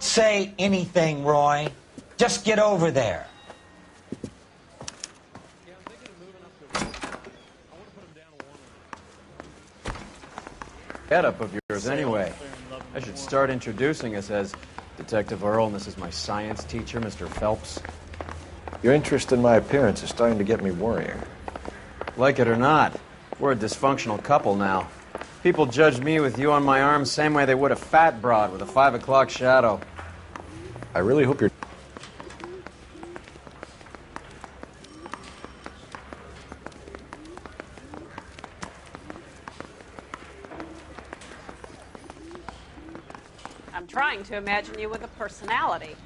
say anything, Roy. Just get over there. Get up of yours anyway. I should start introducing us as Detective Earl, and this is my science teacher, Mr. Phelps. Your interest in my appearance is starting to get me worrying. Like it or not, we're a dysfunctional couple now. People judge me with you on my arm same way they would a fat broad with a 5 o'clock shadow. I really hope you're... I'm trying to imagine you with a personality.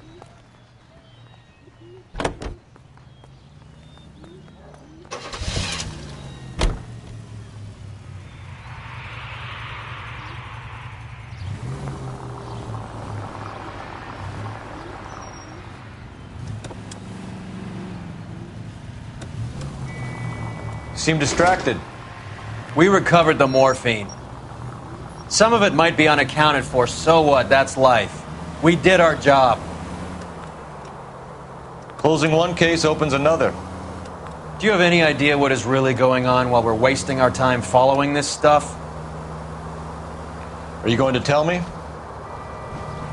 Seem distracted. We recovered the morphine. Some of it might be unaccounted for, so what? That's life. We did our job. Closing one case opens another. Do you have any idea what is really going on while we're wasting our time following this stuff? Are you going to tell me?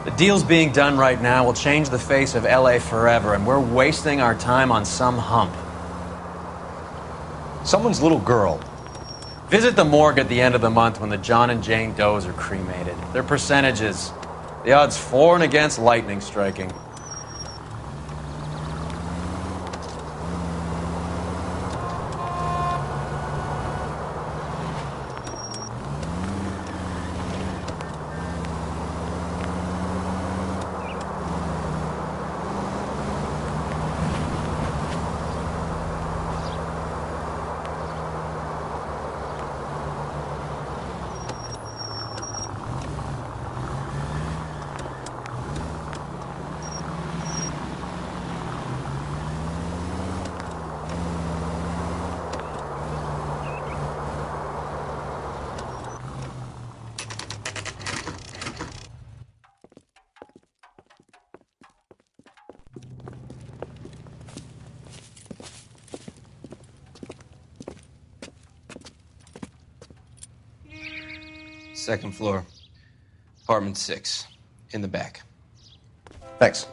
The deals being done right now will change the face of L.A. forever, and we're wasting our time on some hump. Someone's little girl. Visit the morgue at the end of the month when the John and Jane Does are cremated. Their percentages. The odds for and against lightning striking. Second floor, apartment 6, in the back. Thanks.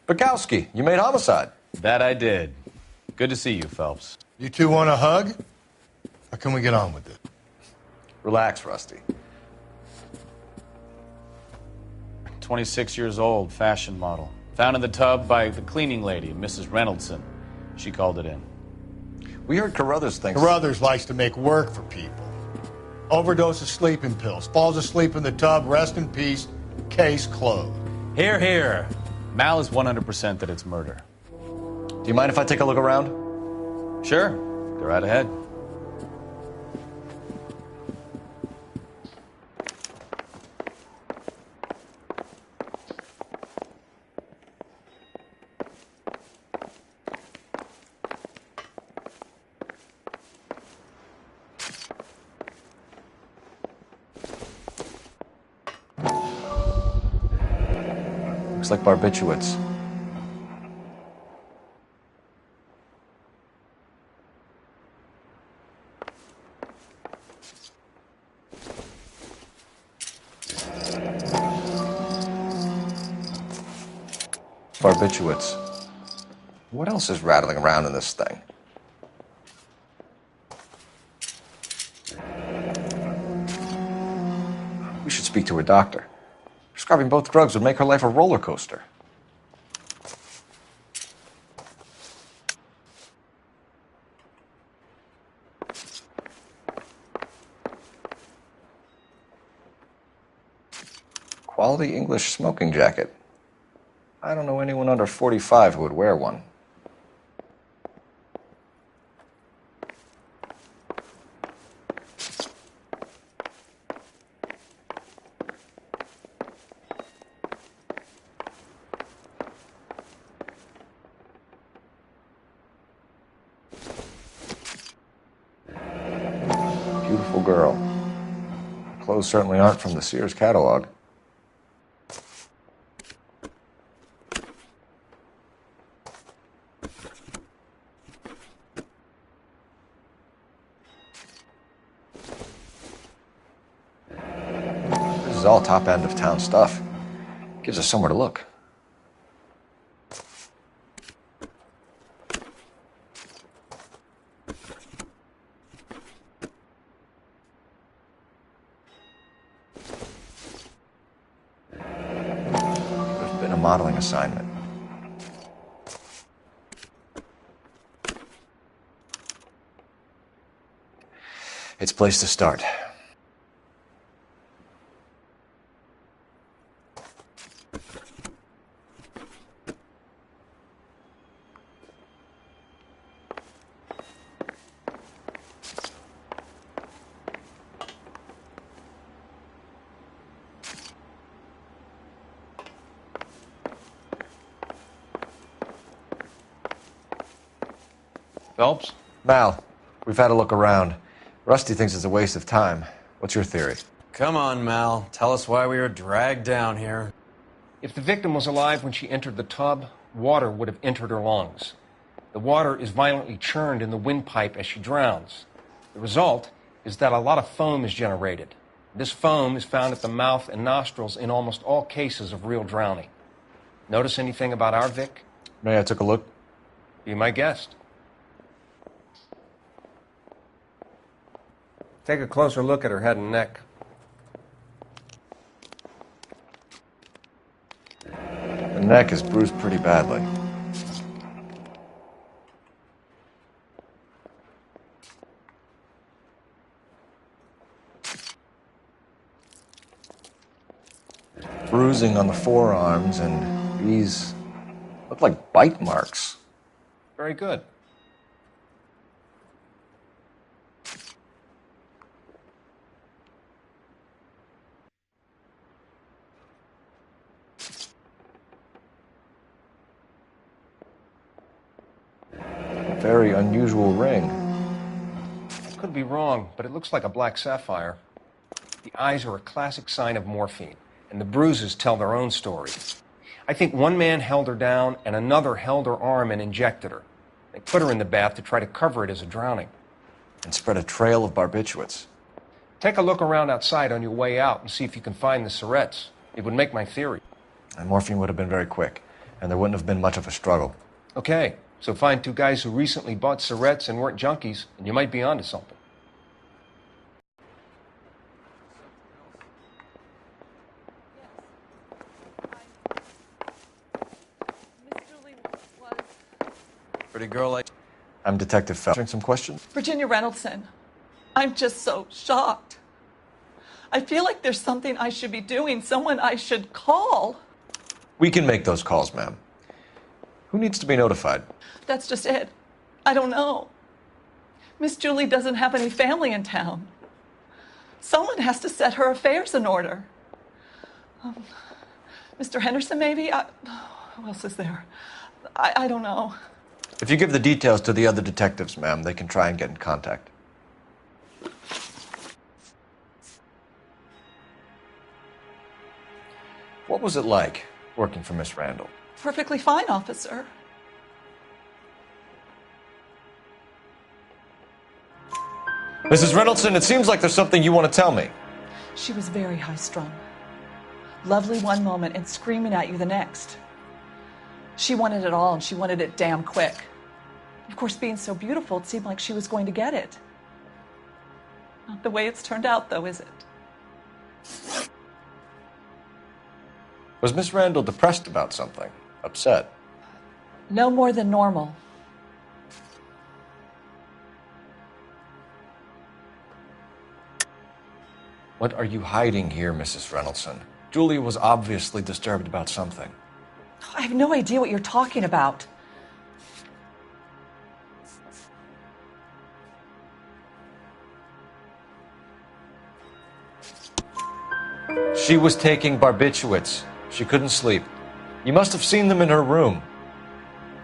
Bukowski, you made homicide. That I did. Good to see you, Phelps. You two want a hug? Or can we get on with it? Relax, Rusty. 26 years old, fashion model. Found in the tub by the cleaning lady, Mrs. Reynoldson. She called it in. We heard Carruthers thinks... Carruthers likes to make work for people. Overdose of sleeping pills. Falls asleep in the tub. Rest in peace. Case closed. Here, here. Mal is 100% that it's murder. Do you mind if I take a look around? Sure. Go right ahead. Looks like barbiturates. Barbiturates. What else is rattling around in this thing? We should speak to her doctor. Prescribing both drugs would make her life a roller coaster. Quality English smoking jacket. I don't know anyone under 45 who would wear one. Beautiful girl. Her clothes certainly aren't from the Sears catalog. This is all top end of town stuff. Gives us somewhere to look. There's been a modeling assignment. It's a place to start. Phelps? Mal, we've had a look around. Rusty thinks it's a waste of time. What's your theory? Come on, Mal. Tell us why we were dragged down here. If the victim was alive when she entered the tub, water would have entered her lungs. The water is violently churned in the windpipe as she drowns. The result is that a lot of foam is generated. This foam is found at the mouth and nostrils in almost all cases of real drowning. Notice anything about our Vic? May I take a look? Be my guest. Take a closer look at her head and neck. The neck is bruised pretty badly. Bruising on the forearms, and these look like bite marks. Very good. Very unusual ring. I could be wrong, but it looks like a black sapphire. The eyes are a classic sign of morphine, and the bruises tell their own story. I think one man held her down and another held her arm and injected her. They put her in the bath to try to cover it as a drowning. And spread a trail of barbiturates. Take a look around outside on your way out and see if you can find the syrettes. It would make my theory. And morphine would have been very quick, and there wouldn't have been much of a struggle. Okay, so find two guys who recently bought syrettes and weren't junkies, and you might be onto something. Pretty girl like... I'm Detective Phelps. Some questions? Virginia Reynoldson, I'm just so shocked. I feel like there's something I should be doing, someone I should call. We can make those calls, ma'am. Who needs to be notified? That's just it. I don't know. Miss Julie doesn't have any family in town. Someone has to set her affairs in order. Mr. Henderson, maybe? Who else is there? I don't know. If you give the details to the other detectives, ma'am, they can try and get in contact. What was it like working for Miss Randall? Perfectly fine, officer. Mrs. Reynoldson, it seems like there's something you want to tell me. She was very high-strung. Lovely one moment and screaming at you the next. She wanted it all, and she wanted it damn quick. Of course, being so beautiful, it seemed like she was going to get it. Not the way it's turned out, though, is it? Was Miss Randall depressed about something? Upset? No more than normal. What are you hiding here, Mrs. Reynoldson? Julie was obviously disturbed about something. I have no idea what you're talking about. She was taking barbiturates. She couldn't sleep. You must have seen them in her room.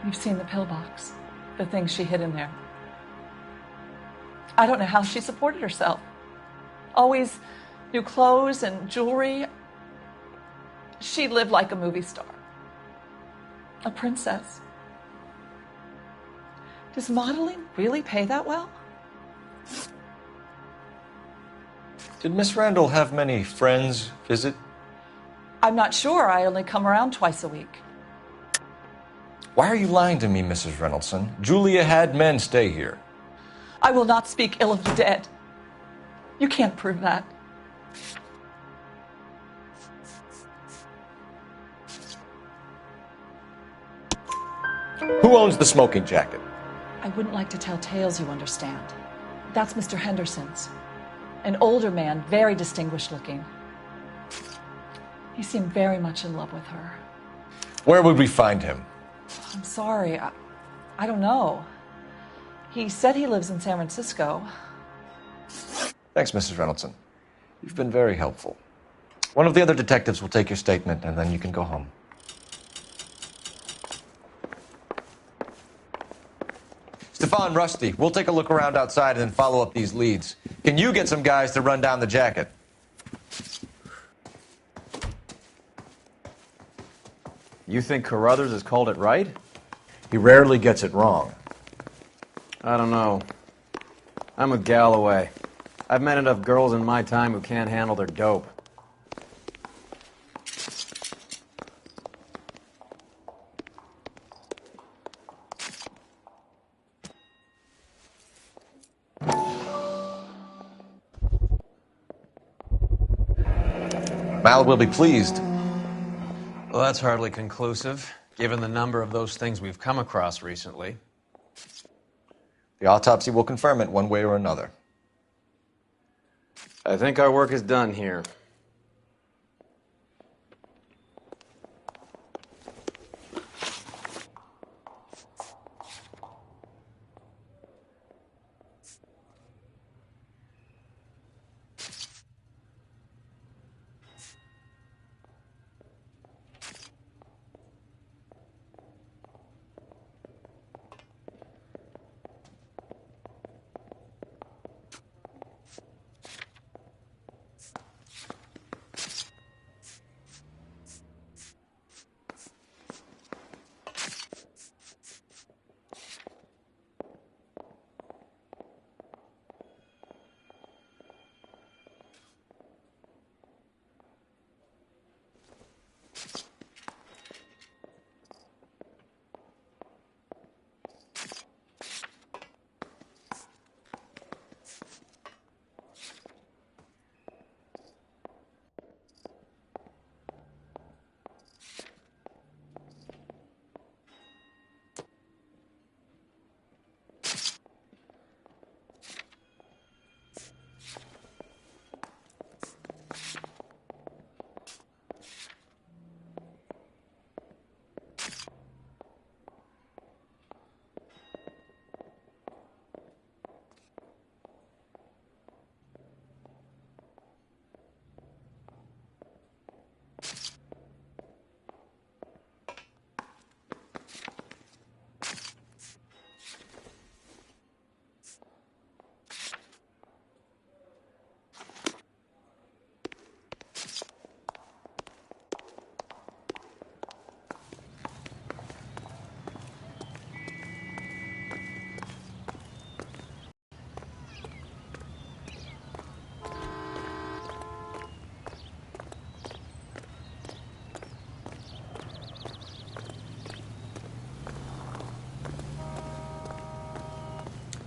You've seen the pillbox, the things she hid in there. I don't know how she supported herself. Always new clothes and jewelry. She lived like a movie star. A princess. Does modeling really pay that well? Did Miss Randall have many friends visit? I'm not sure. I only come around twice a week. Why are you lying to me, Mrs. Reynoldson? Julia had men stay here. I will not speak ill of the dead. You can't prove that. Who owns the smoking jacket? I wouldn't like to tell tales, you understand. That's Mr. Henderson's. An older man, very distinguished looking. He seemed very much in love with her. Where would we find him? I'm sorry, I don't know. He said he lives in San Francisco. Thanks, Mrs. Reynoldson. You've been very helpful. One of the other detectives will take your statement, and then you can go home. Stefan, Rusty, we'll take a look around outside and then follow up these leads. Can you get some guys to run down the jacket? You think Carruthers has called it right? He rarely gets it wrong. I don't know. I'm with Galloway. I've met enough girls in my time who can't handle their dope. Mal will be pleased. Well, that's hardly conclusive, given the number of those things we've come across recently. The autopsy will confirm it one way or another. I think our work is done here.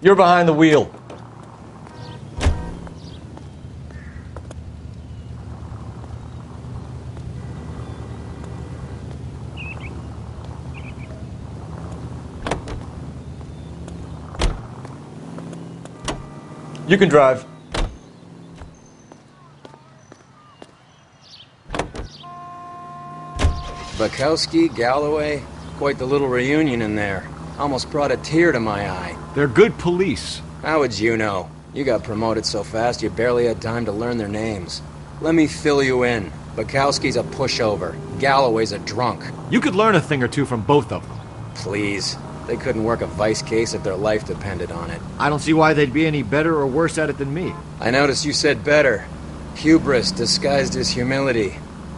You're behind the wheel. You can drive. Bukowski, Galloway, quite the little reunion in there. Almost brought a tear to my eye. They're good police. How would you know? You got promoted so fast you barely had time to learn their names. Let me fill you in. Bukowski's a pushover. Galloway's a drunk. You could learn a thing or two from both of them. Please. They couldn't work a vice case if their life depended on it. I don't see why they'd be any better or worse at it than me. I noticed you said better. Hubris disguised as humility.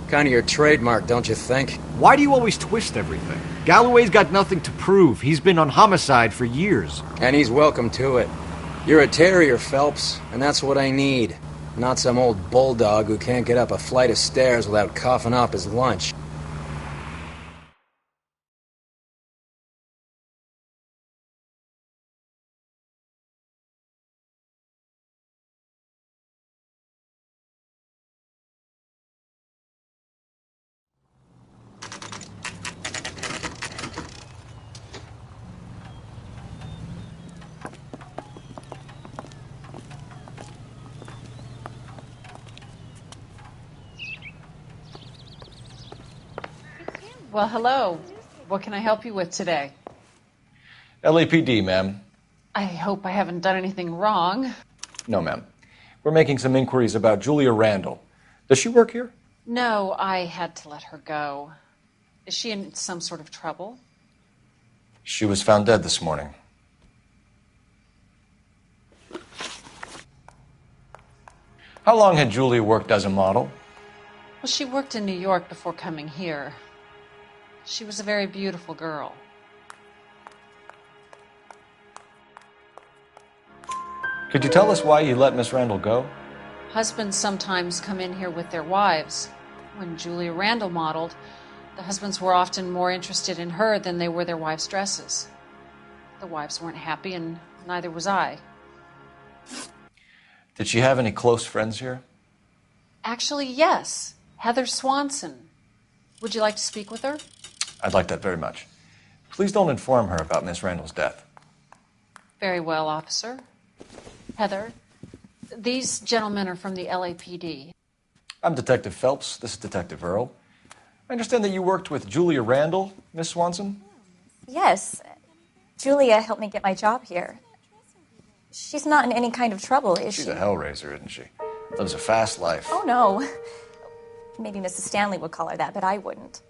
Kind of your trademark, don't you think? Why do you always twist everything? Galloway's got nothing to prove. He's been on homicide for years. And he's welcome to it. You're a terrier, Phelps, and that's what I need. Not some old bulldog who can't get up a flight of stairs without coughing up his lunch. Well, hello. What can I help you with today? LAPD, ma'am. I hope I haven't done anything wrong. No, ma'am. We're making some inquiries about Julia Randall. Does she work here? No, I had to let her go. Is she in some sort of trouble? She was found dead this morning. How long had Julia worked as a model? Well, she worked in New York before coming here. She was a very beautiful girl. Could you tell us why you let Miss Randall go? Husbands sometimes come in here with their wives. When Julia Randall modeled, the husbands were often more interested in her than they were their wives' dresses. The wives weren't happy, and neither was I. Did she have any close friends here? Actually, yes. Heather Swanson. Would you like to speak with her? I'd like that very much. Please don't inform her about Miss Randall's death. Very well, officer. Heather, these gentlemen are from the LAPD. I'm Detective Phelps. This is Detective Earl. I understand that you worked with Julia Randall, Miss Swanson? Yes. Julia helped me get my job here. She's not in any kind of trouble, is she? She's a hellraiser, isn't she? Lives a fast life. Oh, no. Maybe Mrs. Stanley would call her that, but I wouldn't.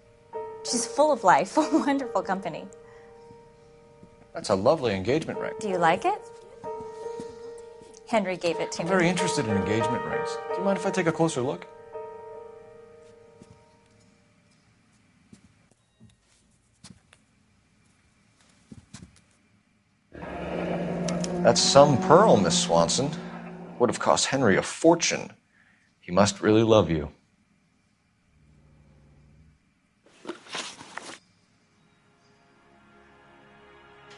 She's full of life, wonderful company. That's a lovely engagement ring. Do you like it? Henry gave it to me. I'm very interested in engagement rings. Do you mind if I take a closer look? That's some pearl, Miss Swanson. Would have cost Henry a fortune. He must really love you.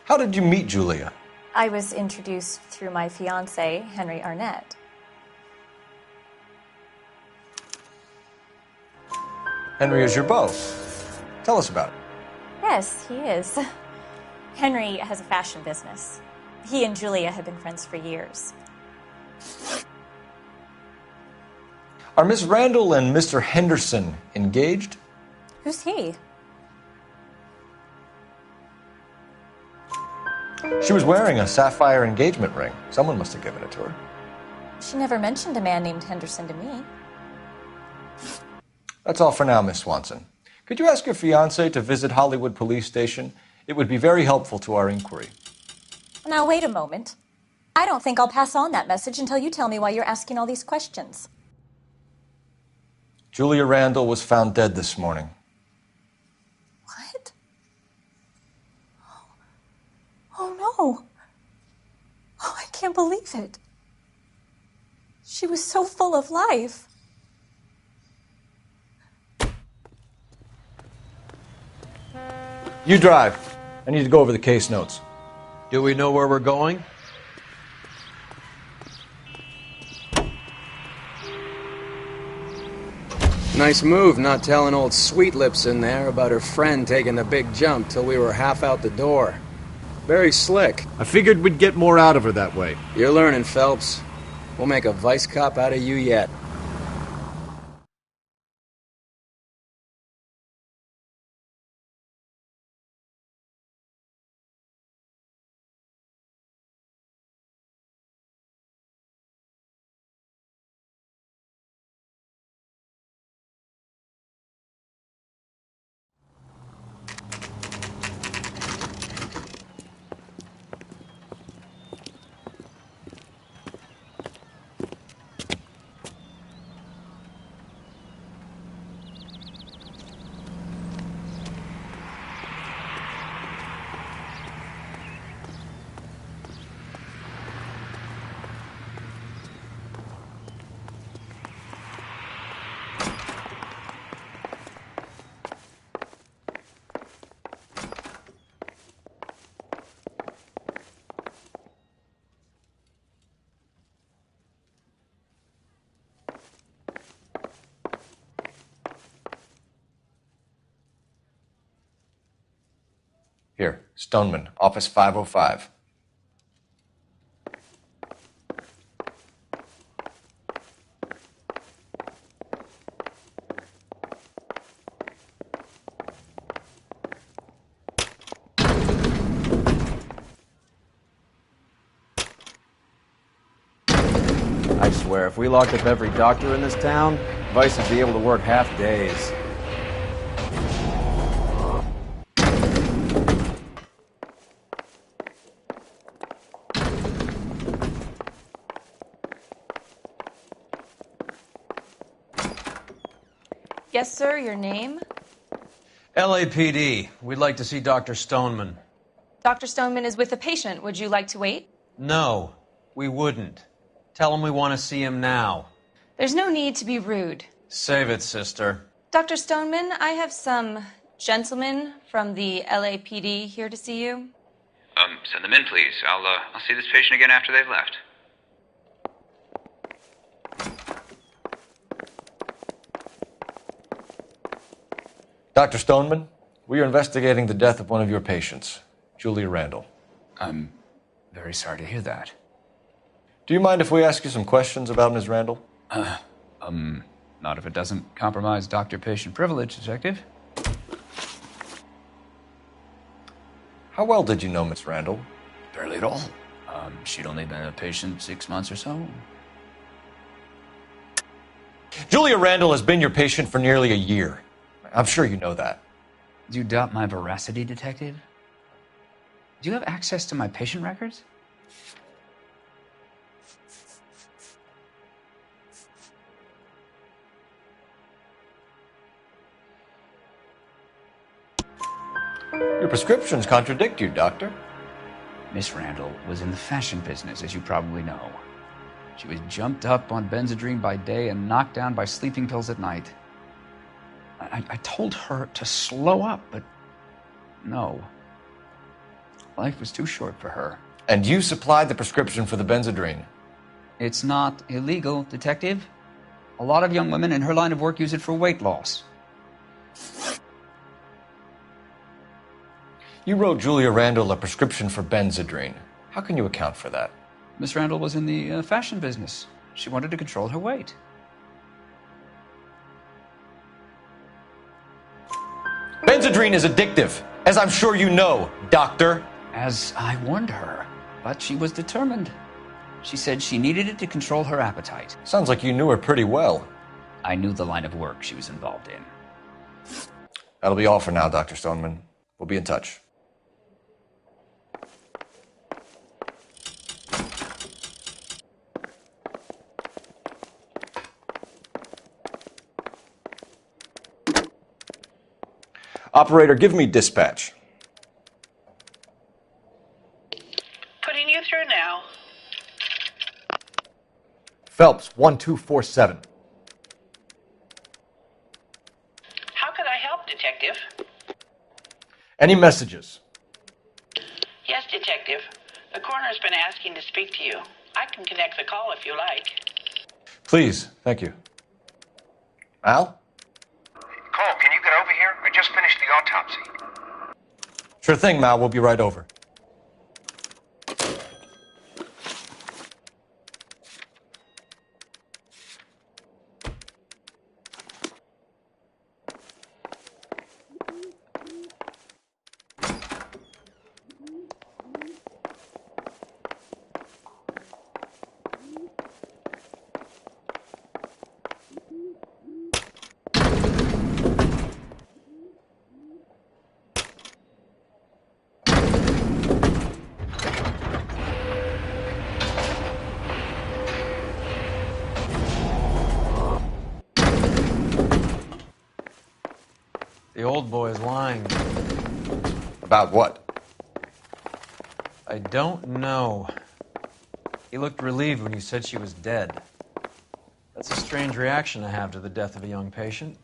How did you meet Julia? I was introduced through my fiancé, Henry Arnett. Henry is your beau. Tell us about it. Yes, he is. Henry has a fashion business. He and Julia have been friends for years. Are Miss Randall and Mr. Henderson engaged? Who's he? She was wearing a sapphire engagement ring. Someone must have given it to her. She never mentioned a man named Henderson to me. That's all for now, Miss Swanson. Could you ask your fiancé to visit Hollywood Police Station? It would be very helpful to our inquiry. Now, wait a moment. I don't think I'll pass on that message until you tell me why you're asking all these questions. Julia Randall was found dead this morning. What? Oh, no. Oh, I can't believe it. She was so full of life. You drive. I need to go over the case notes. Do we know where we're going? Nice move not telling old Sweet Lips in there about her friend taking the big jump till we were half out the door. Very slick. I figured we'd get more out of her that way. You're learning, Phelps. We'll make a vice cop out of you yet. Here, Stoneman, office 505. I swear, if we locked up every doctor in this town, Vice would be able to work half days. Yes, sir, your name? LAPD. We'd like to see Dr. Stoneman. Dr. Stoneman is with a patient. Would you like to wait? No, we wouldn't. Tell him we want to see him now. There's no need to be rude. Save it, sister. Dr. Stoneman, I have some gentlemen from the LAPD here to see you. Send them in, please. I'll see this patient again after they've left. Dr. Stoneman, we are investigating the death of one of your patients, Julia Randall. I'm very sorry to hear that. Do you mind if we ask you some questions about Ms. Randall? Not if it doesn't compromise doctor-patient privilege, Detective. How well did you know Miss Randall? Barely at all. She'd only been a patient 6 months or so. Julia Randall has been your patient for nearly a year. I'm sure you know that. Do you doubt my veracity, Detective? Do you have access to my patient records? Your prescriptions contradict you, Doctor. Miss Randall was in the fashion business, as you probably know. She was jumped up on Benzedrine by day and knocked down by sleeping pills at night. I told her to slow up, but no. Life was too short for her. And you supplied the prescription for the Benzedrine? It's not illegal, Detective. A lot of young women in her line of work use it for weight loss. You wrote Julia Randall a prescription for Benzedrine. How can you account for that? Miss Randall was in the fashion business. She wanted to control her weight. Benzedrine is addictive, as I'm sure you know, Doctor. As I warned her, but she was determined. She said she needed it to control her appetite. Sounds like you knew her pretty well. I knew the line of work she was involved in. That'll be all for now, Dr. Stoneman. We'll be in touch. Operator, give me dispatch. Putting you through now. Phelps, 1247. How could I help, Detective? Any messages? Yes, Detective. The coroner's been asking to speak to you. I can connect the call if you like. Please, thank you. Al? Cole, can you get over here? I just finished the autopsy. Sure thing, Mal. We'll be right over. The old boy is lying. About what? I don't know. He looked relieved when you said she was dead. That's a strange reaction to have to the death of a young patient.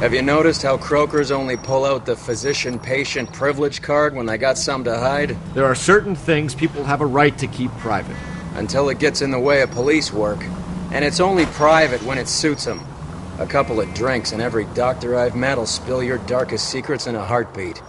Have you noticed how croakers only pull out the physician-patient privilege card when they got something to hide? There are certain things people have a right to keep private. Until it gets in the way of police work. And it's only private when it suits them. A couple of drinks and every doctor I've met will spill your darkest secrets in a heartbeat.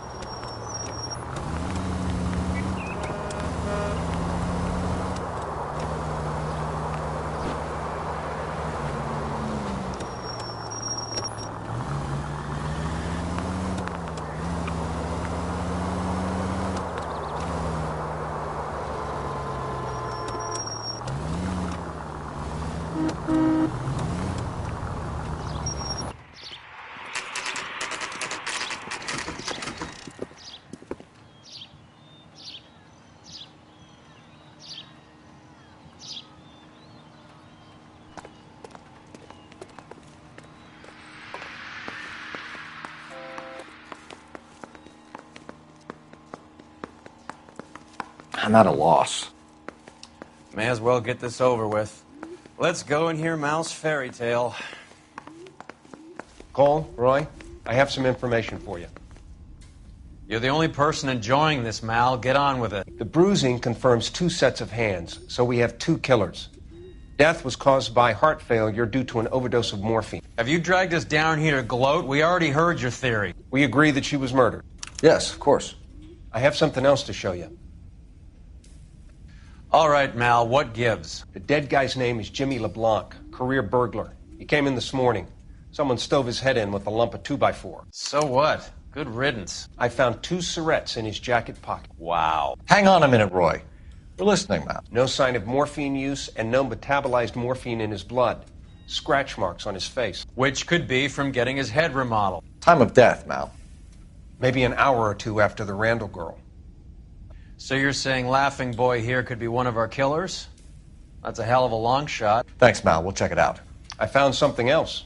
I'm at a loss. May as well get this over with. Let's go and hear Mal's fairy tale. Cole, Roy, I have some information for you. You're the only person enjoying this, Mal. Get on with it. The bruising confirms 2 sets of hands, so we have 2 killers. Death was caused by heart failure due to an overdose of morphine. Have you dragged us down here to gloat? We already heard your theory. We agree that she was murdered. Yes, of course. I have something else to show you. All right, Mal, what gives? The dead guy's name is Jimmy LeBlanc, career burglar. He came in this morning. Someone stove his head in with a lump of 2x4. So what? Good riddance. I found 2 syrettes in his jacket pocket. Wow. Hang on a minute, Roy. We're listening, Matt. No sign of morphine use and no metabolized morphine in his blood. Scratch marks on his face. Which could be from getting his head remodeled. Time of death, Mal. Maybe an hour or 2 after the Randall girl. So you're saying Laughing Boy here could be one of our killers? That's a hell of a long shot. Thanks, Mal. We'll check it out. I found something else.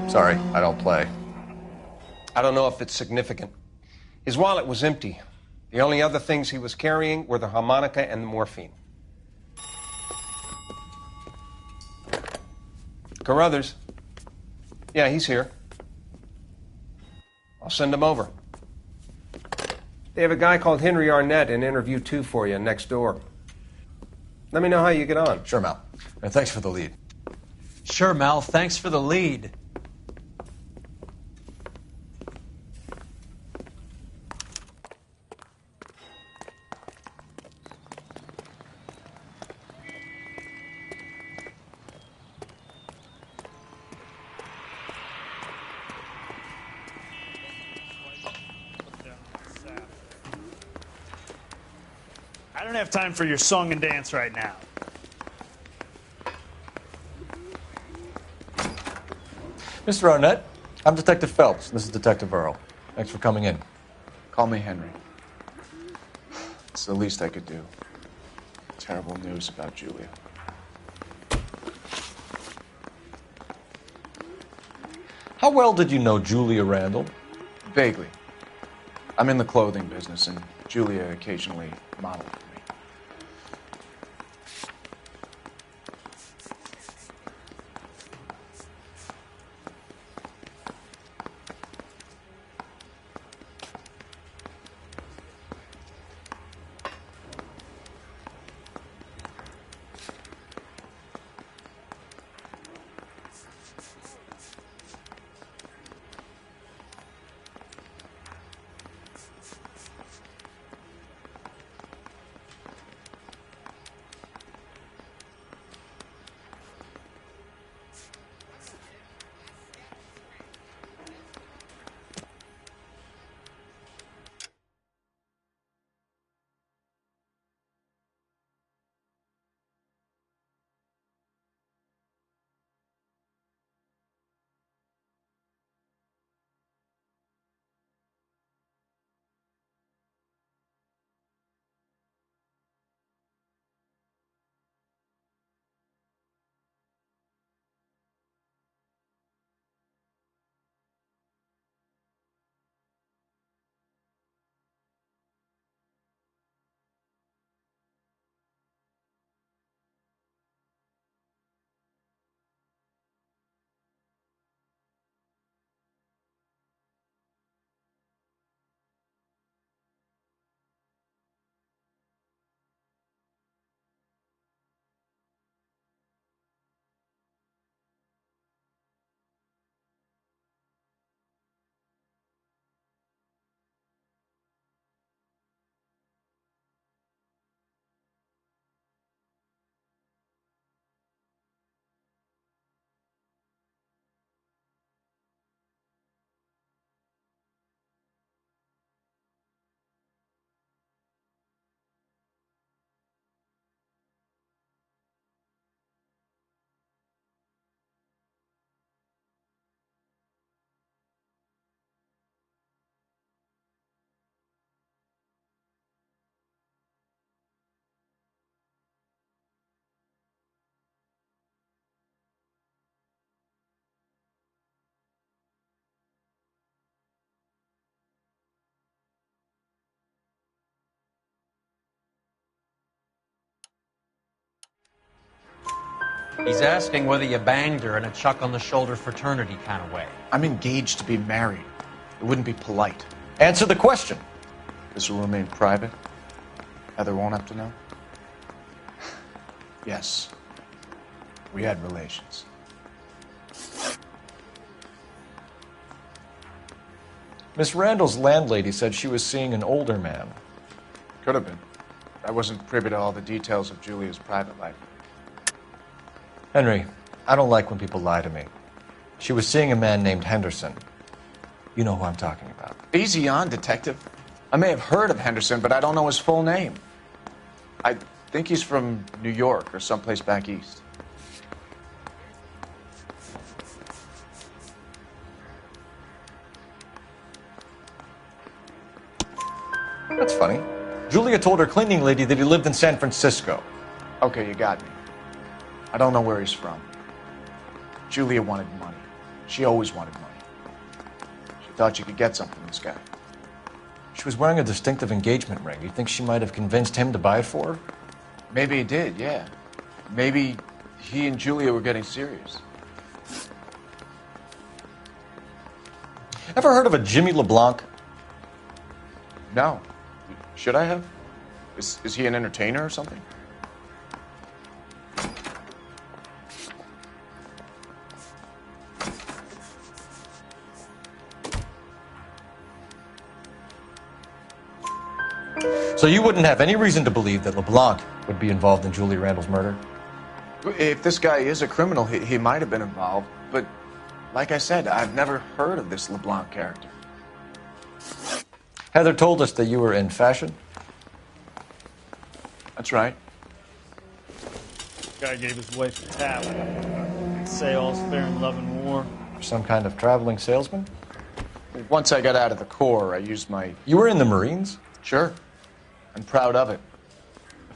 Sorry, I don't play. I don't know if it's significant. His wallet was empty. The only other things he was carrying were the harmonica and the morphine. Carruthers. Yeah, he's here. I'll send him over. They have a guy called Henry Arnett in interview 2 for you next door. Let me know how you get on. Sure, Mal. And thanks for the lead. Sure, Mal. Thanks for the lead. I don't have time for your song and dance right now. Mr. Arnett, I'm Detective Phelps. This is Detective Earl. Thanks for coming in. Call me Henry. It's the least I could do. Terrible news about Julia. How well did you know Julia Randall? Vaguely. I'm in the clothing business, and Julia occasionally modeled for me. He's asking whether you banged her in a chuck on the shoulder fraternity kind of way. I'm engaged to be married. It wouldn't be polite. Answer the question. This will remain private? Heather won't have to know? Yes. We had relations. Miss Randall's landlady said she was seeing an older man. Could have been. I wasn't privy to all the details of Julia's private life. Henry, I don't like when people lie to me. She was seeing a man named Henderson. You know who I'm talking about. Easy on, Detective. I may have heard of Henderson, but I don't know his full name. I think he's from New York or someplace back east. That's funny. Julia told her cleaning lady that he lived in San Francisco. Okay, you got me. I don't know where he's from. Julia wanted money. She always wanted money. She thought she could get something from this guy. She was wearing a distinctive engagement ring. You think she might have convinced him to buy it for her? Maybe he did, yeah. Maybe he and Julia were getting serious. Ever heard of a Jimmy LeBlanc? No. Should I have? Is he an entertainer or something? So you wouldn't have any reason to believe that LeBlanc would be involved in Julia Randall's murder? If this guy is a criminal, he might have been involved. But like I said, I've never heard of this LeBlanc character. Heather told us that you were in fashion. That's right. Guy gave his wife a tap. Say all's fair in love and war. Some kind of traveling salesman? Once I got out of the Corps, I used my... You were in the Marines? Sure. I'm proud of it.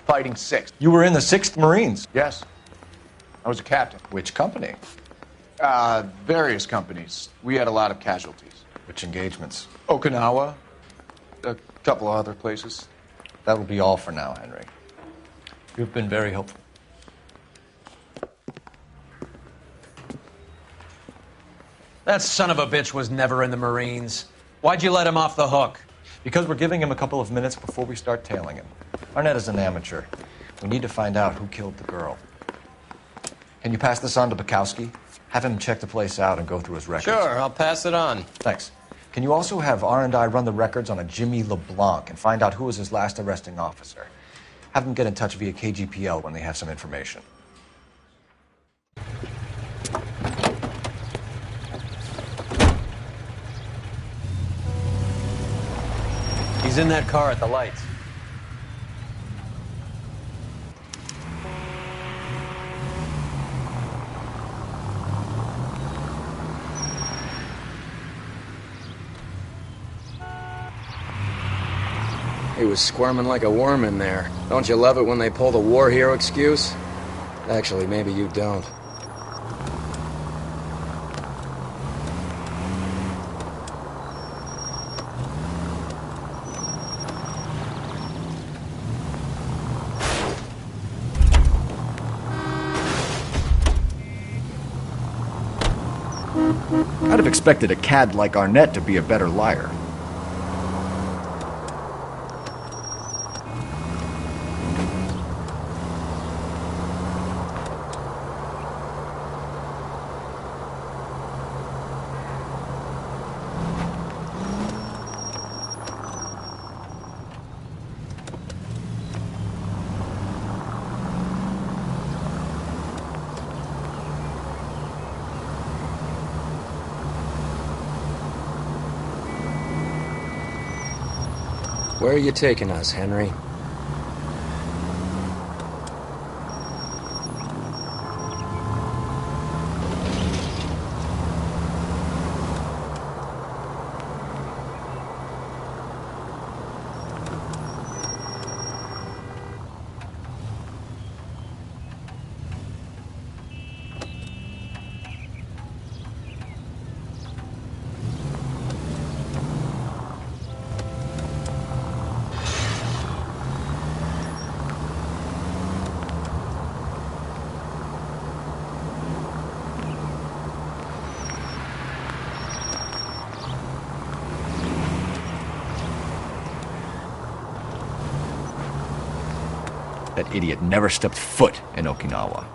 Fighting 6th. You were in the 6th Marines? Yes. I was a captain. Which company? Various companies. We had a lot of casualties. Which engagements? Okinawa, a couple of other places. That will be all for now, Henry. You've been very helpful. That son of a bitch was never in the Marines. Why'd you let him off the hook? Because we're giving him a couple of minutes before we start tailing him. Arnett is an amateur. We need to find out who killed the girl. Can you pass this on to Bukowski? Have him check the place out and go through his records. Sure, I'll pass it on. Thanks. Can you also have R&I run the records on a Jimmy LeBlanc and find out who was his last arresting officer? Have them get in touch via KGPL when they have some information. He's in that car at the lights. He was squirming like a worm in there. Don't you love it when they pull the war hero excuse? Actually, maybe you don't. I'd have expected a cad like Arnett to be a better liar. Where are you taking us, Henry? That idiot never stepped foot in Okinawa.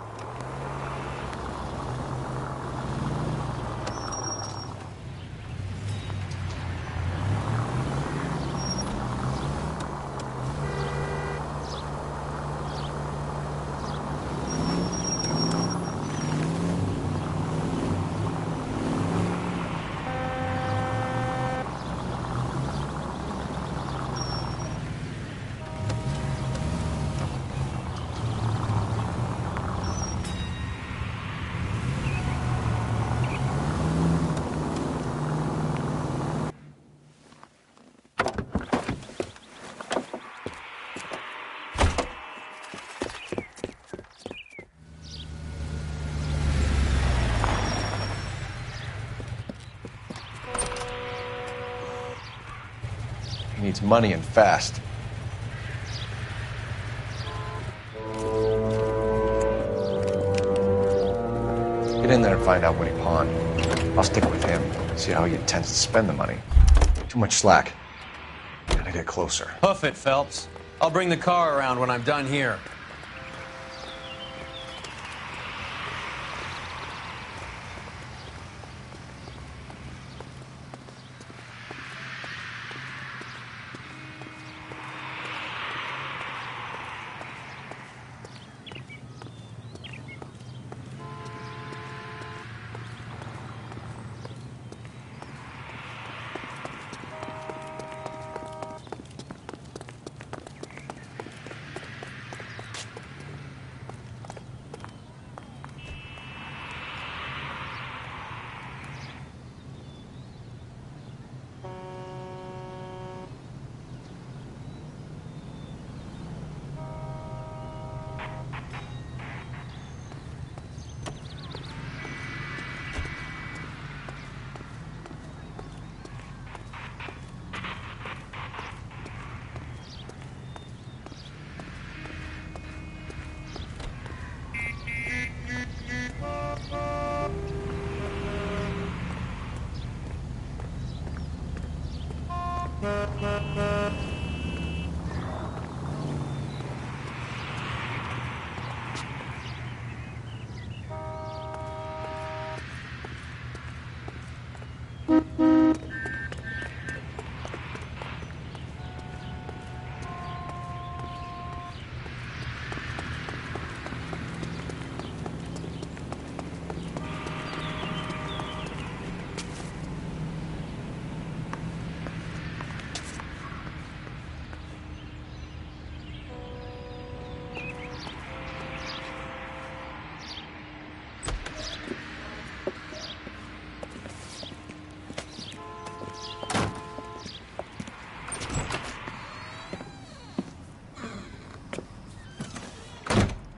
He needs money and fast. Get in there and find out what he pawned. I'll stick with him, see how he intends to spend the money. Too much slack. Gotta get closer. Hoof it, Phelps. I'll bring the car around when I'm done here.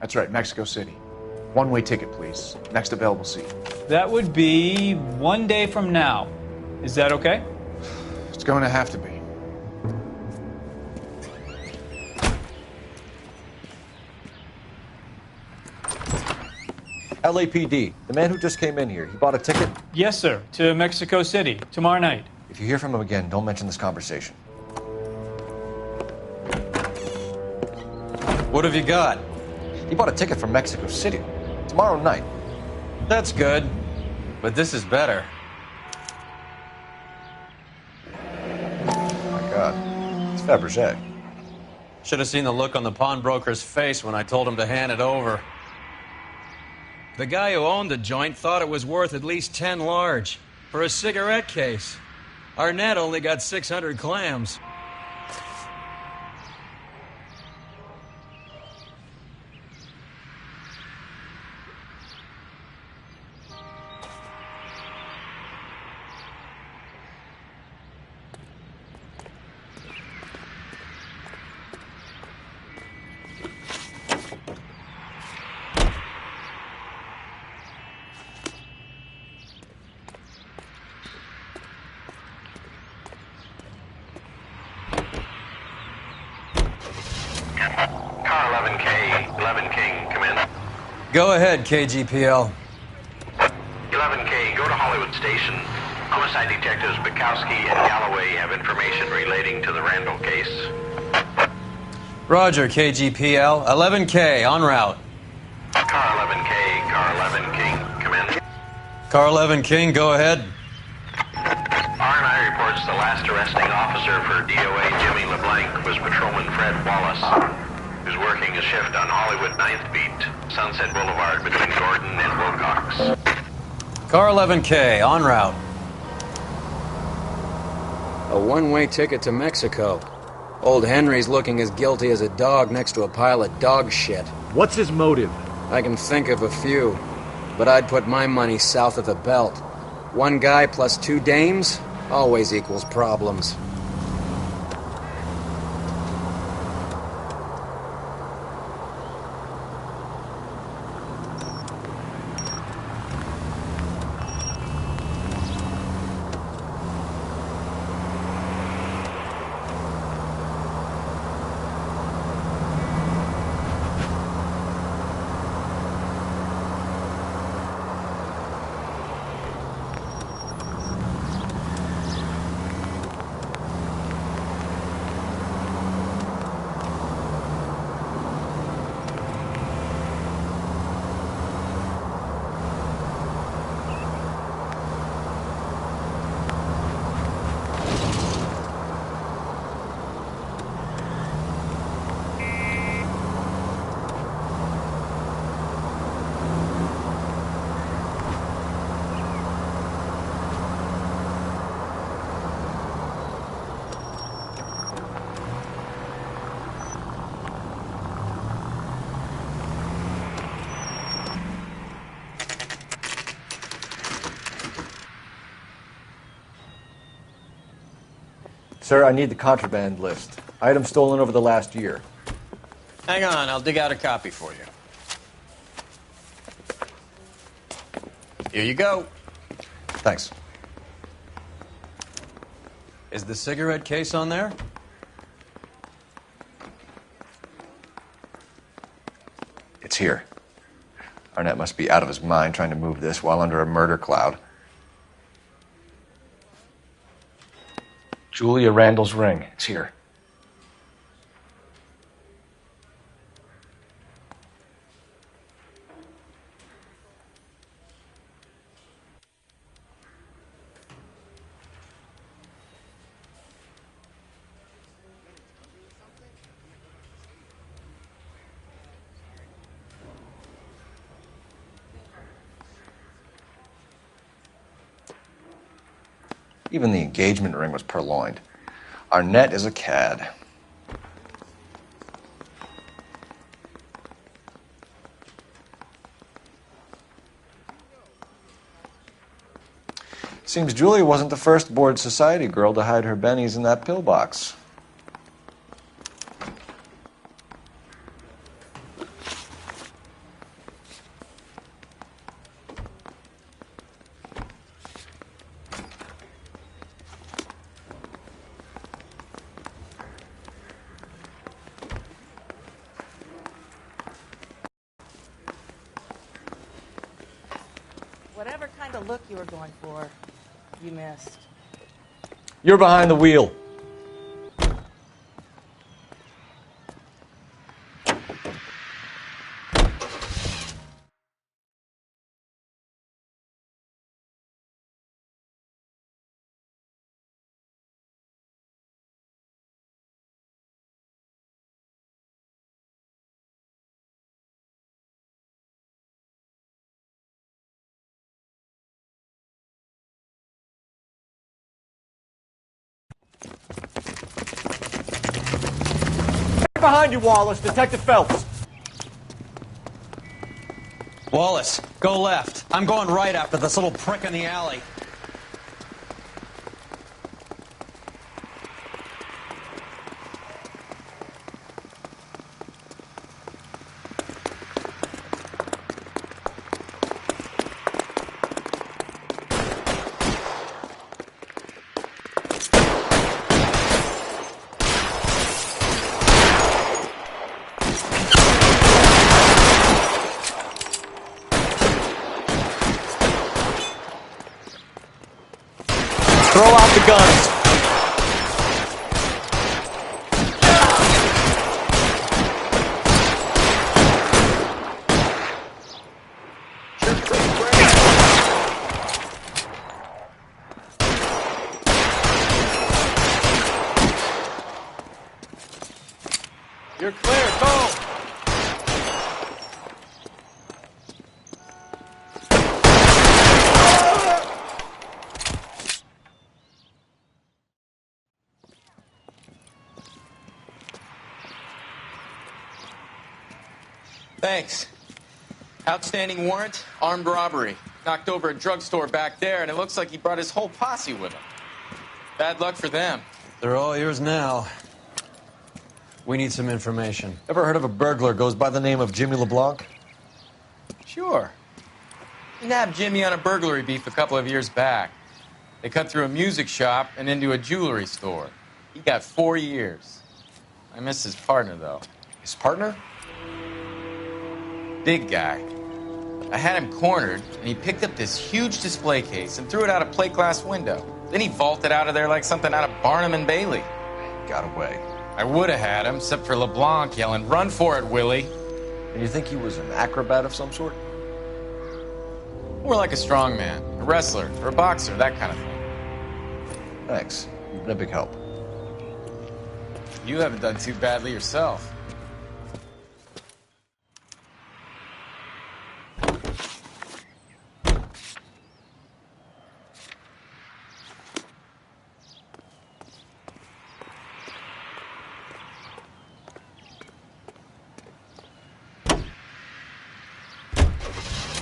That's right, Mexico City. One-way ticket, please. Next available seat. That would be 1 day from now. Is that okay? It's going to have to be. LAPD, the man who just came in here, he bought a ticket? Yes, sir. To Mexico City, tomorrow night. If you hear from him again, don't mention this conversation. What have you got? He bought a ticket from Mexico City. Tomorrow night. That's good. But this is better. My God. It's Fabergé. Should have seen the look on the pawnbroker's face when I told him to hand it over. The guy who owned the joint thought it was worth at least 10 large for a cigarette case. Arnett only got 600 clams. Car 11K, 11 King, come in. Go ahead, KGPL. 11K, go to Hollywood Station. Homicide detectives Bukowski and Galloway have information relating to the Randall case. Roger, KGPL. 11K, en route. Car 11K, car 11 King, come in. Car 11 King, go ahead. R&I reports the last arresting officer for DOA Jimmy LeBlanc was Patrolman Fred Wallace, who's working a shift on Hollywood 9th Beat, Sunset Boulevard between Gordon and Wilcox. Car 11K, en route. A one-way ticket to Mexico. Old Henry's looking as guilty as a dog next to a pile of dog shit. What's his motive? I can think of a few, but I'd put my money south of the belt. One guy plus two dames always equals problems. Sir, I need the contraband list. Items stolen over the last year. Hang on, I'll dig out a copy for you. Here you go. Thanks. Is the cigarette case on there? It's here. Arnett must be out of his mind trying to move this while under a murder cloud. Julia Randall's ring. It's here. Even the engagement ring was purloined. Arnett is a cad. Seems Julia wasn't the first bored society girl to hide her bennies in that pillbox. Whatever kind of look you were going for, you missed. You're behind the wheel. Behind you, Wallace. Detective Phelps. Wallace, go left. I'm going right after this little prick in the alley. Throw out the guns. You're clear. Go! Thanks. Outstanding warrant, armed robbery. Knocked over a drugstore back there, and it looks like he brought his whole posse with him. Bad luck for them. They're all yours now. We need some information. Ever heard of a burglar goes by the name of Jimmy LeBlanc? Sure. We nabbed Jimmy on a burglary beef a couple of years back. They cut through a music shop and into a jewelry store. He got 4 years. I miss his partner, though. His partner? Big guy. I had him cornered, and he picked up this huge display case and threw it out a plate glass window. Then he vaulted out of there like something out of Barnum and Bailey. Got away. I would have had him, except for LeBlanc yelling, "Run for it, Willie!" And you think he was an acrobat of some sort? More like a strongman, a wrestler, or a boxer, that kind of thing. Thanks. You've been a big help. You haven't done too badly yourself.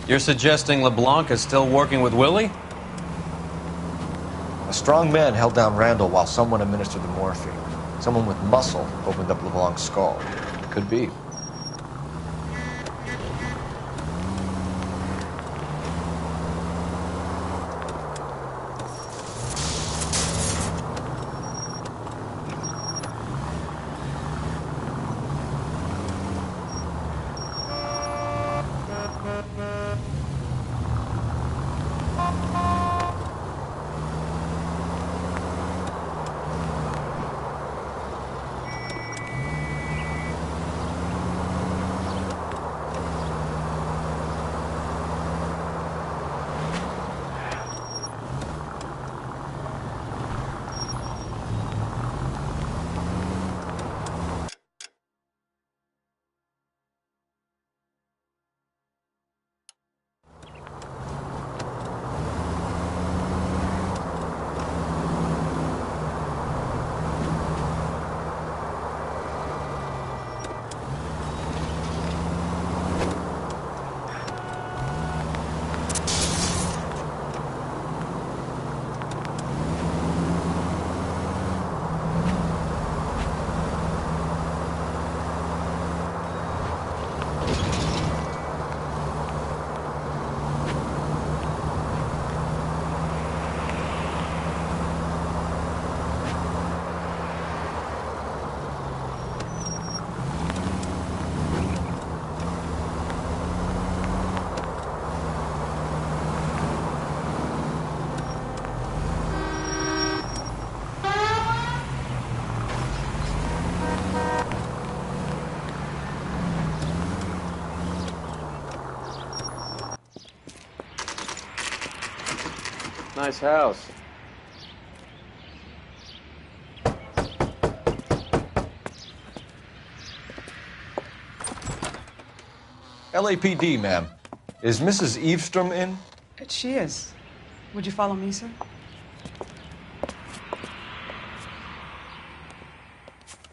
You're suggesting LeBlanc is still working with Willie? A strong man held down Randall while someone administered the morphine. Someone with muscle opened up LeBlanc's skull. Could be. Nice house. LAPD, ma'am. Is Mrs. Eavestrom in? She is. Would you follow me, sir?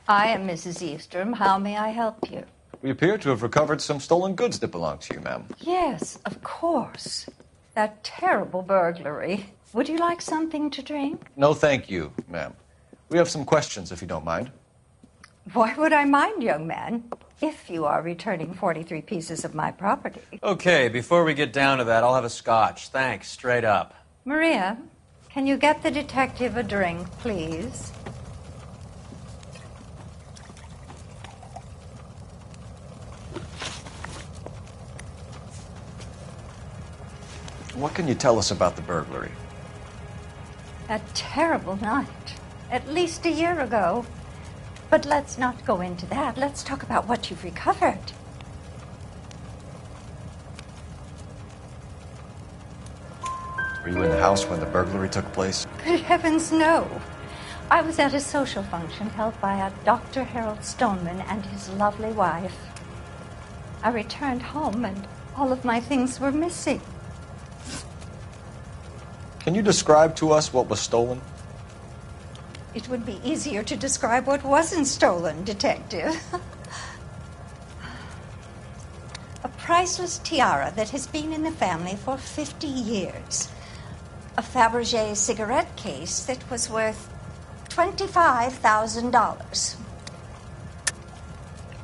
I am Mrs. Eavestrom. How may I help you? We appear to have recovered some stolen goods that belong to you, ma'am. Yes, of course. That terrible burglary. Would you like something to drink? No, thank you, ma'am. We have some questions, if you don't mind. Why would I mind, young man, if you are returning 43 pieces of my property? Okay, before we get down to that, I'll have a scotch. Thanks, straight up. Maria, can you get the detective a drink, please? What can you tell us about the burglary? A terrible night. At least a year ago. But let's not go into that. Let's talk about what you've recovered. Were you in the house when the burglary took place? Good heavens, no. I was at a social function held by a Dr. Harold Stoneman and his lovely wife. I returned home and all of my things were missing. Can you describe to us what was stolen? It would be easier to describe what wasn't stolen, Detective. A priceless tiara that has been in the family for 50 years. A Fabergé cigarette case that was worth $25,000.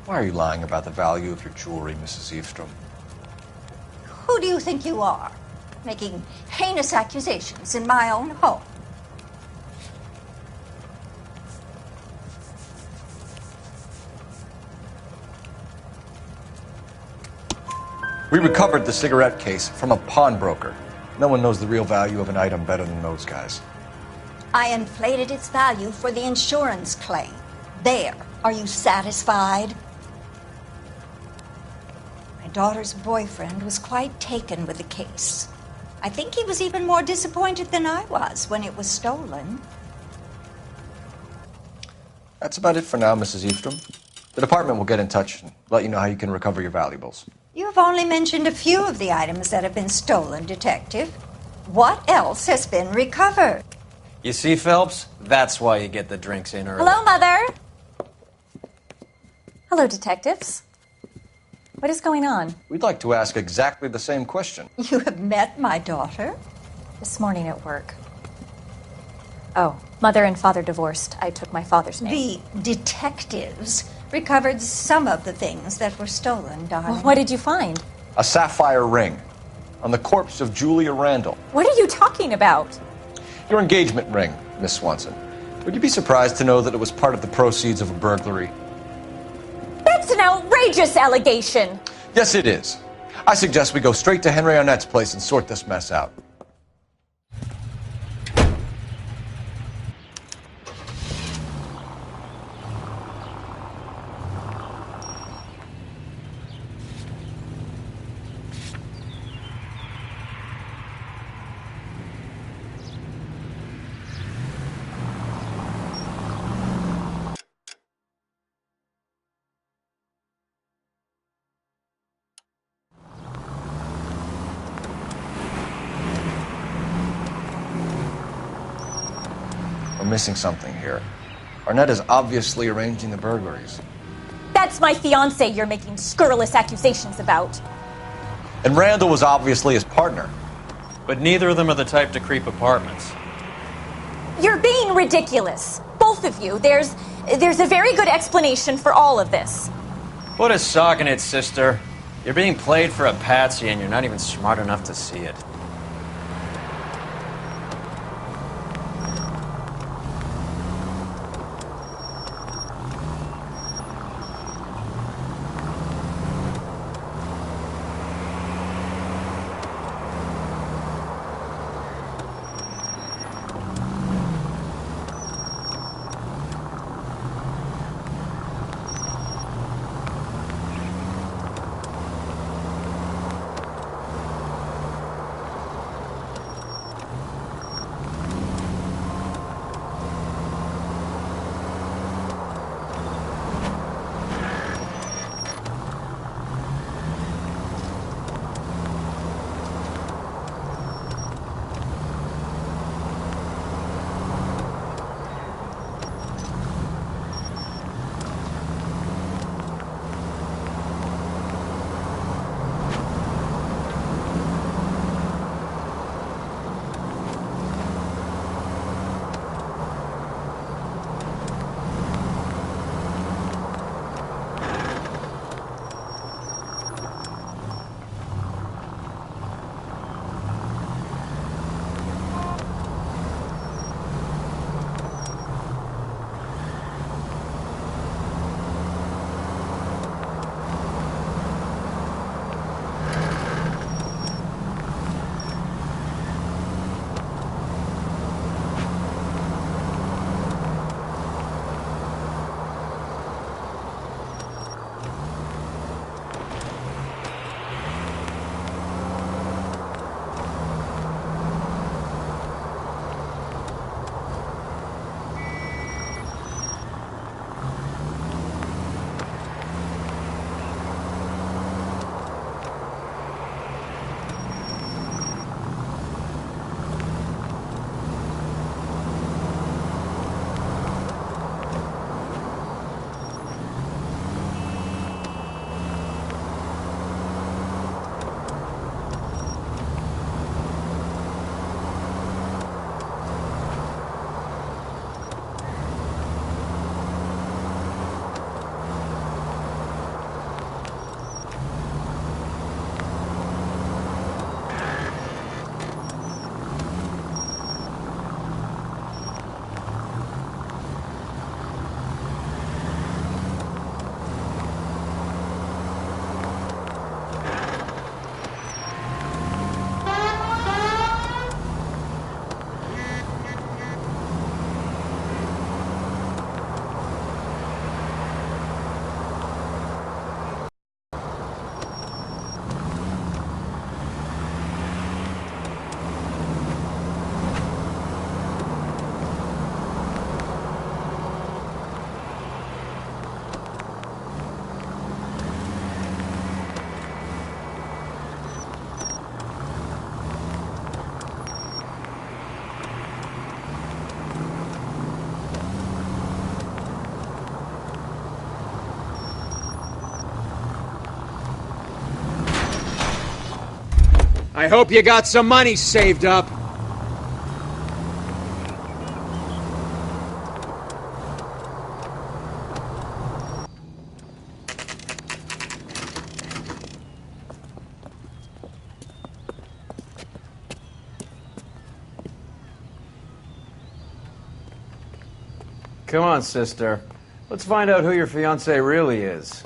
Why are you lying about the value of your jewelry, Mrs. Eavestrom? Who do you think you are, making heinous accusations in my own home? We recovered the cigarette case from a pawnbroker. No one knows the real value of an item better than those guys. I inflated its value for the insurance claim. There. Are you satisfied? My daughter's boyfriend was quite taken with the case. I think he was even more disappointed than I was when it was stolen. That's about it for now, Mrs. Eavestrom. The department will get in touch and let you know how you can recover your valuables. You've only mentioned a few of the items that have been stolen, Detective. What else has been recovered? You see, Phelps? That's why you get the drinks in early. Hello, Mother. Hello, detectives. What is going on? We'd like to ask exactly the same question. You have met my daughter? This morning at work. Oh, mother and father divorced. I took my father's name. The detectives recovered some of the things that were stolen, darling. Well, what did you find? A sapphire ring on the corpse of Julia Randall. What are you talking about? Your engagement ring, Miss Swanson. Would you be surprised to know that it was part of the proceeds of a burglary? That's an outrageous allegation. Yes, it is. I suggest we go straight to Henry Arnett's place and sort this mess out. We're missing something here. Arnett is obviously arranging the burglaries. That's my fiance you're making scurrilous accusations about. And Randall was obviously his partner. But neither of them are the type to creep apartments. You're being ridiculous. Both of you. There's a very good explanation for all of this. Put a sock in it, sister. You're being played for a patsy and you're not even smart enough to see it. I hope you got some money saved up. Come on, sister. Let's find out who your fiance really is.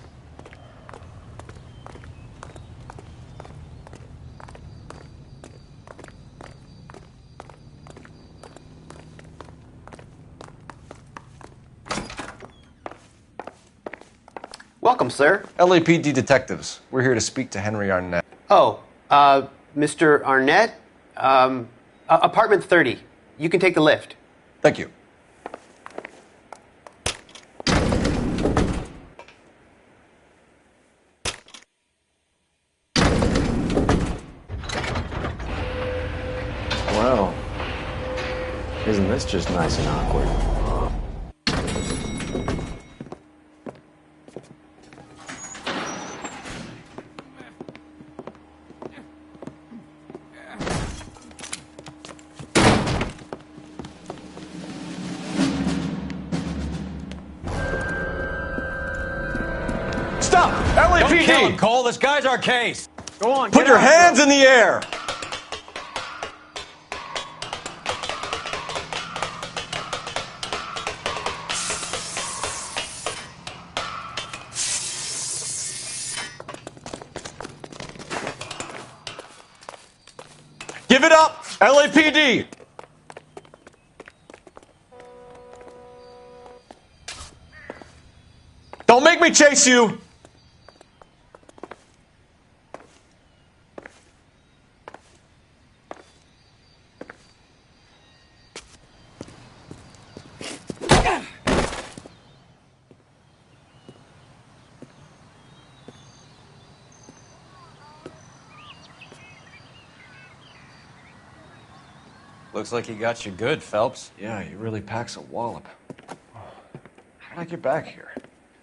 Welcome, sir. LAPD detectives. We're here to speak to Henry Arnett. Oh, Mr. Arnett? Apartment 30. You can take the lift. Thank you. Well, isn't this just nice and awkward? Stop! Don't kill LAPD! him, Cole. This guy's our case. Go on, Put get your out, hands bro. in the air! Give it up, LAPD! Don't make me chase you! Looks like he got you good, Phelps. Yeah, he really packs a wallop. How did I get back here?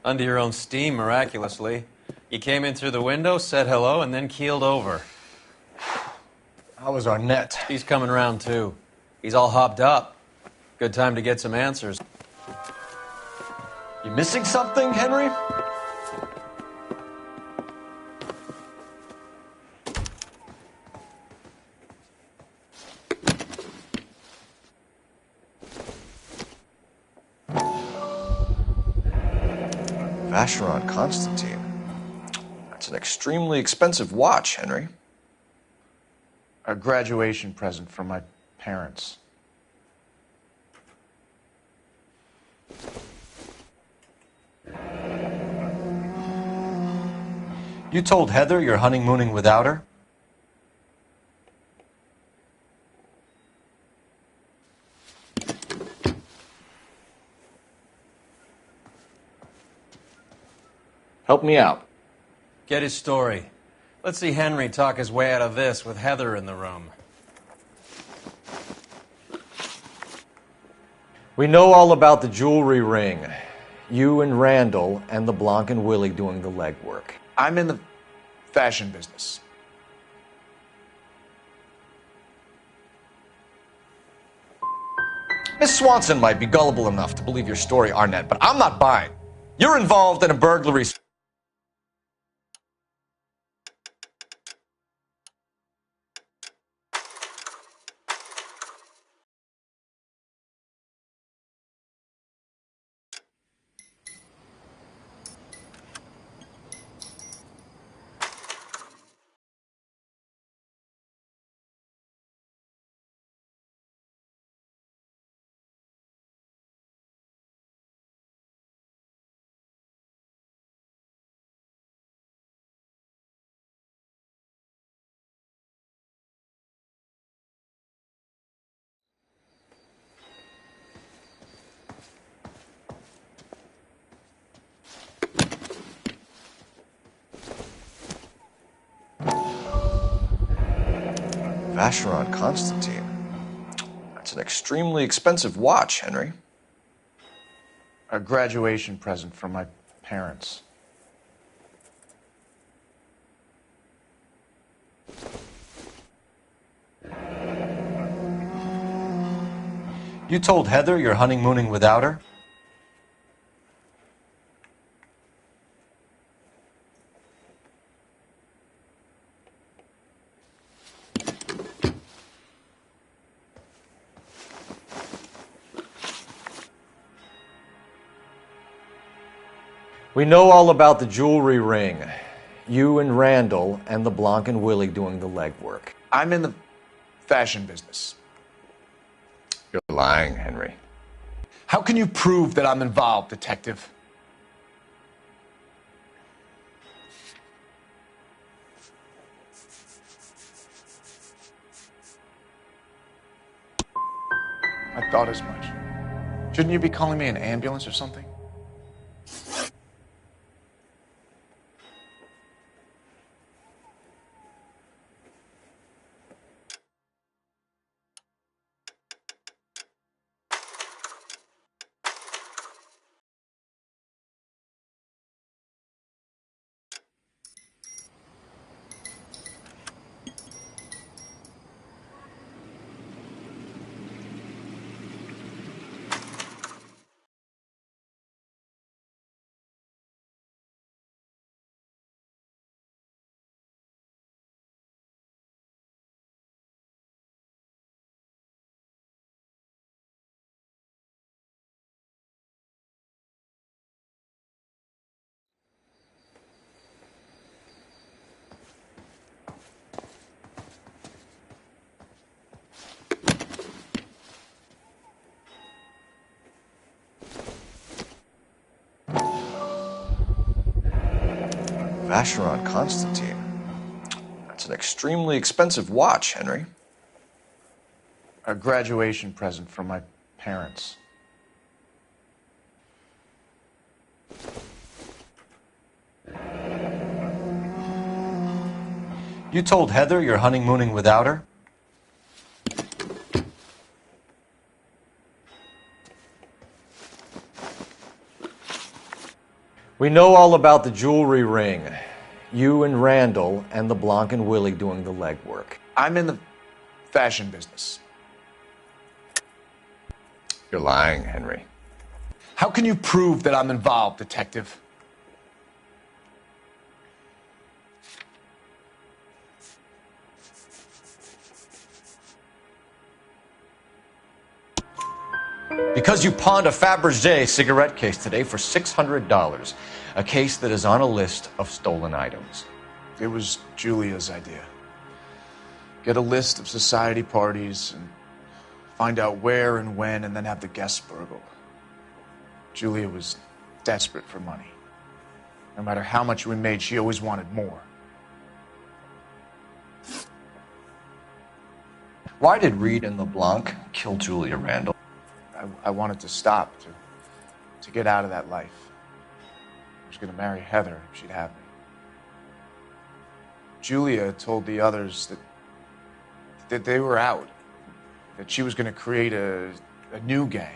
Under your own steam, miraculously. You came in through the window, said hello, and then keeled over. How was Arnett? He's coming around, too. He's all hopped up. Good time to get some answers. You missing something, Henry? Vacheron Constantine. That's an extremely expensive watch, Henry. A graduation present from my parents. You told Heather you're honeymooning without her? Help me out. Get his story. Let's see Henry talk his way out of this with Heather in the room. We know all about the jewelry ring. You and Randall and LeBlanc and Willie doing the legwork. I'm in the fashion business. Miss Swanson might be gullible enough to believe your story, Arnett, but I'm not buying. You're involved in a burglary. Vacheron Constantine. That's an extremely expensive watch, Henry. A graduation present from my parents. You told Heather you're honeymooning without her? We know all about the jewelry ring. You and Randall and LeBlanc and Willie doing the legwork. I'm in the fashion business. You're lying, Henry. How can you prove that I'm involved, Detective? I thought as much. Shouldn't you be calling me an ambulance or something? Vacheron Constantine. That's an extremely expensive watch, Henry. A graduation present from my parents. You told Heather you're honeymooning without her? We know all about the jewelry ring. You and Randall and LeBlanc and Willie doing the legwork. I'm in the fashion business. You're lying, Henry. How can you prove that I'm involved, Detective? Because you pawned a Fabergé cigarette case today for $600. A case that is on a list of stolen items. It was Julia's idea. Get a list of society parties and find out where and when and then have the guests burgled. Julia was desperate for money. No matter how much we made, she always wanted more. Why did Reed and LeBlanc kill Julia Randall? I wanted to stop, to get out of that life. I was going to marry Heather if she'd have me. Julia told the others that they were out, that she was going to create a new gang.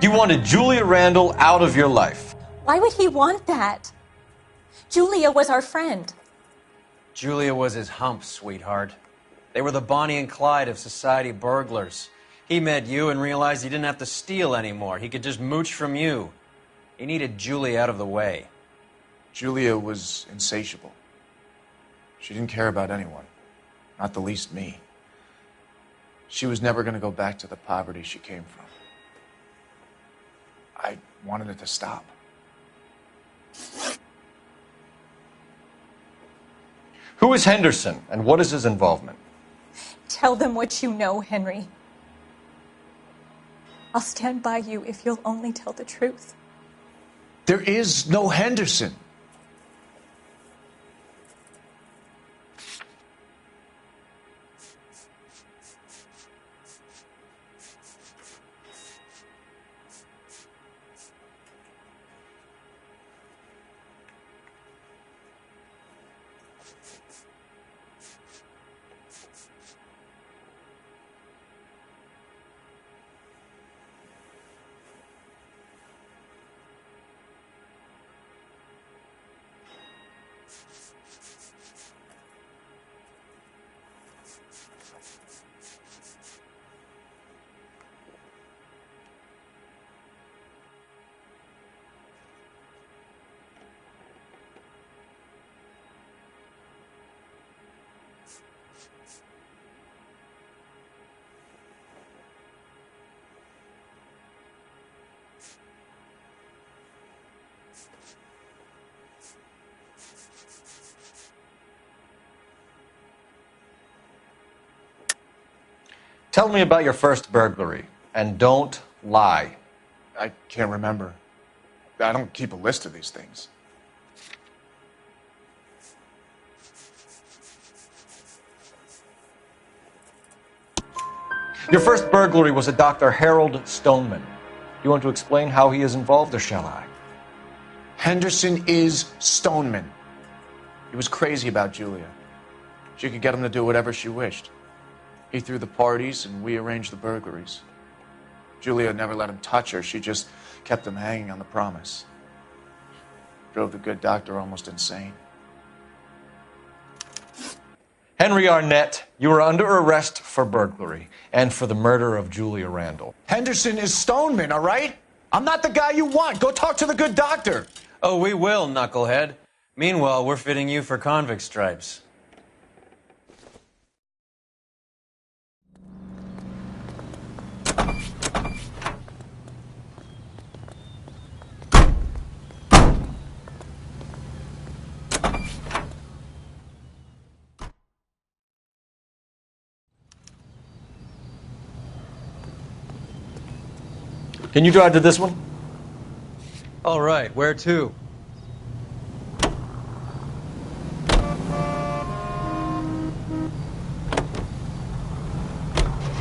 You wanted Julia Randall out of your life. Why would he want that? Julia was our friend. Julia was his hump, sweetheart. They were the Bonnie and Clyde of society burglars. He met you and realized he didn't have to steal anymore. He could just mooch from you. He needed Julia out of the way. Julia was insatiable. She didn't care about anyone, not the least me. She was never going to go back to the poverty she came from. I wanted it to stop. Who is Henderson, and what is his involvement? Tell them what you know, Henry. I'll stand by you if you'll only tell the truth. There is no Henderson. Tell me about your first burglary, and don't lie. I can't remember. I don't keep a list of these things. Your first burglary was a Dr. Harold Stoneman. Do you want to explain how he is involved, or shall I? Henderson is Stoneman. He was crazy about Julia. She could get him to do whatever she wished. He threw the parties, and we arranged the burglaries. Julia never let him touch her. She just kept him hanging on the promise. Drove the good doctor almost insane. Henry Arnett, you are under arrest for burglary and for the murder of Julia Randall. Henderson is Stoneman, all right? I'm not the guy you want. Go talk to the good doctor. Oh, we will, knucklehead. Meanwhile, we're fitting you for convict stripes. Can you drive to this one? All right, where to?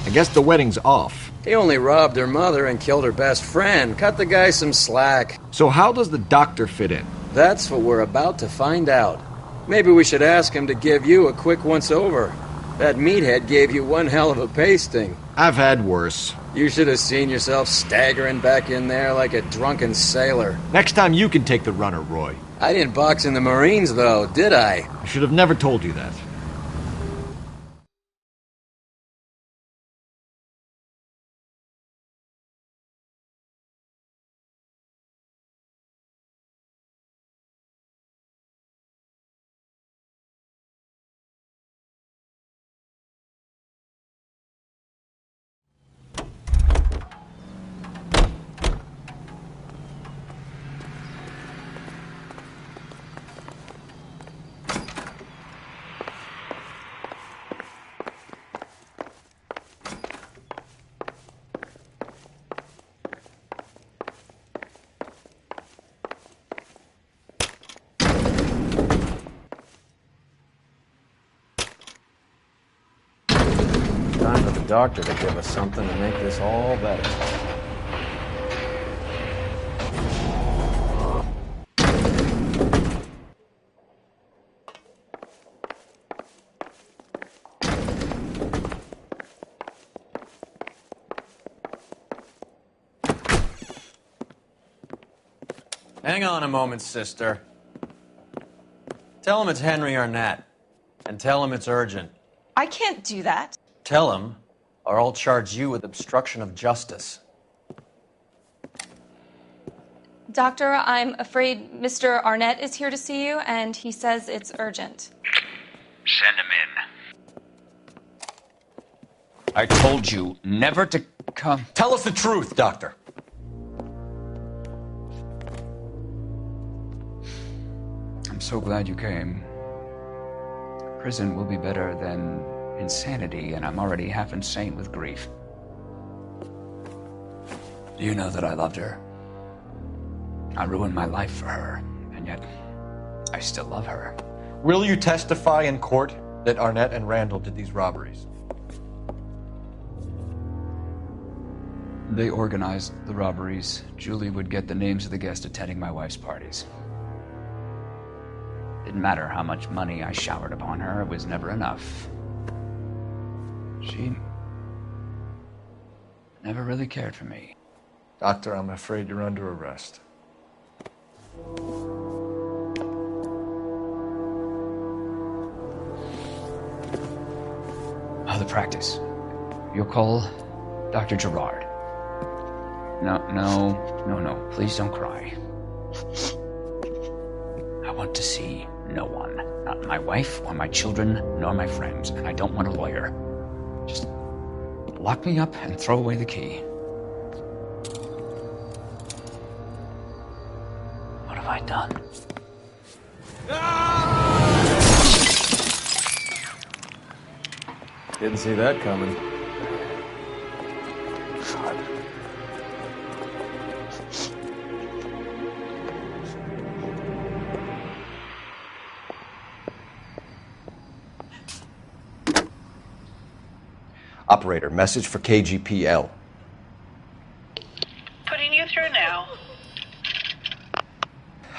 I guess the wedding's off. He only robbed her mother and killed her best friend. Cut the guy some slack. So how does the doctor fit in? That's what we're about to find out. Maybe we should ask him to give you a quick once-over. That meathead gave you one hell of a pasting. I've had worse. You should have seen yourself staggering back in there like a drunken sailor. Next time you can take the runner, Roy. I didn't box in the Marines, though, did I? I should have never told you that. Time for the doctor to give us something to make this all better. Hang on a moment, sister. Tell him it's Henry Arnett, and tell him it's urgent. I can't do that. Tell him, or I'll charge you with obstruction of justice. Doctor, I'm afraid Mr. Arnett is here to see you, and he says it's urgent. Send him in. I told you never to come. Tell us the truth, Doctor. I'm so glad you came. Prison will be better than insanity, and I'm already half insane with grief. Do you know that I loved her? I ruined my life for her, and yet I still love her. Will you testify in court that Arnett and Randall did these robberies? They organized the robberies. Julie would get the names of the guests attending my wife's parties. Didn't matter how much money I showered upon her, it was never enough. She never really cared for me. Doctor, I'm afraid you're under arrest. The practice. You'll call Dr. Gerard. No. Please don't cry. I want to see no one. Not my wife, or my children, nor my friends. And I don't want a lawyer. Just lock me up and throw away the key. What have I done? Didn't see that coming. Operator, message for KGPL. Putting you through now.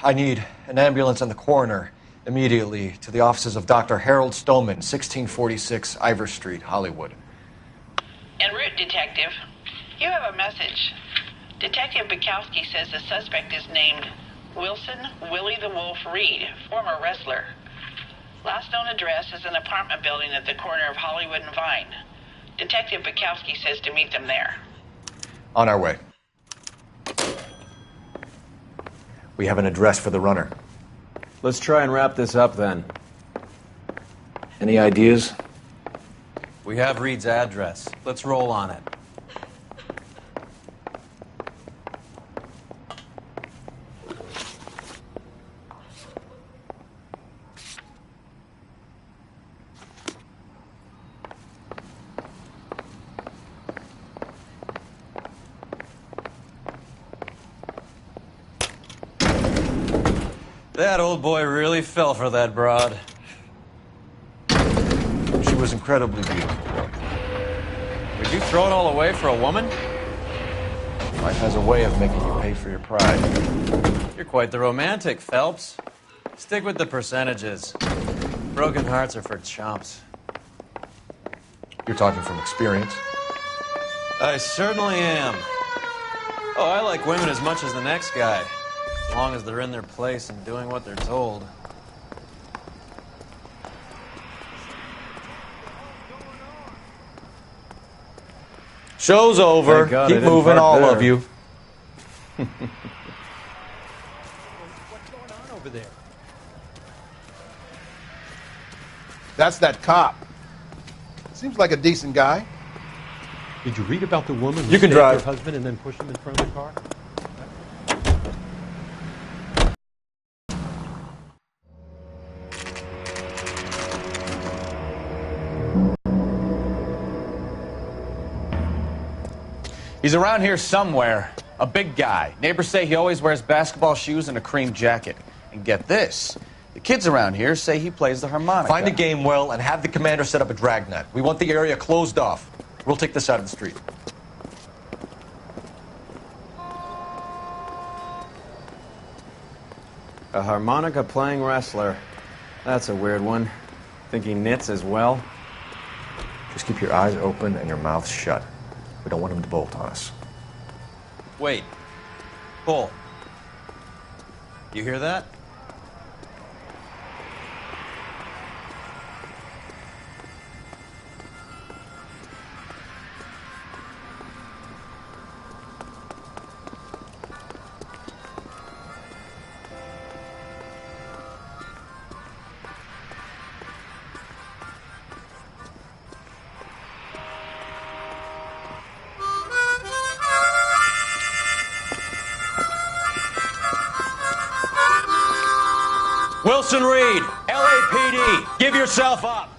I need an ambulance and the coroner immediately to the offices of Dr. Harold Stoneman, 1646 Ivor Street, Hollywood. En route, Detective. You have a message. Detective Bukowski says the suspect is named Wilson Willie the Wolf Reed, former wrestler. Last known address is an apartment building at the corner of Hollywood and Vine. Detective Bukowski says to meet them there. On our way. We have an address for the runner. Let's try and wrap this up then. Any ideas? We have Reed's address. Let's roll on it. That old boy really fell for that broad. She was incredibly beautiful. Would you throw it all away for a woman? Life has a way of making you pay for your pride. You're quite the romantic, Phelps. Stick with the percentages. Broken hearts are for chumps. You're talking from experience. I certainly am. Oh, I like women as much as the next guy. As long as they're in their place and doing what they're told. Show's over. Thank God I Keep didn't moving, park all there. of you. What's going on over there? That's that cop. Seems like a decent guy. Did you read about the woman who You can stabbed drive. her husband and then pushed him in front of the car? He's around here somewhere. A big guy. Neighbors say he always wears basketball shoes and a cream jacket. And get this. The kids around here say he plays the harmonica. Find the game well and have the commander set up a dragnet. We want the area closed off. We'll take this side of the street. A harmonica playing wrestler. That's a weird one. Think he knits as well? Just keep your eyes open and your mouth shut. We don't want him to bolt on us. Wait. Pull. You hear that? Wilson Reed, LAPD, give yourself up.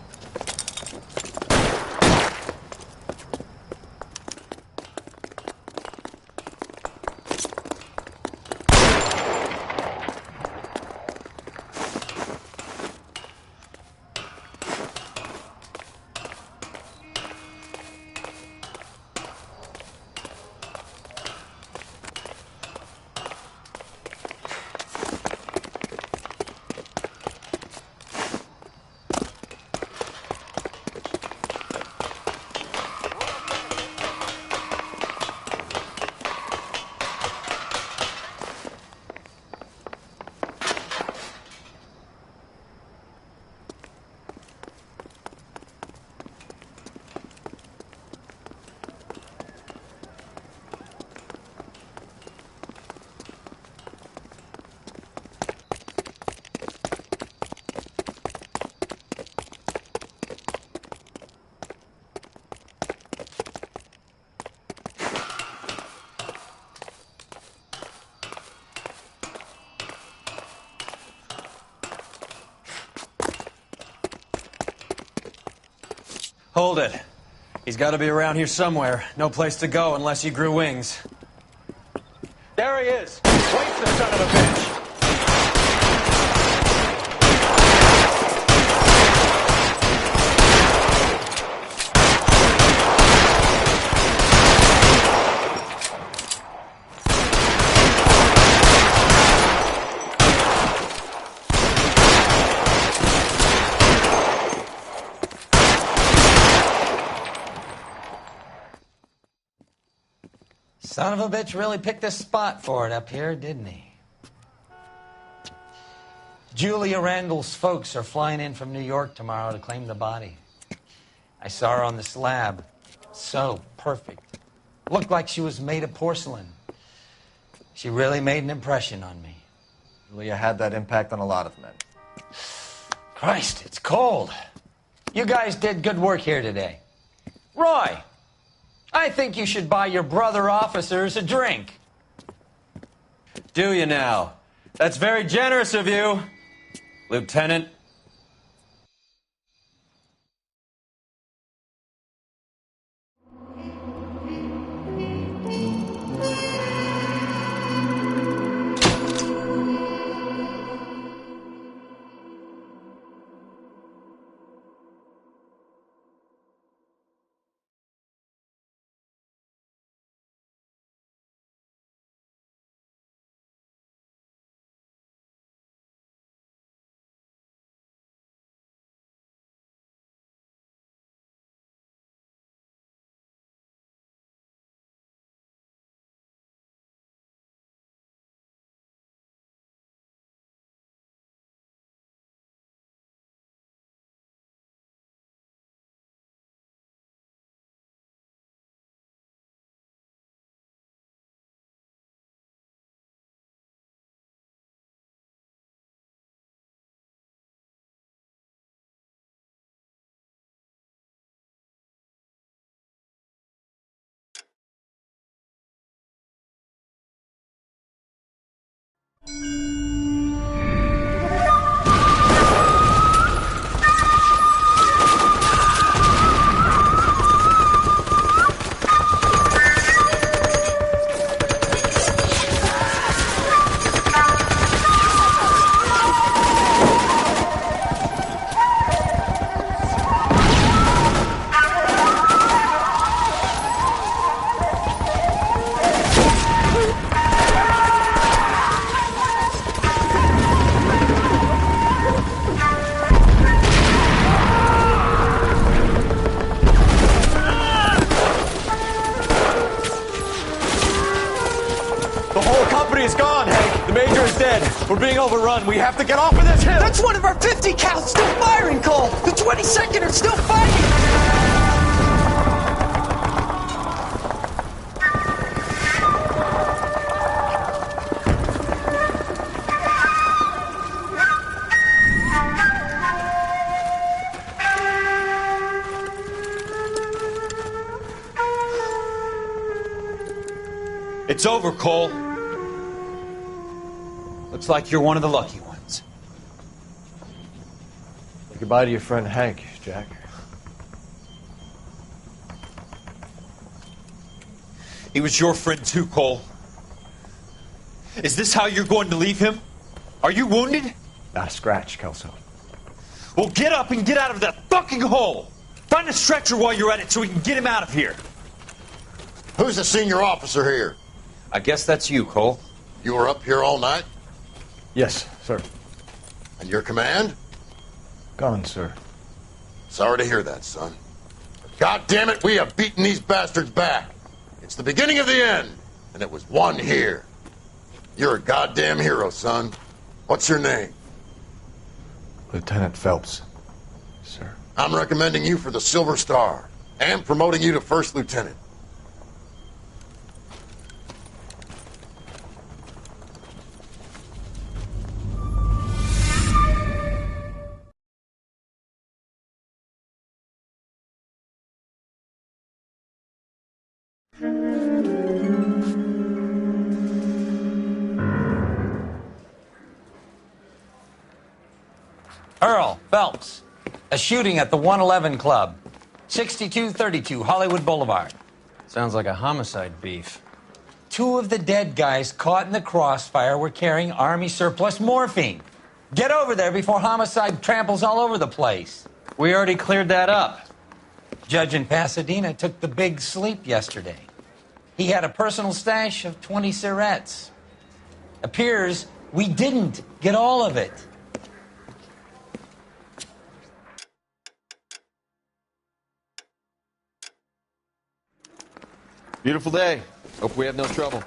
Hold it. He's got to be around here somewhere. No place to go unless he grew wings. There he is. Wait, the son of a bitch. Son of a bitch really picked a spot for it up here, didn't he? Julia Randall's folks are flying in from New York tomorrow to claim the body. I saw her on the slab. So perfect. Looked like she was made of porcelain. She really made an impression on me. Julia had that impact on a lot of men. Christ, it's cold. You guys did good work here today. Roy, I think you should buy your brother officers a drink. Do you now? That's very generous of you, Lieutenant. We're being overrun. We have to get off of this hill. That's one of our 50 cals still firing, Cole. The 22nd are still fighting. It's over, Cole. Looks like you're one of the lucky ones. Say goodbye to your friend Hank, Jack. He was your friend too, Cole. Is this how you're going to leave him? Are you wounded? Not a scratch, Kelso. Well, get up and get out of that fucking hole! Find a stretcher while you're at it so we can get him out of here. Who's the senior officer here? I guess that's you, Cole. You were up here all night? Yes, sir. And your command? Gone, sir. Sorry to hear that, son. God damn it, we have beaten these bastards back. It's the beginning of the end, and it was one here. You're a goddamn hero, son. What's your name? Lieutenant Phelps, sir. I'm recommending you for the Silver Star and promoting you to First Lieutenant. Earl Phelps, a shooting at the 111 Club. 6232 Hollywood Boulevard. Sounds like a homicide beef. 2 of the dead guys caught in the crossfire were carrying Army surplus morphine. Get over there before homicide tramples all over the place. We already cleared that up. Judge in Pasadena took the big sleep yesterday. He had a personal stash of 20 cigarettes. Appears we didn't get all of it. Beautiful day. Hope we have no trouble.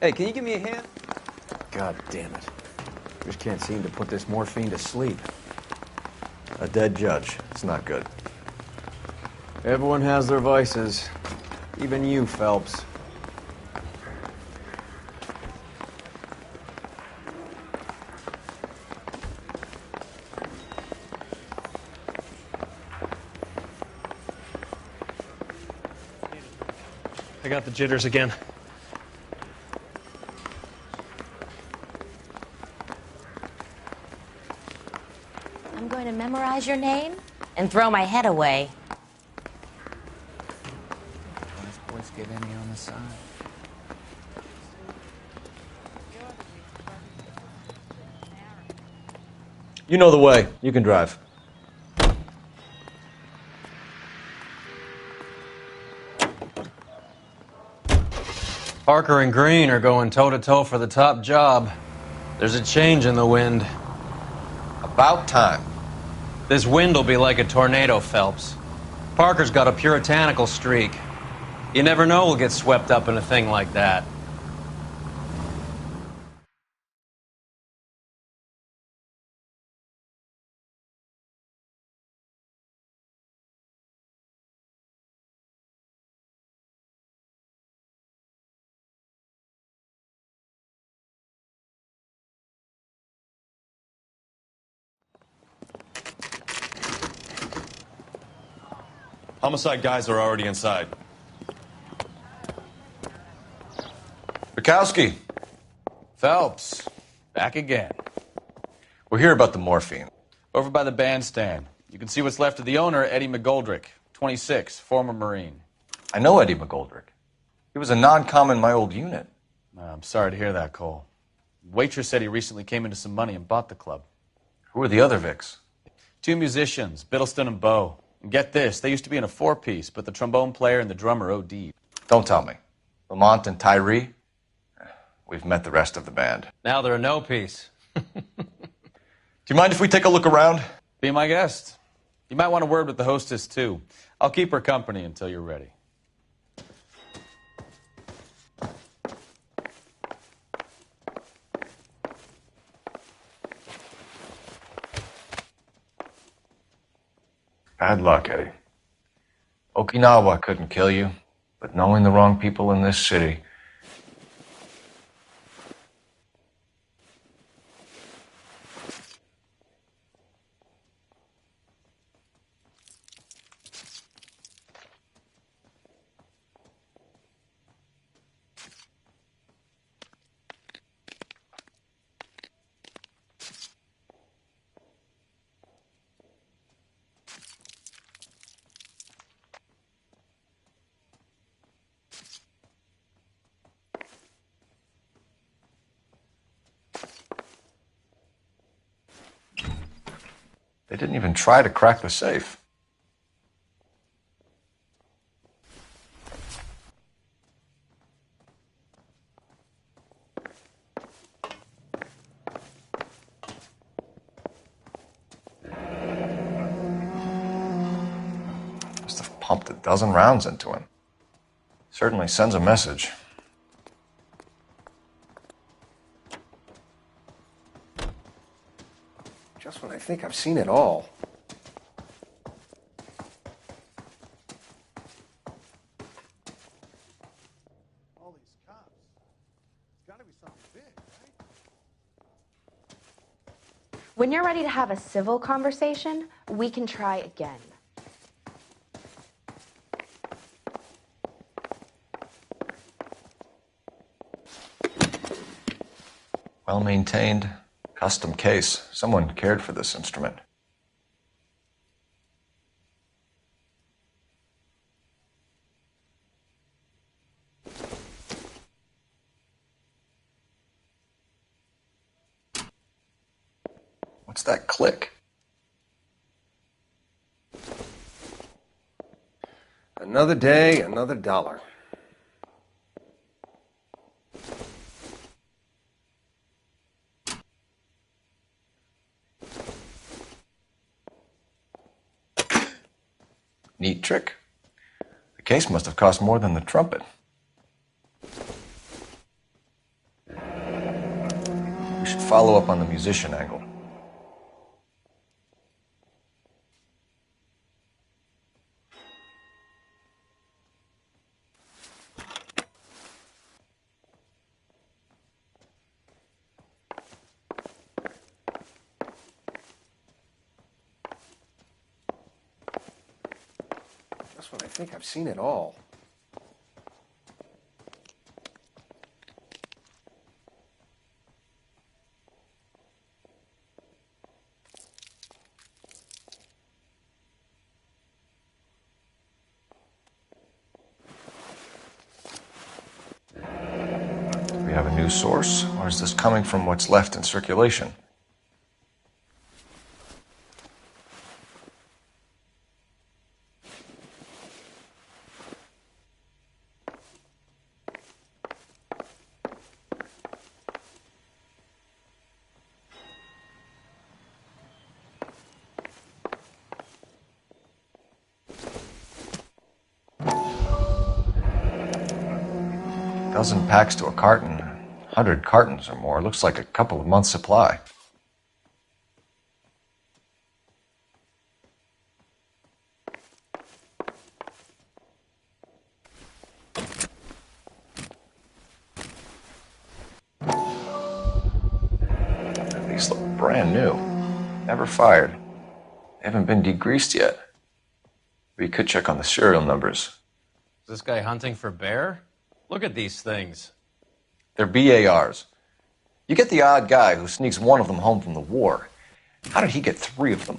Hey, can you give me a hand? God damn it. Just can't seem to put this morphine to sleep. A dead judge. It's not good. Everyone has their vices. Even you, Phelps. I got the jitters again. I'm going to memorize your name and throw my head away. Those boys get any on the side? You know the way. You can drive. Parker and Green are going toe-to-toe for the top job. There's a change in the wind. About time. This wind will be like a tornado, Phelps. Parker's got a puritanical streak. You never know we'll get swept up in a thing like that. Homicide guys are already inside. Bukowski. Phelps, back again. We're here about the morphine. Over by the bandstand. You can see what's left of the owner, Eddie McGoldrick, 26, former Marine. I know Eddie McGoldrick. He was a non-com in my old unit. I'm sorry to hear that, Cole. Waitress said he recently came into some money and bought the club. Who are the other Vics? 2 musicians, Biddleston and Bowe. And get this, they used to be in a 4-piece, but the trombone player and the drummer OD'd. Don't tell me. Lamont and Tyree? We've met the rest of the band. Now they're a no-piece. Do you mind if we take a look around? Be my guest. You might want a word with the hostess, too. I'll keep her company until you're ready. Bad luck, Eddie. Okinawa couldn't kill you, but knowing the wrong people in this city... They didn't even try to crack the safe. Must have pumped a dozen rounds into him. Certainly sends a message. Just when I think I've seen it all. All these cops. It's got to be something big, right? When you're ready to have a civil conversation, we can try again. Well maintained, custom case. Someone cared for this instrument. What's that click? Another day, another dollar. Neat trick. The case must have cost more than the trumpet. We should follow up on the musician angle. That's what I think I've seen it all. We have a new source, or is this coming from what's left in circulation? Dozen packs to a carton, 100 cartons or more. Looks like a couple of months' supply. These look brand new. Never fired. They haven't been degreased yet. We could check on the serial numbers. Is this guy hunting for bear? Look at these things. They're BARs. You get the odd guy who sneaks one of them home from the war. How did he get 3 of them?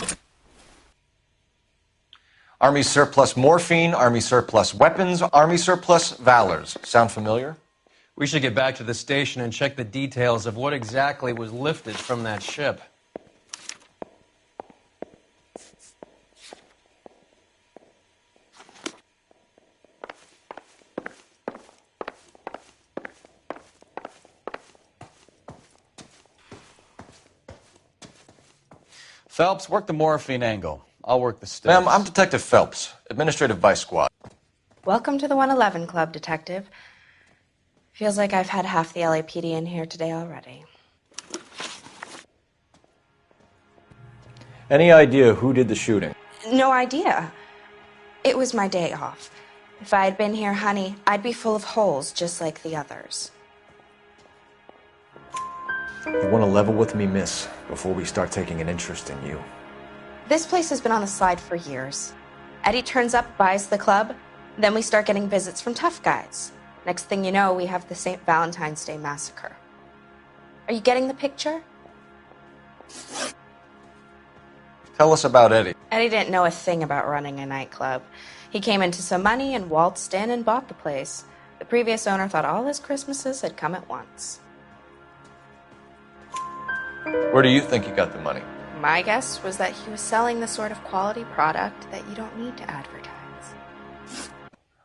Army surplus morphine, Army surplus weapons, Army surplus valors. Sound familiar? We should get back to the station and check the details of what exactly was lifted from that ship. Phelps, work the morphine angle. I'll work the stills. Ma'am, I'm Detective Phelps, Administrative Vice Squad. Welcome to the 111 Club, Detective. Feels like I've had half the LAPD in here today already. Any idea who did the shooting? No idea. It was my day off. If I had been here, honey, I'd be full of holes just like the others. You want to level with me, miss, before we start taking an interest in you. This place has been on the slide for years. Eddie turns up, buys the club, then we start getting visits from tough guys. Next thing you know, we have the St. Valentine's Day massacre. Are you getting the picture? Tell us about Eddie. Eddie didn't know a thing about running a nightclub. He came into some money and waltzed in and bought the place. The previous owner thought all his Christmases had come at once. Where do you think he got the money? My guess was that he was selling the sort of quality product that you don't need to advertise.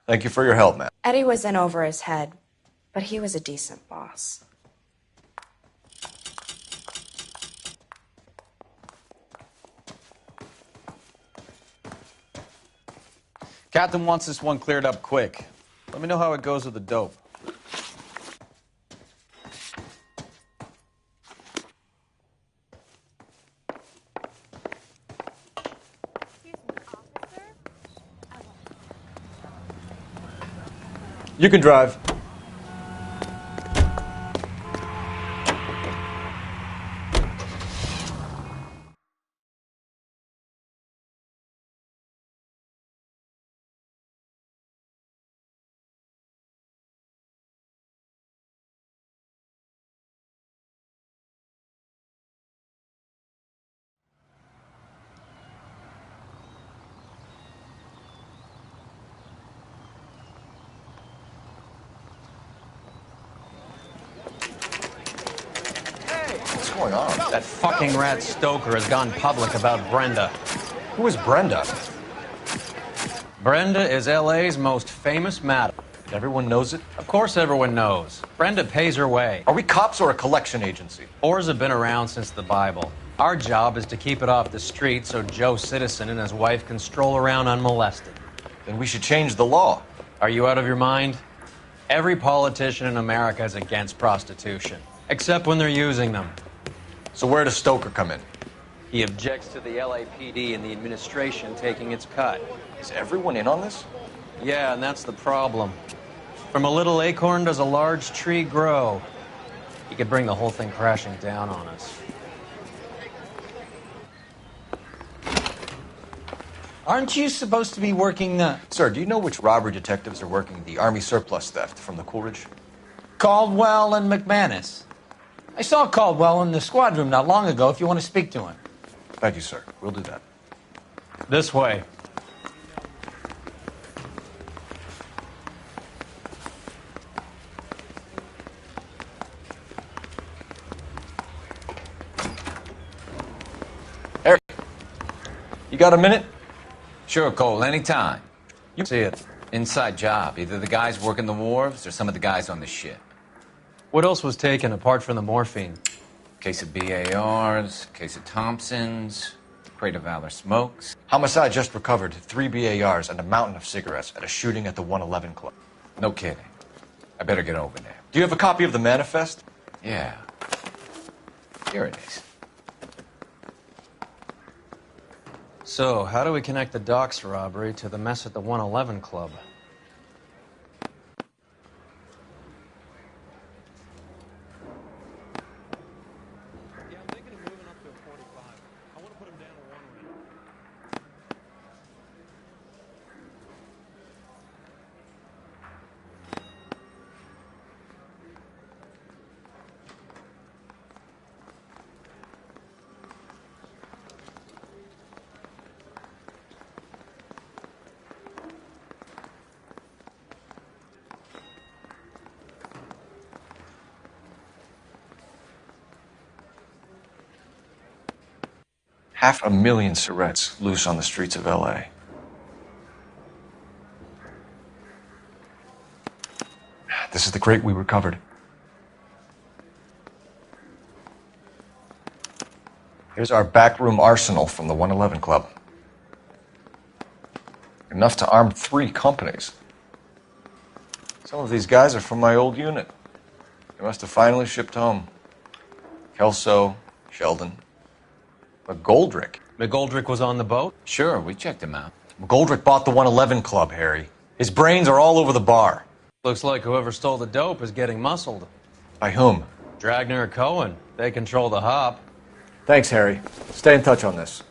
Thank you for your help, ma'am. Eddie was in over his head, but he was a decent boss. Captain wants this one cleared up quick. Let me know how it goes with the dope. You can drive. going on? That fucking rat Stoker has gone public about Brenda. Who is Brenda? Brenda is LA's most famous madam. Everyone knows it? Of course everyone knows. Brenda pays her way. Are we cops or a collection agency? Whores have been around since the Bible. Our job is to keep it off the street so Joe Citizen and his wife can stroll around unmolested. Then we should change the law. Are you out of your mind? Every politician in America is against prostitution, except when they're using them. So where does Stoker come in? He objects to the LAPD and the administration taking its cut. Is everyone in on this? Yeah, and that's the problem. From a little acorn does a large tree grow. He could bring the whole thing crashing down on us. Aren't you supposed to be working Sir, do you know which robbery detectives are working the Army surplus theft from the Coolidge? Caldwell and McManus? I saw Caldwell in the squad room not long ago if you want to speak to him. Thank you, sir. We'll do that. This way. Eric, you got a minute? Sure, Cole, anytime. You see it. Inside job. Either the guys working the wharves or some of the guys on the ship. What else was taken apart from the morphine? Case of BARs, case of Thompsons, crate of Valor smokes. Homicide just recovered 3 BARs and a mountain of cigarettes at a shooting at the 111 Club. No kidding. I better get over there. Do you have a copy of the manifest? Yeah. Here it is. So, how do we connect the docks robbery to the mess at the 111 Club? $500,000 cigarettes loose on the streets of LA. This is the crate we recovered. Here's our backroom arsenal from the 111 Club. Enough to arm 3 companies. Some of these guys are from my old unit. They must have finally shipped home. Kelso, Sheldon. McGoldrick. McGoldrick was on the boat? Sure, we checked him out. McGoldrick bought the 111 Club, Harry. His brains are all over the bar. Looks like whoever stole the dope is getting muscled. By whom? Dragner or Cohen. They control the hop. Thanks, Harry. Stay in touch on this.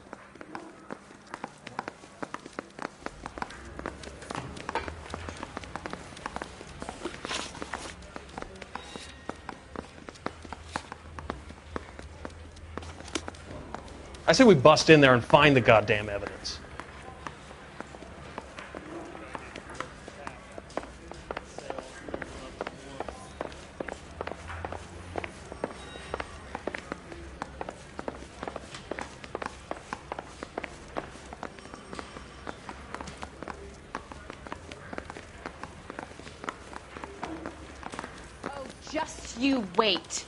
I say we bust in there and find the goddamn evidence. Oh, just you wait.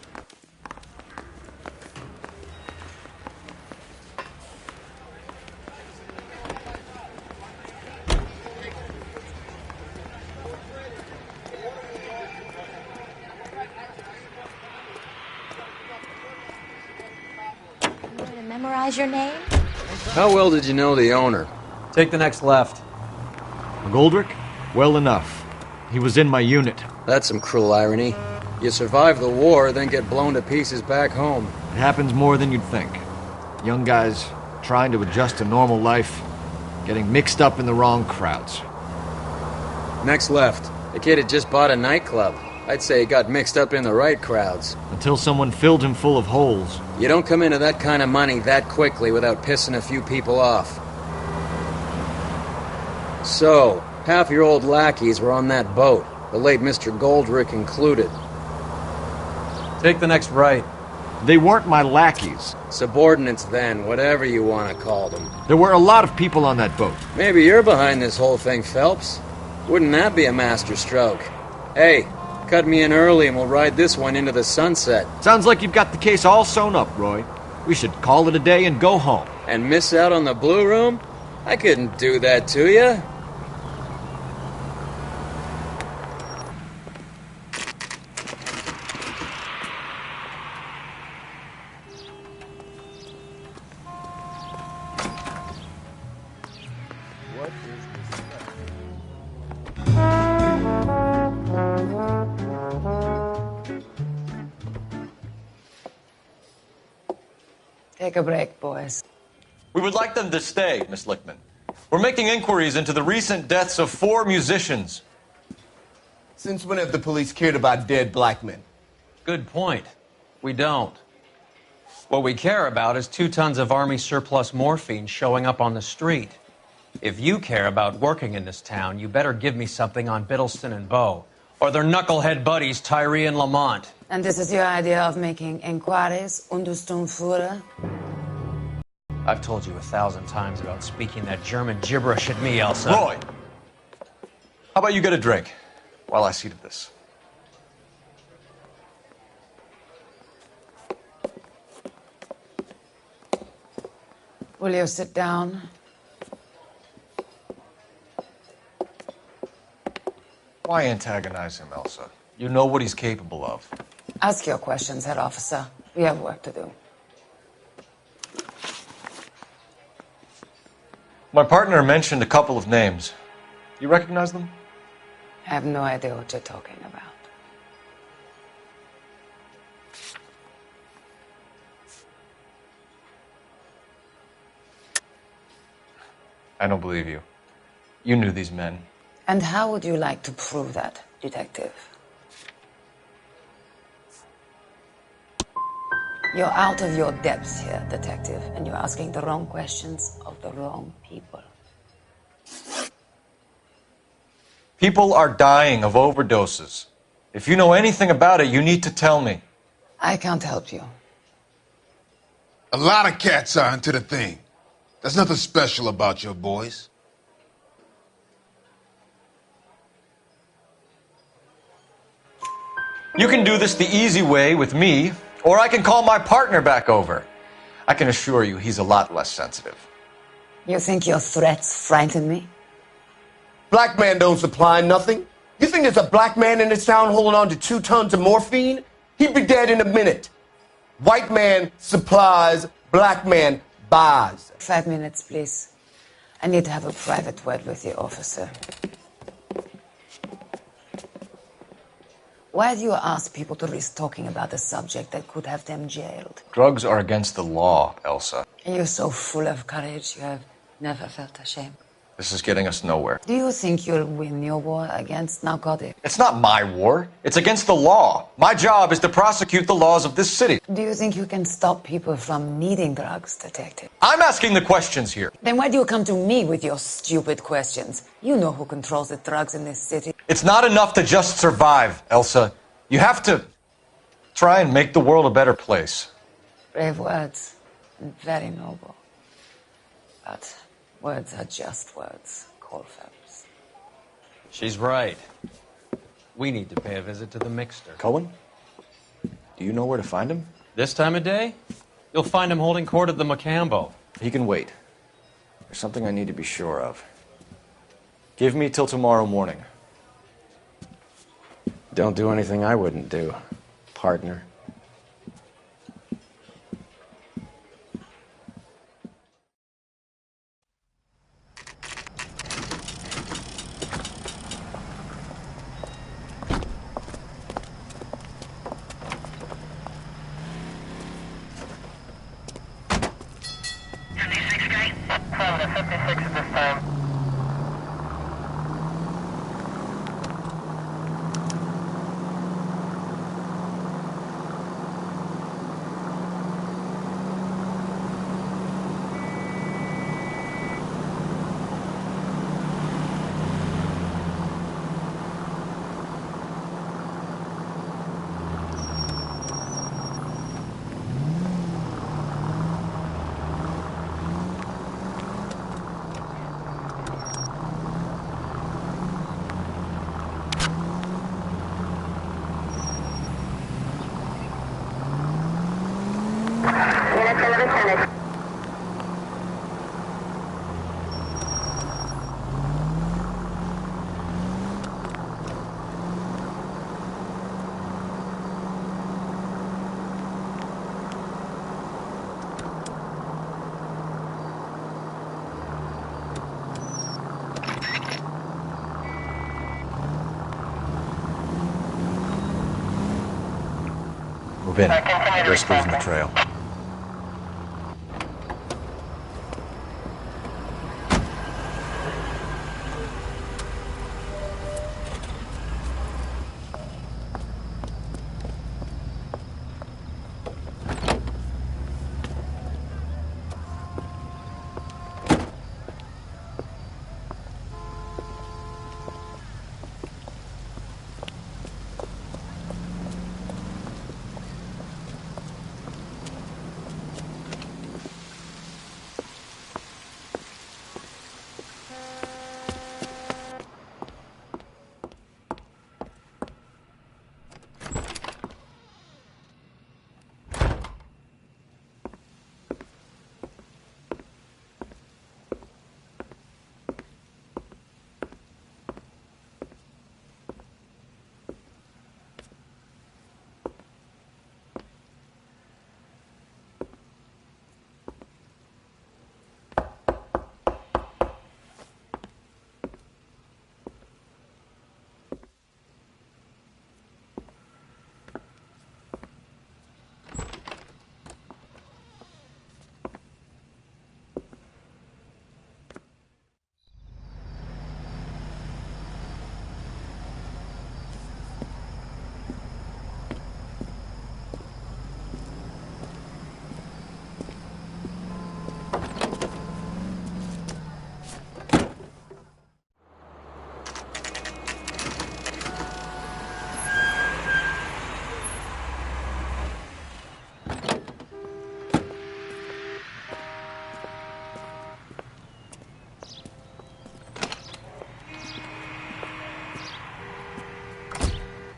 Memorize your name? How well did you know the owner? Take the next left. McGoldrick? Well enough. He was in my unit. That's some cruel irony. You survive the war, then get blown to pieces back home. It happens more than you'd think. Young guys trying to adjust to normal life, getting mixed up in the wrong crowds. Next left. The kid had just bought a nightclub. I'd say he got mixed up in the right crowds. Until someone filled him full of holes. You don't come into that kind of money that quickly without pissing a few people off. So, half your old lackeys were on that boat, the late Mr. Goldrick included. Take the next right. They weren't my lackeys. Subordinates then, whatever you want to call them. There were a lot of people on that boat. Maybe you're behind this whole thing, Phelps. Wouldn't that be a master stroke? Hey, cut me in early and we'll ride this one into the sunset. Sounds like you've got the case all sewn up, Roy. We should call it a day and go home. And miss out on the Blue Room? I couldn't do that to you. Take a break, boys. We would like them to stay, Miss Lickman. We're making inquiries into the recent deaths of 4 musicians. Since when have the police cared about dead black men? Good point. We don't. What we care about is 2 tons of Army surplus morphine showing up on the street. If you care about working in this town, you better give me something on Biddleston and Bow, or their knucklehead buddies Tyree and Lamont. And this is your idea of making inquiries, Untersturmführer? I've told you 1,000 times about speaking that German gibberish at me, Elsa. Roy! How about you get a drink while I see to this? Will you sit down? Why antagonize him, Elsa? You know what he's capable of. Ask your questions, head officer. We have work to do. My partner mentioned a couple of names. You recognize them? I have no idea what you're talking about. I don't believe you. You knew these men. And how would you like to prove that, detective? You're out of your depths here, detective, and you're asking the wrong questions of the wrong people. People are dying of overdoses. If you know anything about it, you need to tell me. I can't help you. A lot of cats are into the thing. There's nothing special about your boys. You can do this the easy way with me, or I can call my partner back over. I can assure you he's a lot less sensitive. You think your threats frighten me? Black man don't supply nothing. You think there's a black man in this town holding on to 2 tons of morphine? He'd be dead in a minute. White man supplies, black man buys. 5 minutes, please. I need to have a private word with you, officer. Why do you ask people to risk talking about a subject that could have them jailed? Drugs are against the law, Elsa. And you're so full of courage, you have never felt ashamed. This is getting us nowhere. Do you think you'll win your war against narcotics? It's not my war. It's against the law. My job is to prosecute the laws of this city. Do you think you can stop people from needing drugs, detective? I'm asking the questions here. Then why do you come to me with your stupid questions? You know who controls the drugs in this city. It's not enough to just survive, Elsa. You have to try and make the world a better place. Brave words, and very noble. But words are just words, Cole Phelps. She's right. We need to pay a visit to the mixer. Cohen? Do you know where to find him? This time of day? You'll find him holding court at the Macambo. He can wait. There's something I need to be sure of. Give me till tomorrow morning. Don't do anything I wouldn't do, partner. Move in. Risk losing the trail.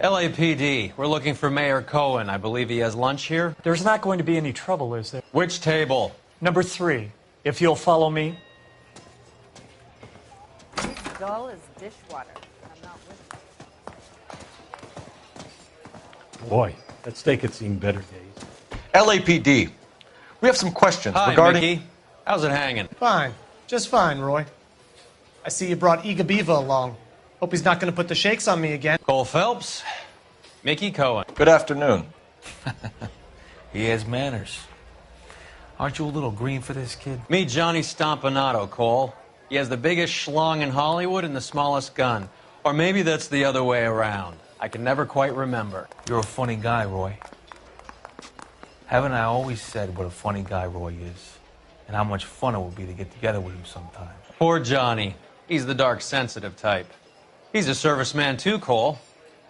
LAPD, we're looking for Mayor Cohen. I believe he has lunch here. There's not going to be any trouble, is there? Which table? Number 3, if you'll follow me. He's dull as dishwater. I'm not with him. Boy, that steak had seen better days. LAPD. We have some questions Hi, regarding... Mickey. How's it hanging? Fine. Just fine, Roy. I see you brought Iga Beaver along. Hope he's not going to put the shakes on me again. Cole Phelps, Mickey Cohen. Good afternoon. He has manners. Aren't you a little green for this kid? Meet Johnny Stompanato, Cole. He has the biggest schlong in Hollywood and the smallest gun. Or maybe that's the other way around. I can never quite remember. You're a funny guy, Roy. Haven't I always said what a funny guy Roy is? And how much fun it would be to get together with him sometime. Poor Johnny. He's the dark, sensitive type. He's a serviceman too, Cole.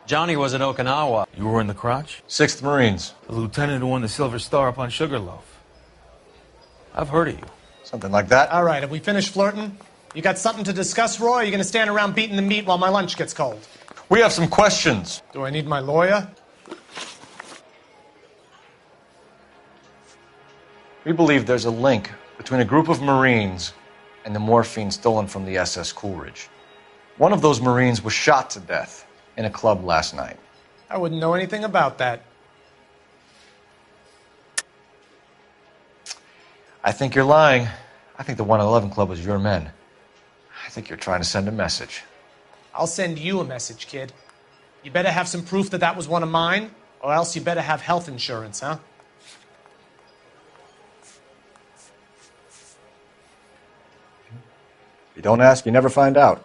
Johnny was at Okinawa. You were in the crotch? 6th Marines. The lieutenant who won the Silver Star up on Sugarloaf. I've heard of you. Something like that. All right, have we finished flirting? You got something to discuss, Roy? Or are you going to stand around beating the meat while my lunch gets cold? We have some questions. Do I need my lawyer? We believe there's a link between a group of Marines and the morphine stolen from the SS Coolidge. One of those Marines was shot to death in a club last night. I wouldn't know anything about that. I think you're lying. I think the 111 Club was your men. I think you're trying to send a message. I'll send you a message, kid. You better have some proof that that was one of mine, or else you better have health insurance, huh? If you don't ask, you never find out.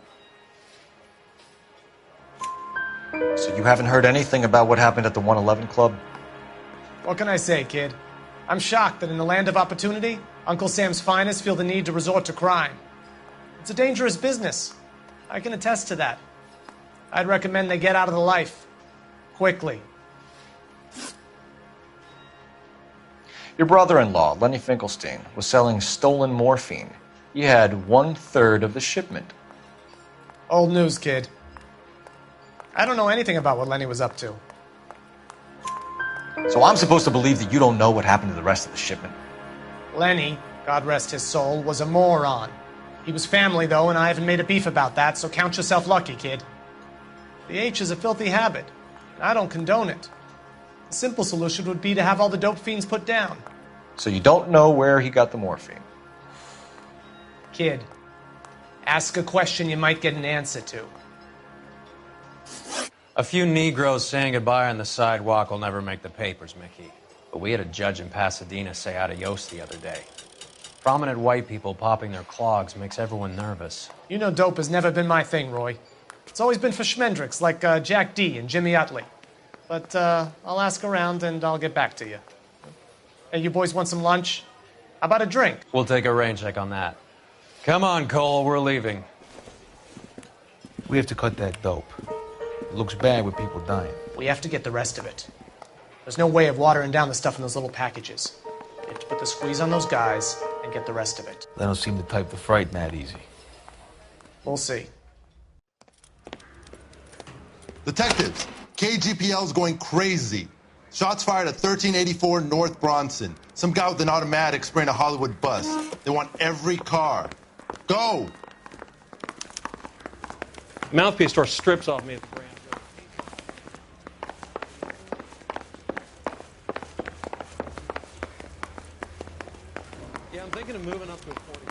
So you haven't heard anything about what happened at the 111 Club? What can I say, kid? I'm shocked that in the land of opportunity, Uncle Sam's finest feel the need to resort to crime. It's a dangerous business. I can attest to that. I'd recommend they get out of the life. Quickly. Your brother-in-law, Lenny Finkelstein, was selling stolen morphine. He had 1/3 of the shipment. Old news, kid. I don't know anything about what Lenny was up to. So I'm supposed to believe that you don't know what happened to the rest of the shipment? Lenny, God rest his soul, was a moron. He was family, though, and I haven't made a beef about that, so count yourself lucky, kid. The H is a filthy habit, and I don't condone it. The simple solution would be to have all the dope fiends put down. So you don't know where he got the morphine? Kid, ask a question you might get an answer to. A few Negroes saying goodbye on the sidewalk will never make the papers, Mickey. But we had a judge in Pasadena say adios the other day. Prominent white people popping their clogs makes everyone nervous. You know dope has never been my thing, Roy. It's always been for schmendricks like Jack D. and Jimmy Utley. But I'll ask around and I'll get back to you. Hey, you boys want some lunch? How about a drink? We'll take a rain check on that. Come on, Cole, we're leaving. We have to cut that dope. It looks bad with people dying. We have to get the rest of it. There's no way of watering down the stuff in those little packages. We have to put the squeeze on those guys and get the rest of it. They don't seem the type to frighten that easy. We'll see. Detectives, KGPL's going crazy. Shots fired at 1384 North Bronson. Some guy with an automatic spraying a Hollywood bus. They want every car. Go! Mouthpiece store strips off me. Yeah, I'm thinking of moving up to a 45.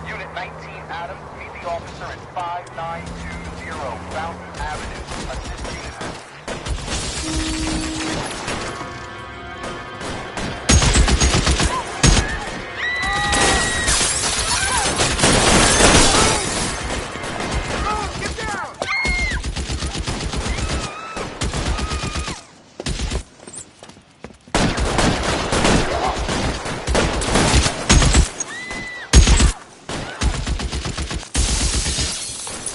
Unit 19 Adams, meet the officer at 5920 Fountain Avenue. Assisting.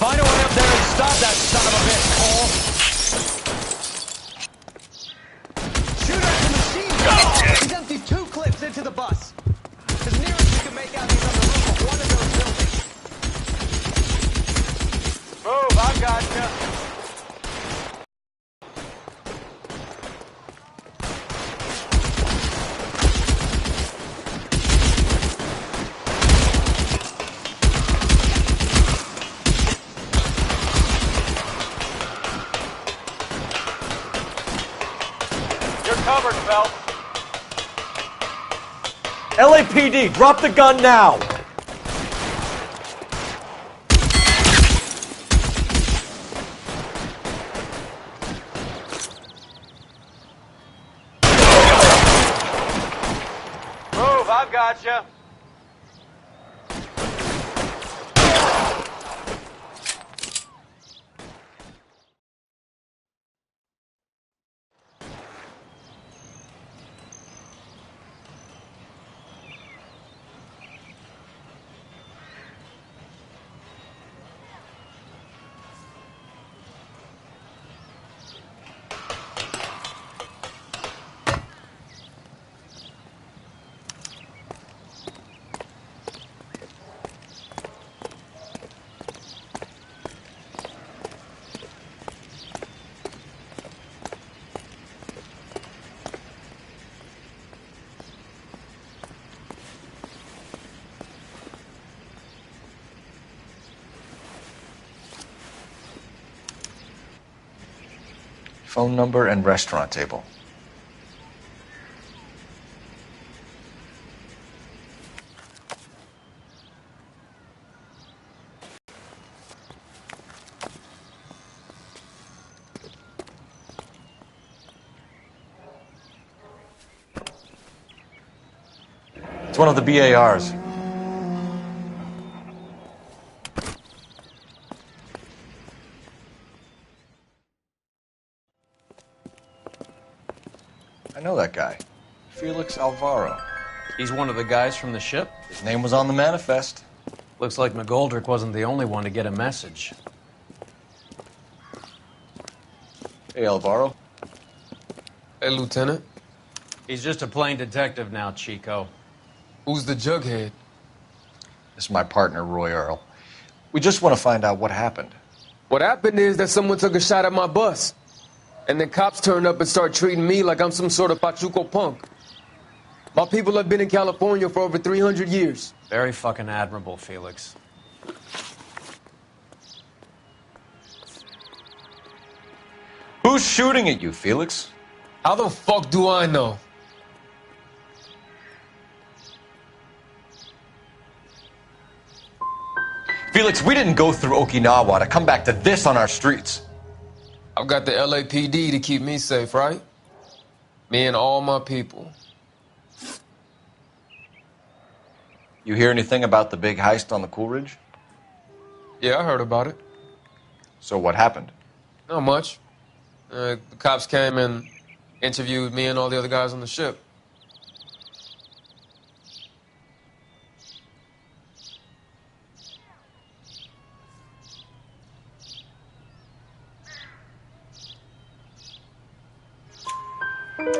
Find a way up there and stop that son of a bitch, Cole! Shoot at the machine gun! He's emptied 2 clips into the bus. As near as we can make out, he's on the roof of one of those buildings. Move, I gotcha. Covered, Phelps. LAPD, drop the gun now! Move, I've gotcha. Phone number and restaurant table. It's one of the BARs. I know that guy. Felix Alvaro. He's one of the guys from the ship? His name was on the manifest. Looks like McGoldrick wasn't the only one to get a message. Hey, Alvaro. Hey, Lieutenant. He's just a plain detective now, Chico. Who's the jughead? This is my partner, Roy Earl. We just want to find out what happened. What happened is that someone took a shot at my bus. And then cops turned up and started treating me like I'm some sort of Pachuco punk. My people have been in California for over 300 years. Very fucking admirable, Felix. Who's shooting at you, Felix? How the fuck do I know? Felix, we didn't go through Okinawa to come back to this on our streets. I've got the LAPD to keep me safe, right? Me and all my people. You hear anything about the big heist on the Coolidge? Yeah, I heard about it. So what happened? Not much. The cops came and interviewed me and all the other guys on the ship.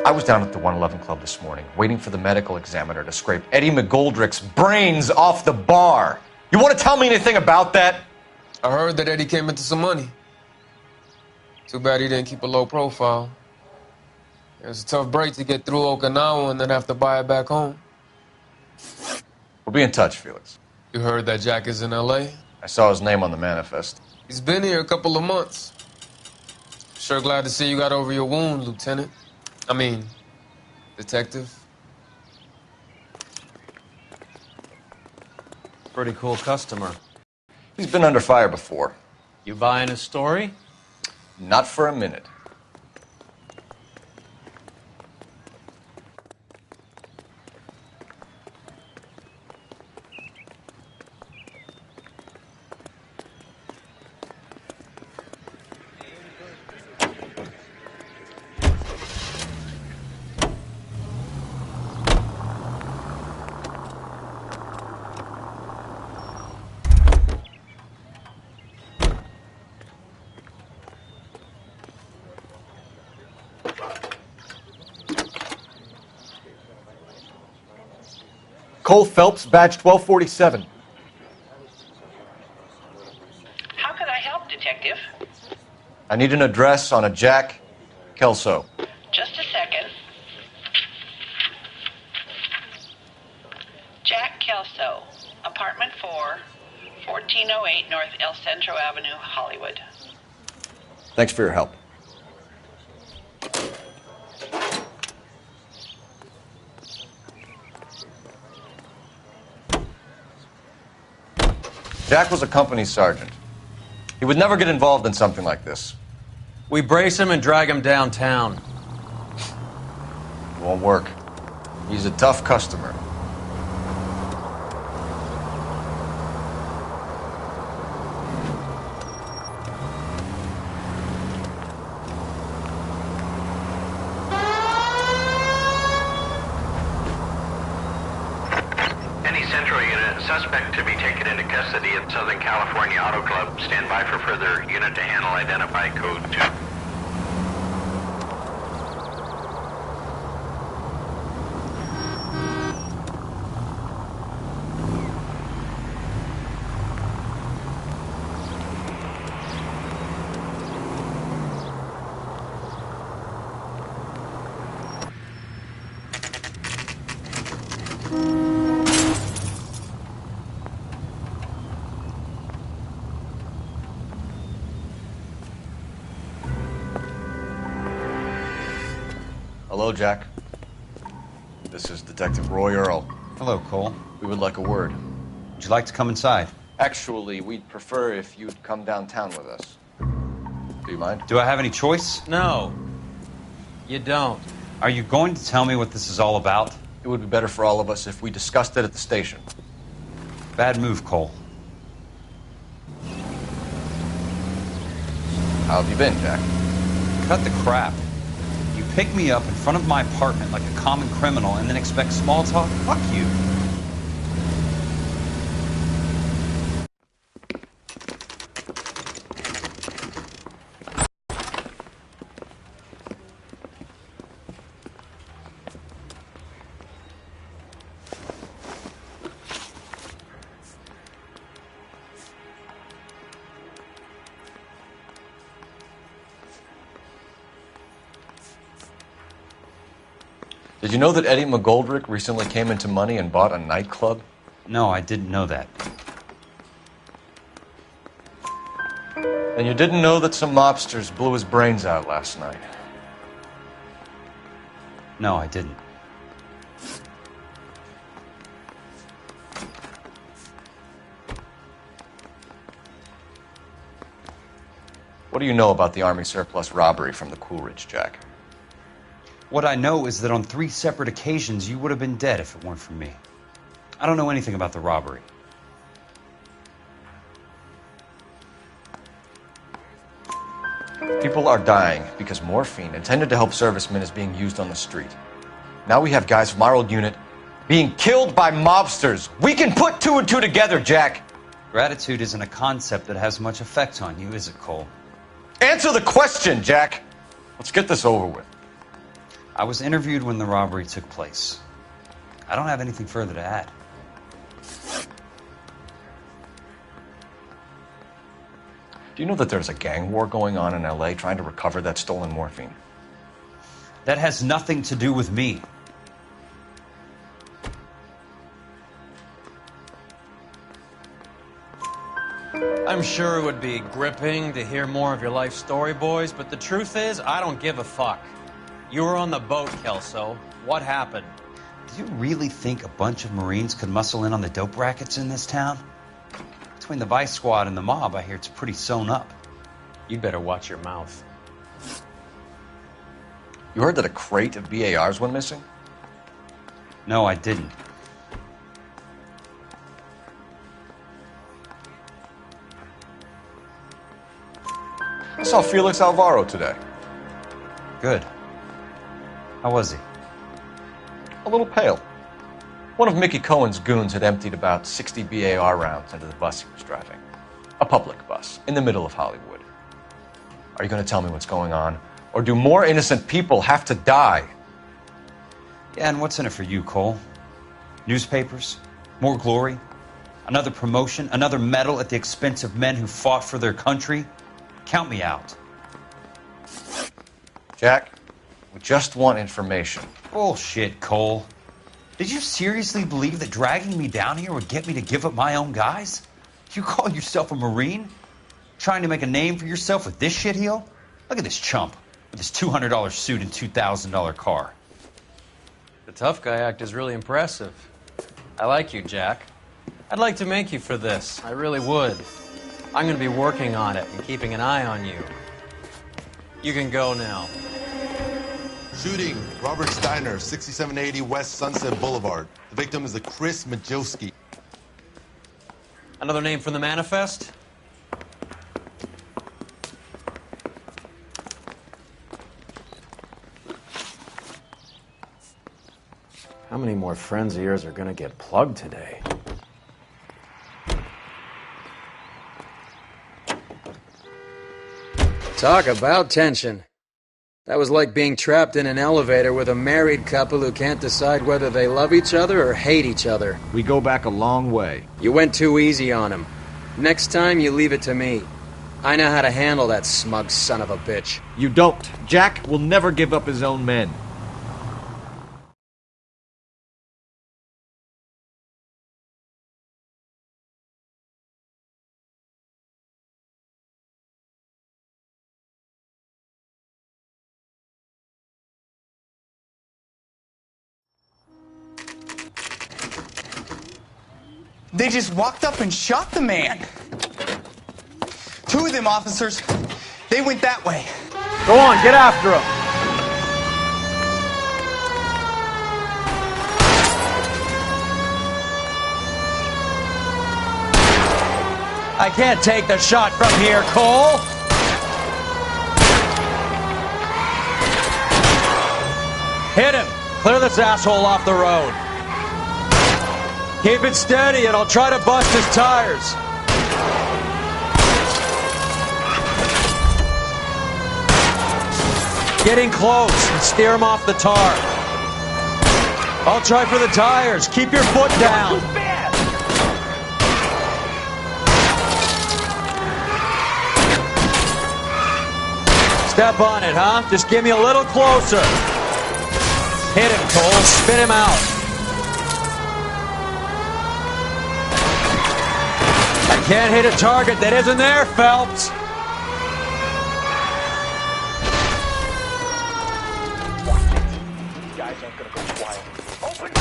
I was down at the 111 Club this morning, waiting for the medical examiner to scrape Eddie McGoldrick's brains off the bar. You want to tell me anything about that? I heard that Eddie came into some money. Too bad he didn't keep a low profile. It was a tough break to get through Okinawa and then have to buy it back home. We'll be in touch, Felix. You heard that Jack is in L.A.? I saw his name on the manifest. He's been here a couple of months. Sure glad to see you got over your wound, Lieutenant. I mean, detective. Pretty cool customer. He's been under fire before. You buying his story? Not for a minute. Cole Phelps, badge 1247. How can I help, Detective? I need an address on a Jack Kelso. Just a second. Jack Kelso, apartment 4, 1408 North El Centro Avenue, Hollywood. Thanks for your help. Jack was a company sergeant. He would never get involved in something like this. We brace him and drag him downtown. It won't work. He's a tough customer. Any Central unit, suspect to be taken into custody at Southern California Auto Club. Stand by for further unit to handle identify code 2. Hello, Jack. This is Detective Roy Earl. Hello, Cole. We would like a word. Would you like to come inside? Actually, we'd prefer if you'd come downtown with us. Do you mind? Do I have any choice? No. You don't. Are you going to tell me what this is all about? It would be better for all of us if we discussed it at the station. Bad move, Cole. How have you been, Jack? Cut the crap. You pick me up in front of my apartment like a common criminal and then expect small talk? Fuck you. Did you know that Eddie McGoldrick recently came into money and bought a nightclub? No, I didn't know that. And you didn't know that some mobsters blew his brains out last night? No, I didn't. What do you know about the Army surplus robbery from the Coolidge, Jack? What I know is that on 3 separate occasions, you would have been dead if it weren't for me. I don't know anything about the robbery. People are dying because morphine intended to help servicemen is being used on the street. Now we have guys from our old unit being killed by mobsters. We can put 2 and 2 together, Jack. Gratitude isn't a concept that has much effect on you, is it, Cole? Answer the question, Jack. Let's get this over with. I was interviewed when the robbery took place. I don't have anything further to add. Do you know that there's a gang war going on in LA trying to recover that stolen morphine? That has nothing to do with me. I'm sure it would be gripping to hear more of your life story, boys, but the truth is, I don't give a fuck. You were on the boat, Kelso. What happened? Do you really think a bunch of Marines could muscle in on the dope rackets in this town? Between the Vice Squad and the mob, I hear it's pretty sewn up. You'd better watch your mouth. You heard that a crate of BARs went missing? No, I didn't. I saw Felix Alvaro today. Good. How was he? A little pale. One of Mickey Cohen's goons had emptied about 60 BAR rounds into the bus he was driving. A public bus, in the middle of Hollywood. Are you going to tell me what's going on? Or do more innocent people have to die? Yeah, and what's in it for you, Cole? Newspapers? More glory? Another promotion? Another medal at the expense of men who fought for their country? Count me out. Jack, we just want information. Bullshit, Cole. Did you seriously believe that dragging me down here would get me to give up my own guys? You call yourself a Marine? Trying to make a name for yourself with this shitheel? Look at this chump with his $200 suit and $2,000 car. The tough guy act is really impressive. I like you, Jack. I'd like to make you for this. I really would. I'm going to be working on it and keeping an eye on you. You can go now. Shooting, Robert Steiner, 6780 West Sunset Boulevard. The victim is a Chris Majowski. Another name from the manifest? How many more friends of yours are going to get plugged today? Talk about tension. That was like being trapped in an elevator with a married couple who can't decide whether they love each other or hate each other. We go back a long way. You went too easy on him. Next time, you leave it to me. I know how to handle that smug son of a bitch. You don't. Jack will never give up his own men. They just walked up and shot the man. 2 of them officers, they went that way. Go on, get after him. I can't take the shot from here, Cole. Hit him. Clear this asshole off the road. Keep it steady and I'll try to bust his tires. Getting close and steer him off the tar. I'll try for the tires. Keep your foot down. Step on it, huh? Just give me a little closer. Hit him, Cole. Spin him out. I can't hit a target that isn't there, Phelps. Guys aren't gonna go quiet. Open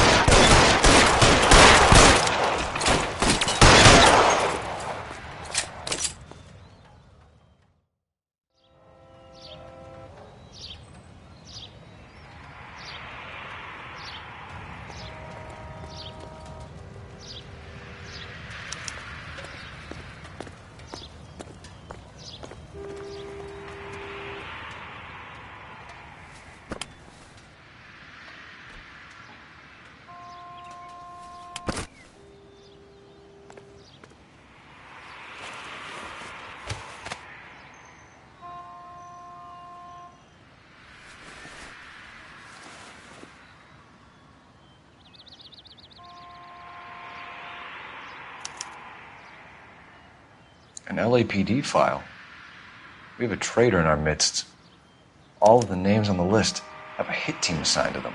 An LAPD file. We have a traitor in our midst. All of the names on the list have a hit team assigned to them.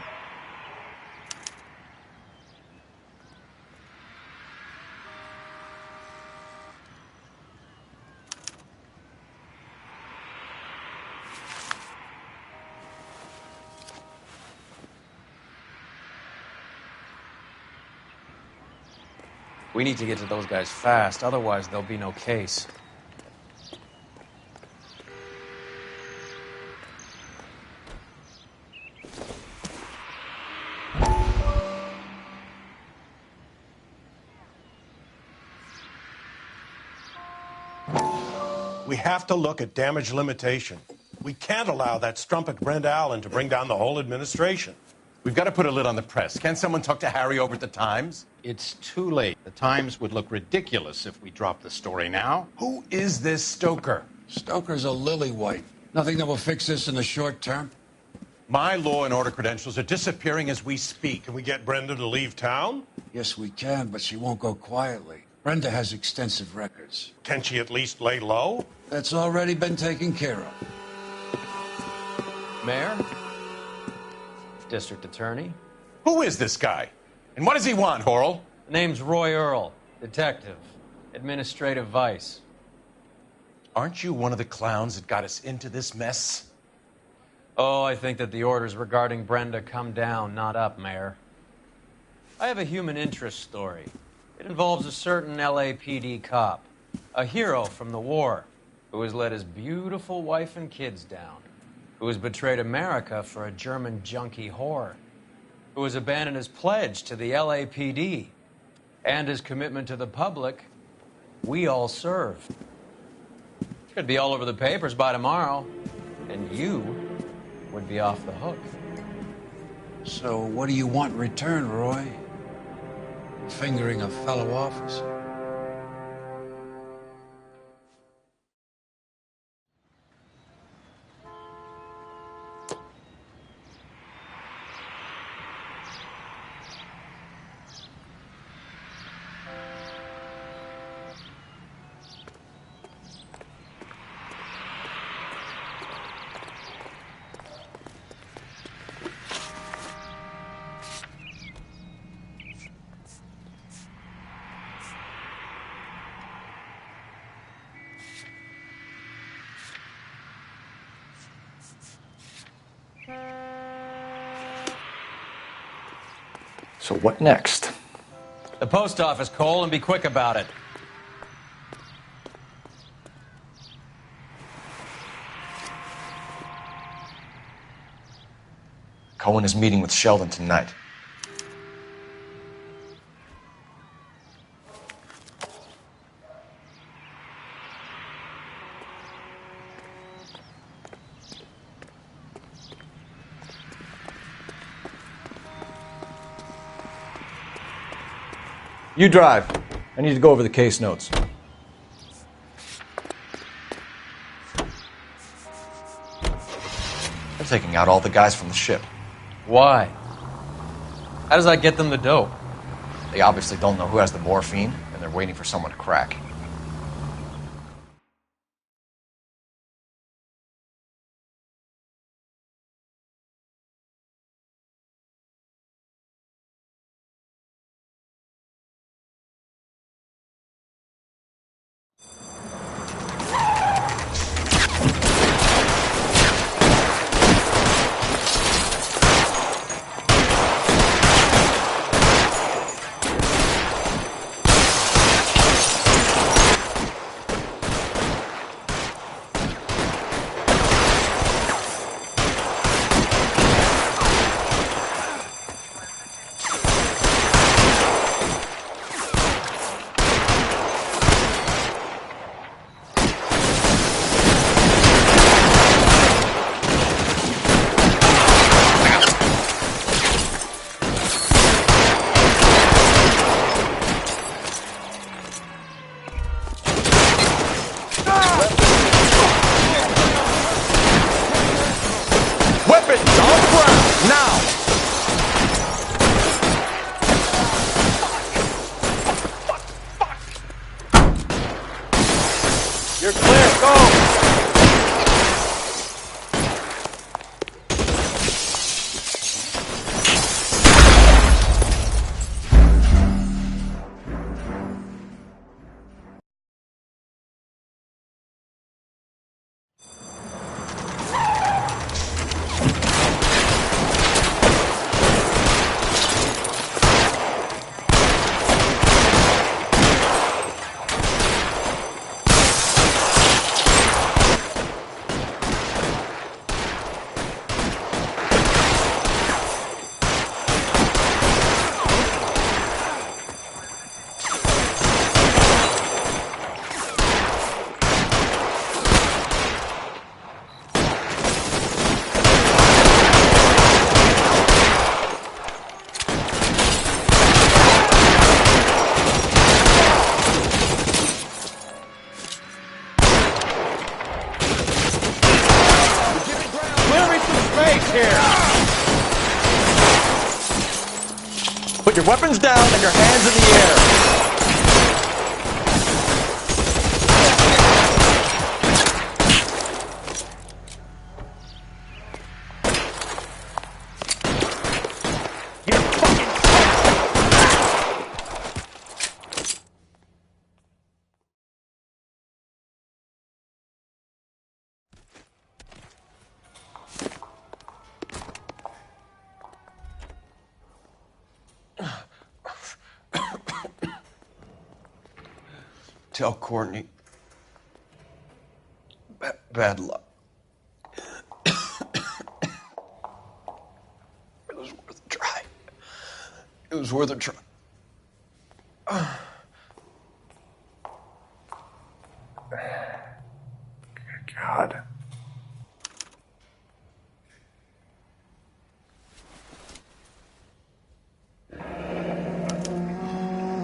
We need to get to those guys fast, otherwise there'll be no case. We have to look at damage limitation. We can't allow that strumpet Brenda Allen to bring down the whole administration. We've got to put a lid on the press. Can't someone talk to Harry over at the Times? It's too late. The Times would look ridiculous if we dropped the story now. Who is this Stoker? Stoker's a lily-white. Nothing that will fix this in the short term. My law and order credentials are disappearing as we speak. Can we get Brenda to leave town? Yes, we can, but she won't go quietly. Brenda has extensive records. Can she at least lay low? That's already been taken care of. Mayor? District Attorney? Who is this guy? And what does he want, Horrell? Name's Roy Earl, detective, administrative vice. Aren't you one of the clowns that got us into this mess? Oh, I think that the orders regarding Brenda come down, not up, Mayor. I have a human interest story. It involves a certain LAPD cop, a hero from the war, who has let his beautiful wife and kids down, who has betrayed America for a German junkie whore, who has abandoned his pledge to the LAPD and his commitment to the public. We all serve. Could be all over the papers by tomorrow, and you would be off the hook. So what do you want in return, Roy? Fingering a fellow officer? So what next? The post office, Cole, and be quick about it. Cohen is meeting with Sheldon tonight. You drive. I need to go over the case notes. They're taking out all the guys from the ship. Why? How does that get them the dope? They obviously don't know who has the morphine, and they're waiting for someone to crack. You're clear, go! Put your weapons down and your hands in the air. Tell Courtney. Bad luck. It was worth a try. It was worth a try. God.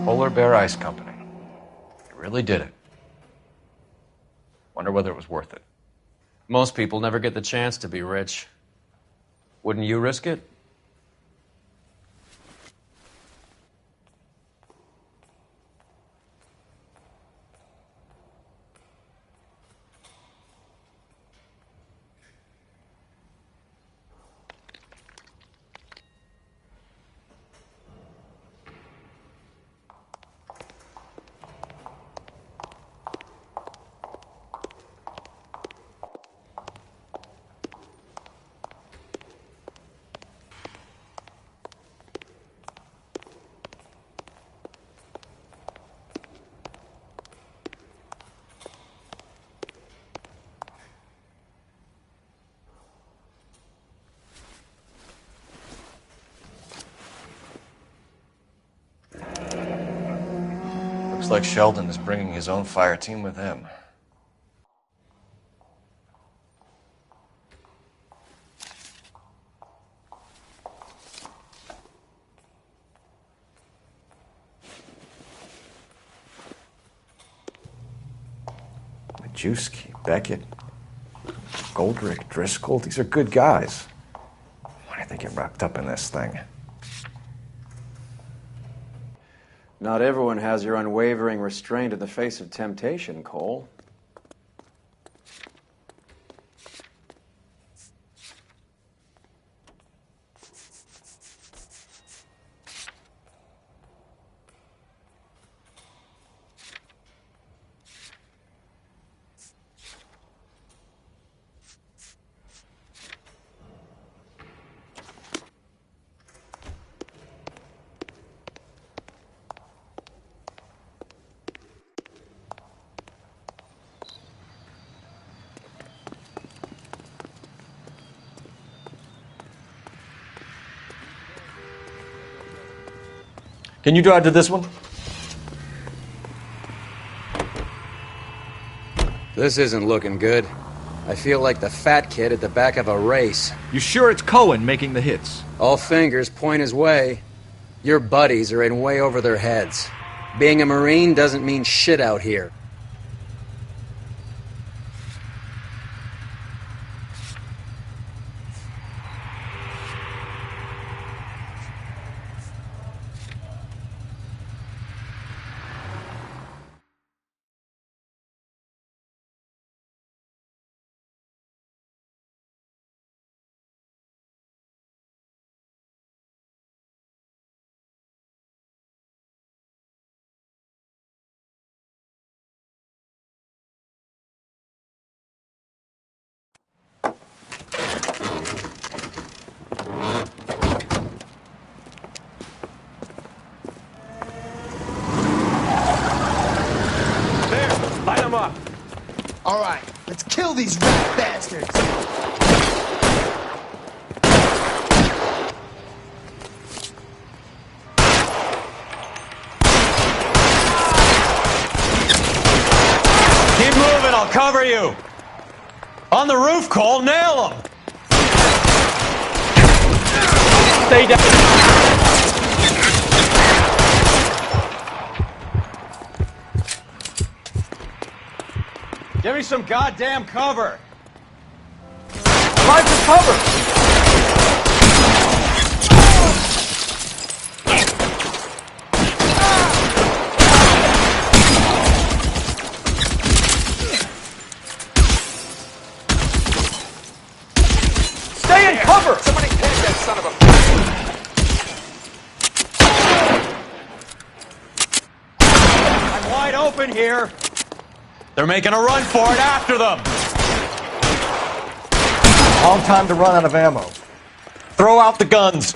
Polar Bear Ice Company. You really did it. Wonder whether it was worth it. Most people never get the chance to be rich. Wouldn't you risk it? Looks like Sheldon is bringing his own fire team with him. Majewski, Beckett, Goldrick, Driscoll. These are good guys. Why did they get wrapped up in this thing? Not everyone has your unwavering restraint in the face of temptation, Cole. Can you drive to this one? This isn't looking good. I feel like the fat kid at the back of a race. You sure it's Cohen making the hits? All fingers point his way. Your buddies are in way over their heads. Being a Marine doesn't mean shit out here. All right, let's kill these rat bastards. Keep moving, I'll cover you. On the roof, Cole, nail him. Stay down. Give me some goddamn cover. Find some cover. Stay in cover. Somebody take that son of a... I'm wide open here. They're making a run for it after them. Long time to run out of ammo. Throw out the guns.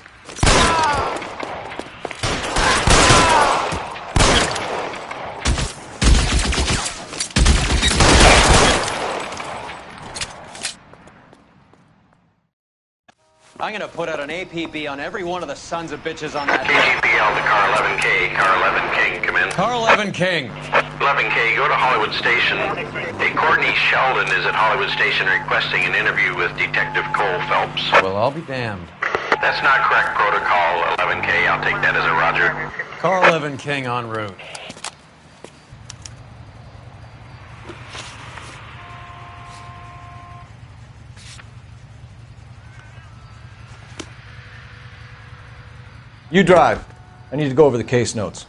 I'm gonna put out an APB on every one of the sons of bitches on that. KGPL to Car 11K. Car 11 King, come in. Car 11 King. 11K, go to Hollywood Station. Hey, Courtney Sheldon is at Hollywood Station requesting an interview with Detective Cole Phelps. Well, I'll be damned. That's not correct protocol, 11K. I'll take that as a roger. Car 11 King en route. You drive. I need to go over the case notes.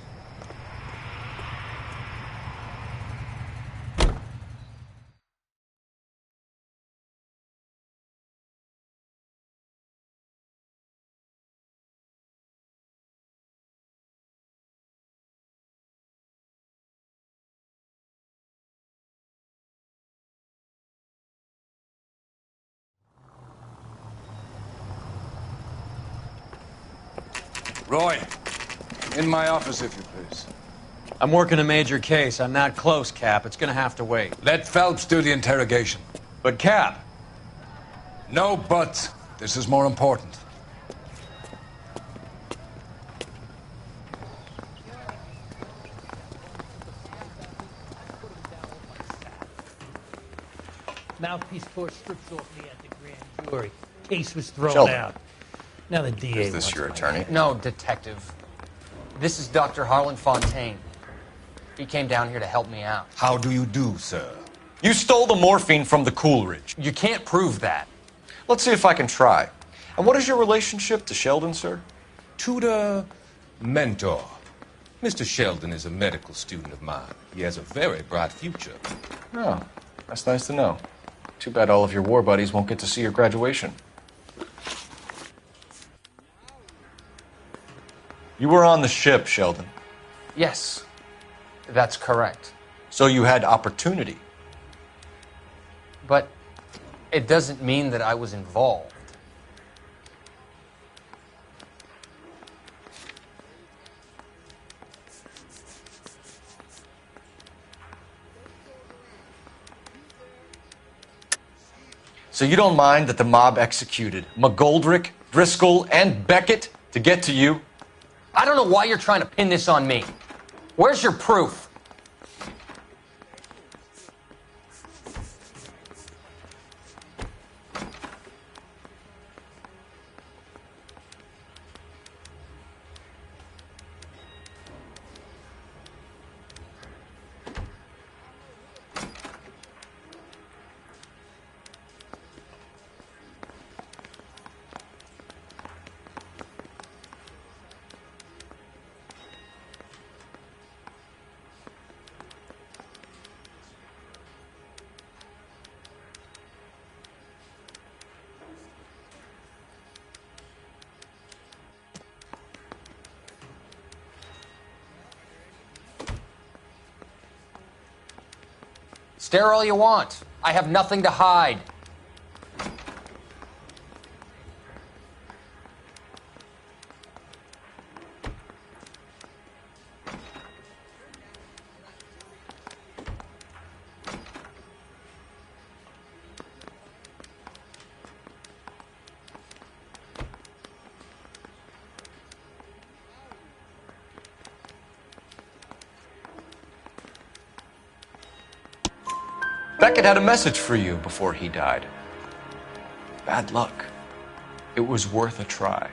Roy, in my office, if you please. I'm working a major case. I'm not close, Cap. It's gonna have to wait. Let Phelps do the interrogation. But, Cap. No buts. This is more important. Mouthpiece tore strips off me at the grand jury. Case was thrown Sheldon. out. Now the DA Is this wants your my attorney? head. No, Detective. This is Dr. Harlan Fontaine. He came down here to help me out. How do you do, sir? You stole the morphine from the Coolidge. You can't prove that. Let's see if I can try. And what is your relationship to Sheldon, sir? Tutor, mentor. Mr. Sheldon is a medical student of mine. He has a very bright future. Oh, that's nice to know. Too bad all of your war buddies won't get to see your graduation. You were on the ship, Sheldon. Yes, that's correct. So you had opportunity. But it doesn't mean that I was involved. So you don't mind that the mob executed McGoldrick, Driscoll, and Beckett to get to you? I don't know why you're trying to pin this on me. Where's your proof? Stare all you want. I have nothing to hide. Beckett had a message for you before he died. Bad luck. It was worth a try.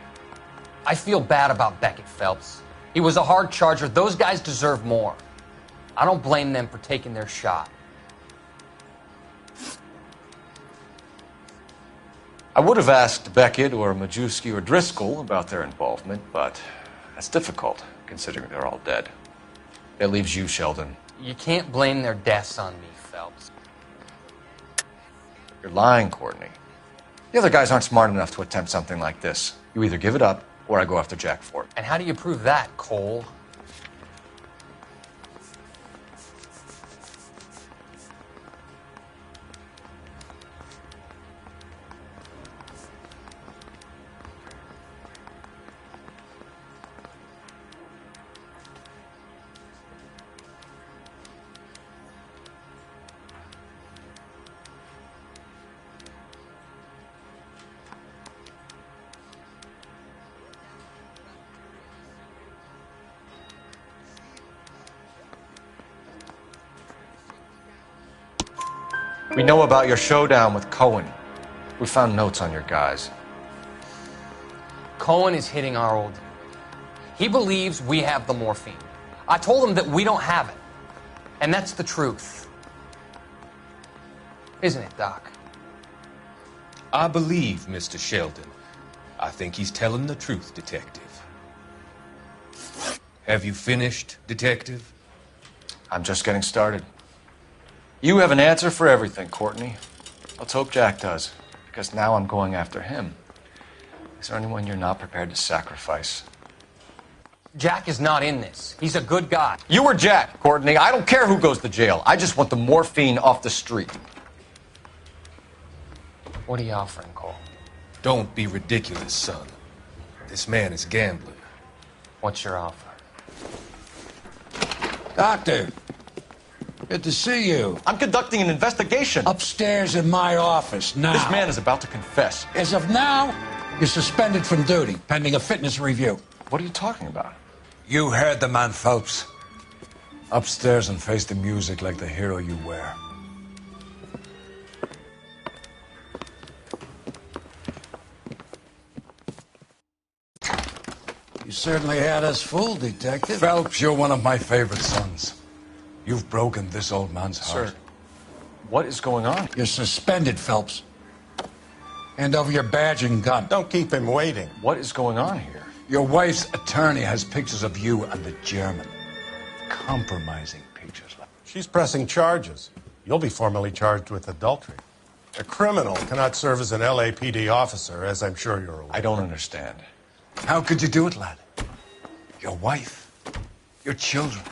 I feel bad about Beckett, Phelps. He was a hard charger. Those guys deserve more. I don't blame them for taking their shot. I would have asked Beckett or Majewski or Driscoll about their involvement, but that's difficult, considering they're all dead. That leaves you, Sheldon. You can't blame their deaths on me, Phelps. You're lying, Courtney. The other guys aren't smart enough to attempt something like this. You either give it up, or I go after Jack for it. And how do you prove that, Cole? We know about your showdown with Cohen. We found notes on your guys. Cohen is hitting our old dude. He believes we have the morphine. I told him that we don't have it. And that's the truth. Isn't it, Doc? I believe Mr. Sheldon. I think he's telling the truth, Detective. Have you finished, Detective? I'm just getting started. You have an answer for everything, Courtney. Let's hope Jack does, because now I'm going after him. Is there anyone you're not prepared to sacrifice? Jack is not in this. He's a good guy. You were Jack, Courtney. I don't care who goes to jail. I just want the morphine off the street. What are you offering, Cole? Don't be ridiculous, son. This man is gambling. What's your offer? Doctor, good to see you. I'm conducting an investigation. Upstairs in my office, now. This man is about to confess. As of now, you're suspended from duty, pending a fitness review. What are you talking about? You heard the man, Phelps. Upstairs and face the music like the hero you were. You certainly had us fooled, Detective. Phelps, you're one of my favorite sons. You've broken this old man's heart. Sir, What is going on? You're suspended, Phelps. Hand over your badge and gun. Don't keep him waiting. What is going on here? Your wife's attorney has pictures of you and the German. Compromising pictures. She's pressing charges. You'll be formally charged with adultery. A criminal cannot serve as an LAPD officer, as I'm sure you're aware. I don't understand. How could you do it, lad? Your wife, your children,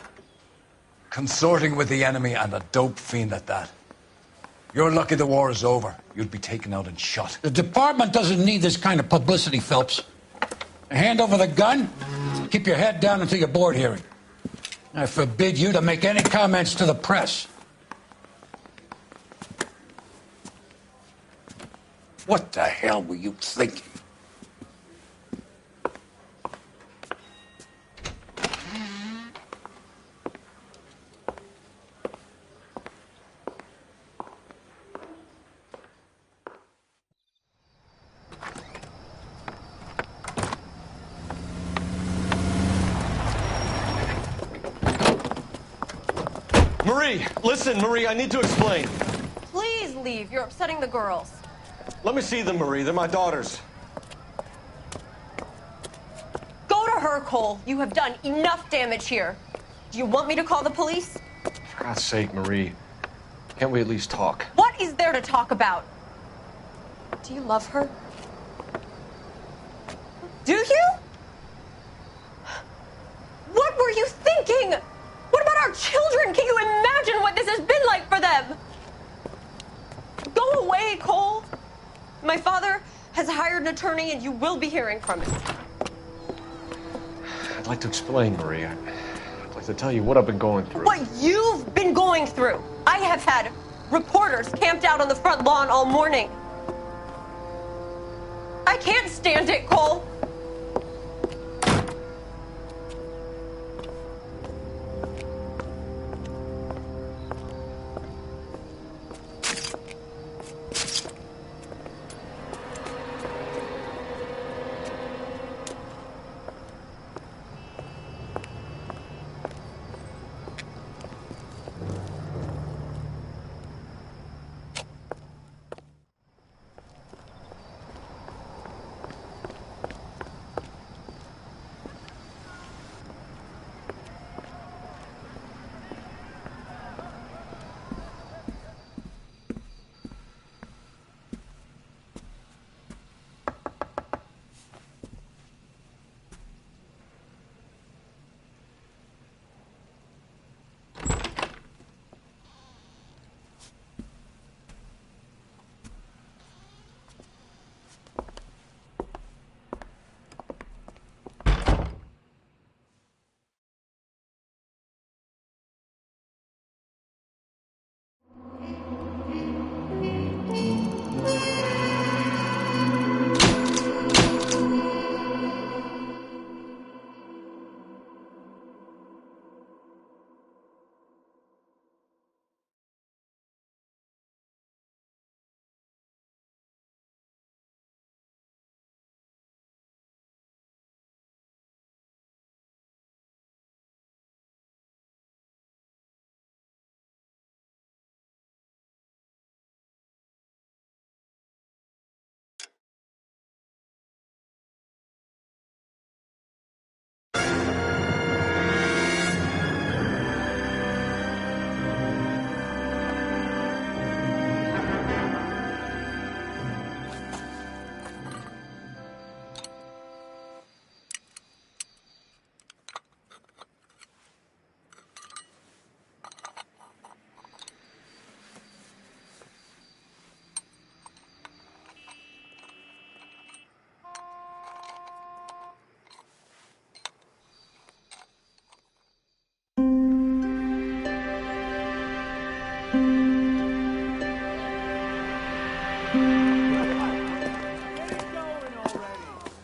consorting with the enemy and a dope fiend at that. You're lucky the war is over. You'd be taken out and shot. The department doesn't need this kind of publicity, Phelps. Hand over the gun, keep your head down until your board hearing. I forbid you to make any comments to the press. What the hell were you thinking? Marie, listen, Marie, I need to explain. Please leave. You're upsetting the girls. Let me see them, Marie. They're my daughters. Go to her, Cole. You have done enough damage here. Do you want me to call the police? For God's sake, Marie. Can't we at least talk? What is there to talk about? Do you love her? Do you? What were you thinking? What about our children? Can you imagine what this has been like for them? Go away, Cole. My father has hired an attorney and you will be hearing from him. I'd like to explain, Marie. I'd like to tell you what I've been going through. What you've been going through. I have had reporters camped out on the front lawn all morning. I can't stand it, Cole.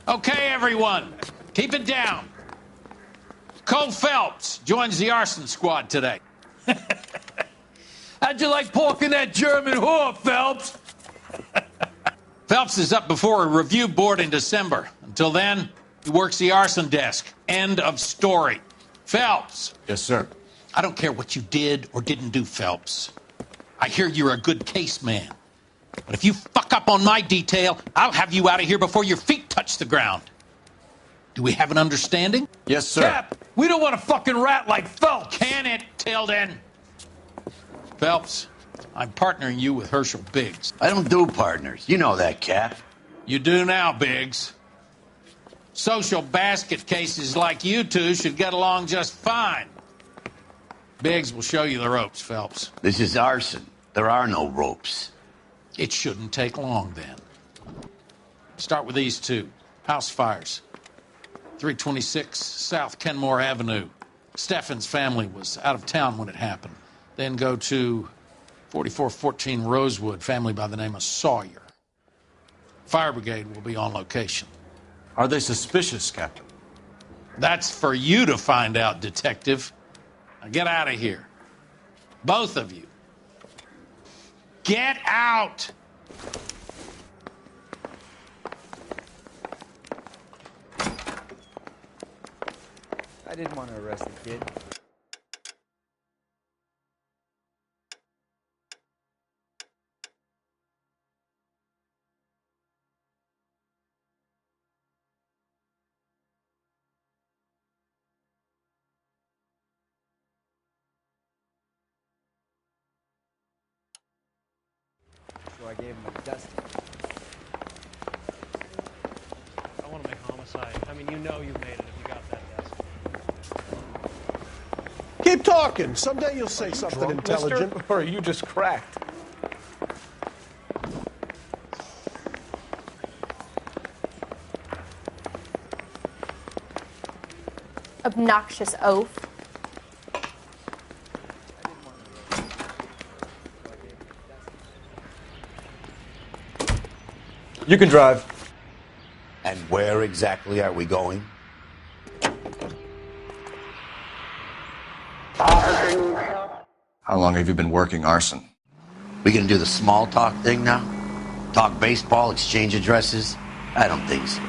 Okay, everyone, keep it down. Cole Phelps joins the arson squad today. How'd you like pork in that German whore, Phelps? Phelps is up before a review board in December. Until then, he works the arson desk. End of story. Phelps. Yes, sir. I don't care what you did or didn't do, Phelps. I hear you're a good case man. But if you fuck up on my detail, I'll have you out of here before your feet touch the ground. Do we have an understanding? Yes, sir. Cap, we don't want a fucking rat like Phelps. Can it, Tilden? Phelps, I'm partnering you with Herschel Biggs. I don't do partners. You know that, Cap. You do now, Biggs. Social basket cases like you two should get along just fine. Biggs will show you the ropes, Phelps. This is arson. There are no ropes. It shouldn't take long, then. Start with these two. House fires. 326 South Kenmore Avenue. Steffen's family was out of town when it happened. Then go to 4414 Rosewood, family by the name of Sawyer. Fire brigade will be on location. Are they suspicious, Captain? That's for you to find out, Detective. Now get out of here. Both of you. Get out! I didn't want to arrest the kid. So I gave him a dusting. I want to make homicide. I mean, you know you made it if you got that desk. Keep talking. Someday you'll say something drunk, intelligent. mister? Or are you just cracked? Obnoxious oaf. You can drive. And where exactly are we going? How long have you been working arson? We gonna do the small talk thing now? Talk baseball, exchange addresses? I don't think so.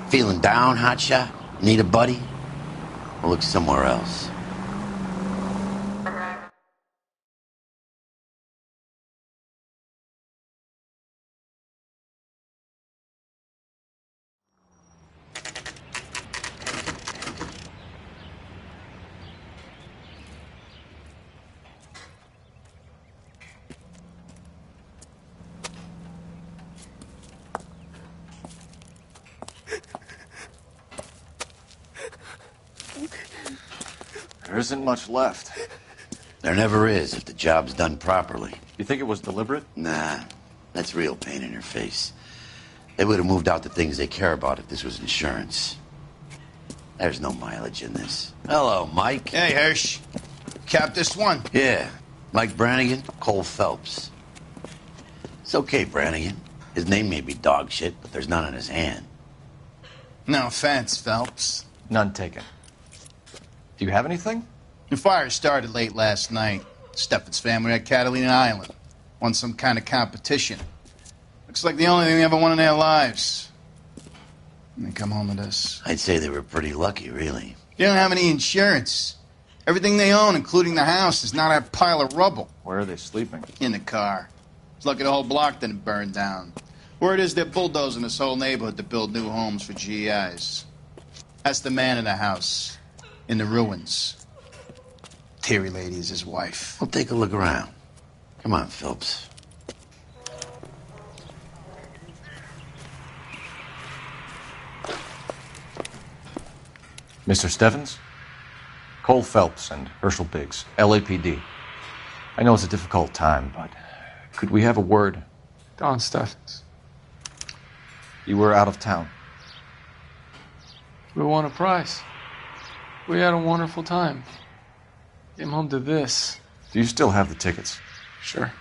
Feeling down, hotshot? Need a buddy? We'll look somewhere else. There isn't much left. There never is if the job's done properly. You think it was deliberate? Nah, that's real pain in your face. They would have moved out the things they care about if this was insurance. There's no mileage in this. Hello, Mike. Hey, Hirsch. Cap this one. Yeah, Mike Brannigan, Cole Phelps. It's okay, Brannigan. His name may be dog shit, but there's none on his hand. No offense, Phelps. None taken. Do you have anything? The fire started late last night. Steffen's family at Catalina Island. Won some kind of competition. Looks like the only thing they ever won in their lives. And they come home to this. I'd say they were pretty lucky, really. They don't have any insurance. Everything they own, including the house, is now that pile of rubble. Where are they sleeping? In the car. It's lucky the whole block didn't burn down. Word is they're bulldozing this whole neighborhood to build new homes for GIs. That's the man in the house. In the ruins. Terry lady is his wife. We'll take a look around. Come on, Phelps. Mr. Steffens? Cole Phelps and Herschel Biggs, LAPD. I know it's a difficult time, but could we have a word? Don Steffens. You were out of town. We won a prize. We had a wonderful time. Came home to this. Do you still have the tickets? Sure.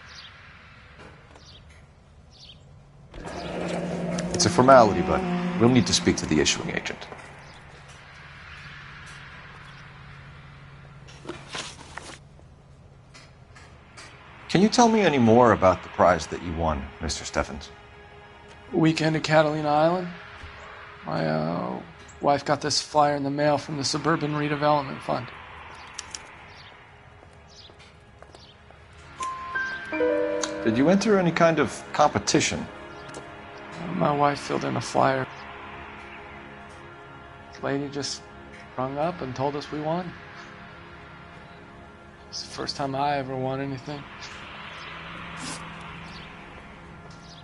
It's a formality, but we'll need to speak to the issuing agent. Can you tell me any more about the prize that you won, Mr. Steffens? Weekend at Catalina Island. My wife got this flyer in the mail from the Suburban Redevelopment Fund. Did you enter any kind of competition? My wife filled in a flyer. The lady just rung up and told us we won. It's the first time I ever won anything.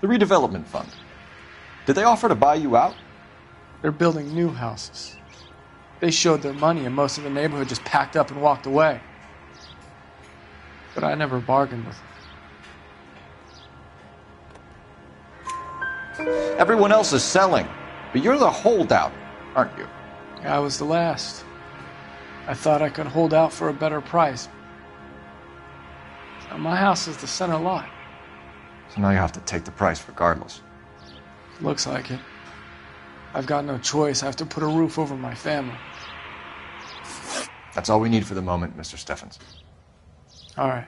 The redevelopment fund. Did they offer to buy you out? They're building new houses. They showed their money and most of the neighborhood just packed up and walked away. But I never bargained with them. Everyone else is selling, but you're the holdout, aren't you? I was the last. I thought I could hold out for a better price. Now, my house is the center lot. So now you have to take the price regardless. Looks like it. I've got no choice. I have to put a roof over my family. That's all we need for the moment, Mr. Steffens. All right.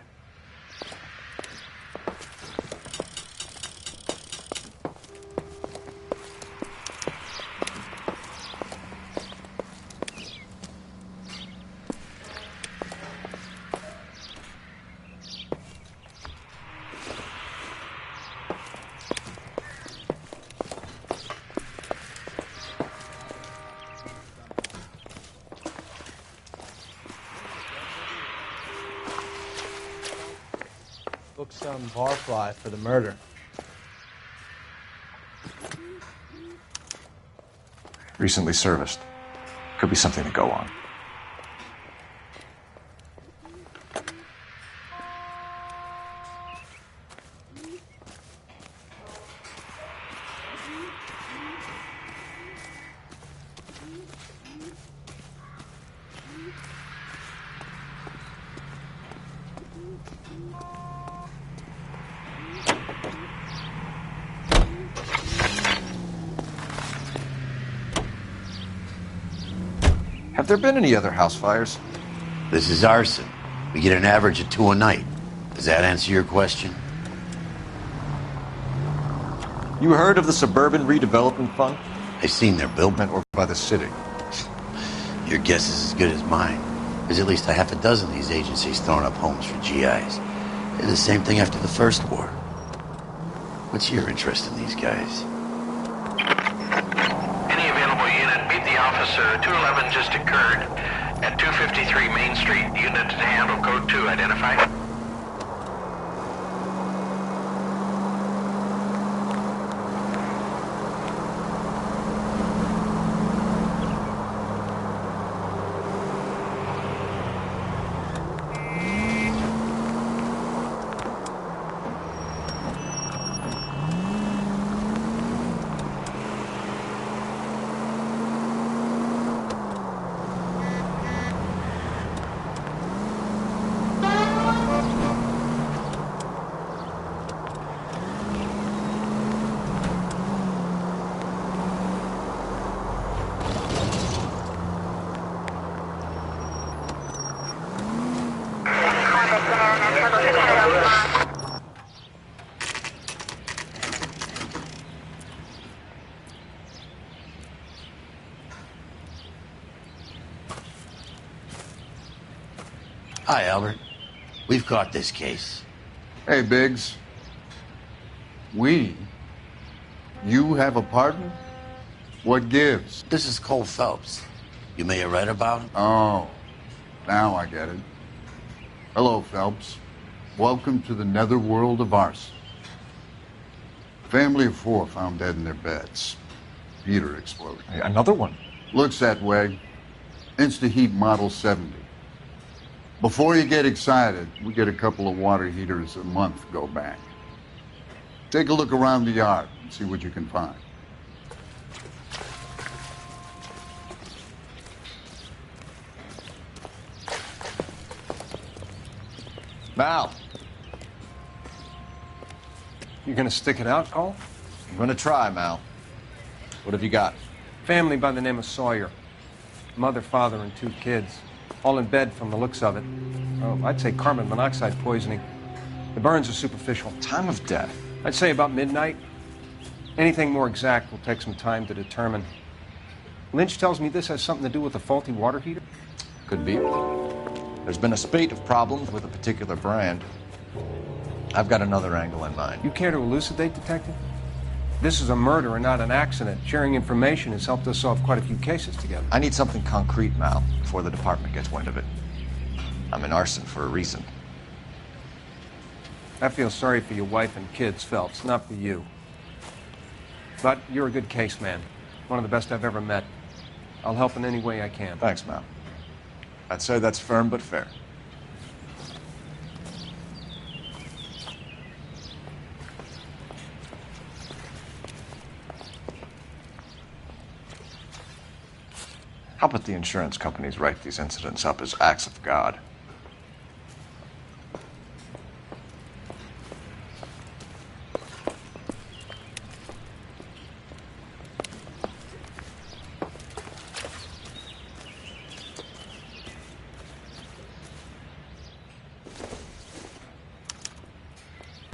Book some barfly for the murder. Recently serviced. Could be something to go on. Have there been any other house fires? This is arson. We get an average of 2 a night. Does that answer your question? You heard of the Suburban Redevelopment Fund? I've seen their billboard. Or by the city? Your guess is as good as mine. There's at least a half a dozen of these agencies throwing up homes for GIs. They did the same thing after the first war. What's your interest in these guys? Any available unit, meet the officer. 211 just occurred at 253 Main Street. Unit to handle code 2, identify. Hi, Albert. We've caught this case. Hey, Biggs. We? You have a partner? What gives? This is Cole Phelps. You may have read about him. Oh, now I get it. Hello, Phelps. Welcome to the netherworld of arson. Family of 4 found dead in their beds. Heater exploded. Another one? Looks that way. Insta-Heat Model 70. Before you get excited, we get a couple of water heaters a month go back. Take a look around the yard and see what you can find. Mal. You gonna stick it out, Cole? I'm gonna try, Mal. What have you got? Family by the name of Sawyer. Mother, father, and 2 kids. All in bed from the looks of it. Oh, I'd say carbon monoxide poisoning. The burns are superficial. Time of death? I'd say about midnight. Anything more exact will take some time to determine. Lynch tells me this has something to do with a faulty water heater. Could be. There's been a spate of problems with a particular brand. I've got another angle in mind. You care to elucidate, Detective? This is a murder and not an accident. Sharing information has helped us solve quite a few cases together. I need something concrete, Mal, before the department gets wind of it. I'm in arson for a reason. I feel sorry for your wife and kids, Phelps, not for you. But you're a good case man. One of the best I've ever met. I'll help in any way I can. Thanks, Mal. I'd say that's firm but fair. How about the insurance companies write these incidents up as acts of God?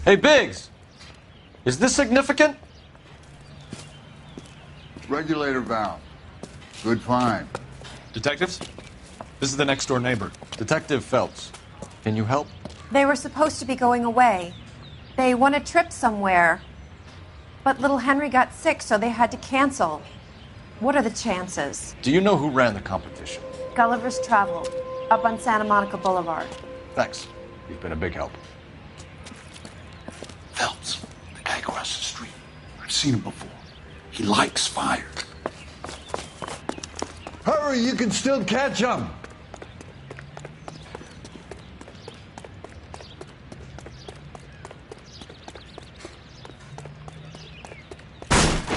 Hey, Biggs! Is this significant? Regulator valve. Good find. Detectives? This is the next door neighbor, Detective Phelps. Can you help? They were supposed to be going away. They won a trip somewhere. But little Henry got sick, so they had to cancel. What are the chances? Do you know who ran the competition? Gulliver's Travel, up on Santa Monica Boulevard. Thanks. You've been a big help. Phelps, the guy across the street. I've seen him before. He likes fire. Hurry, you can still catch him.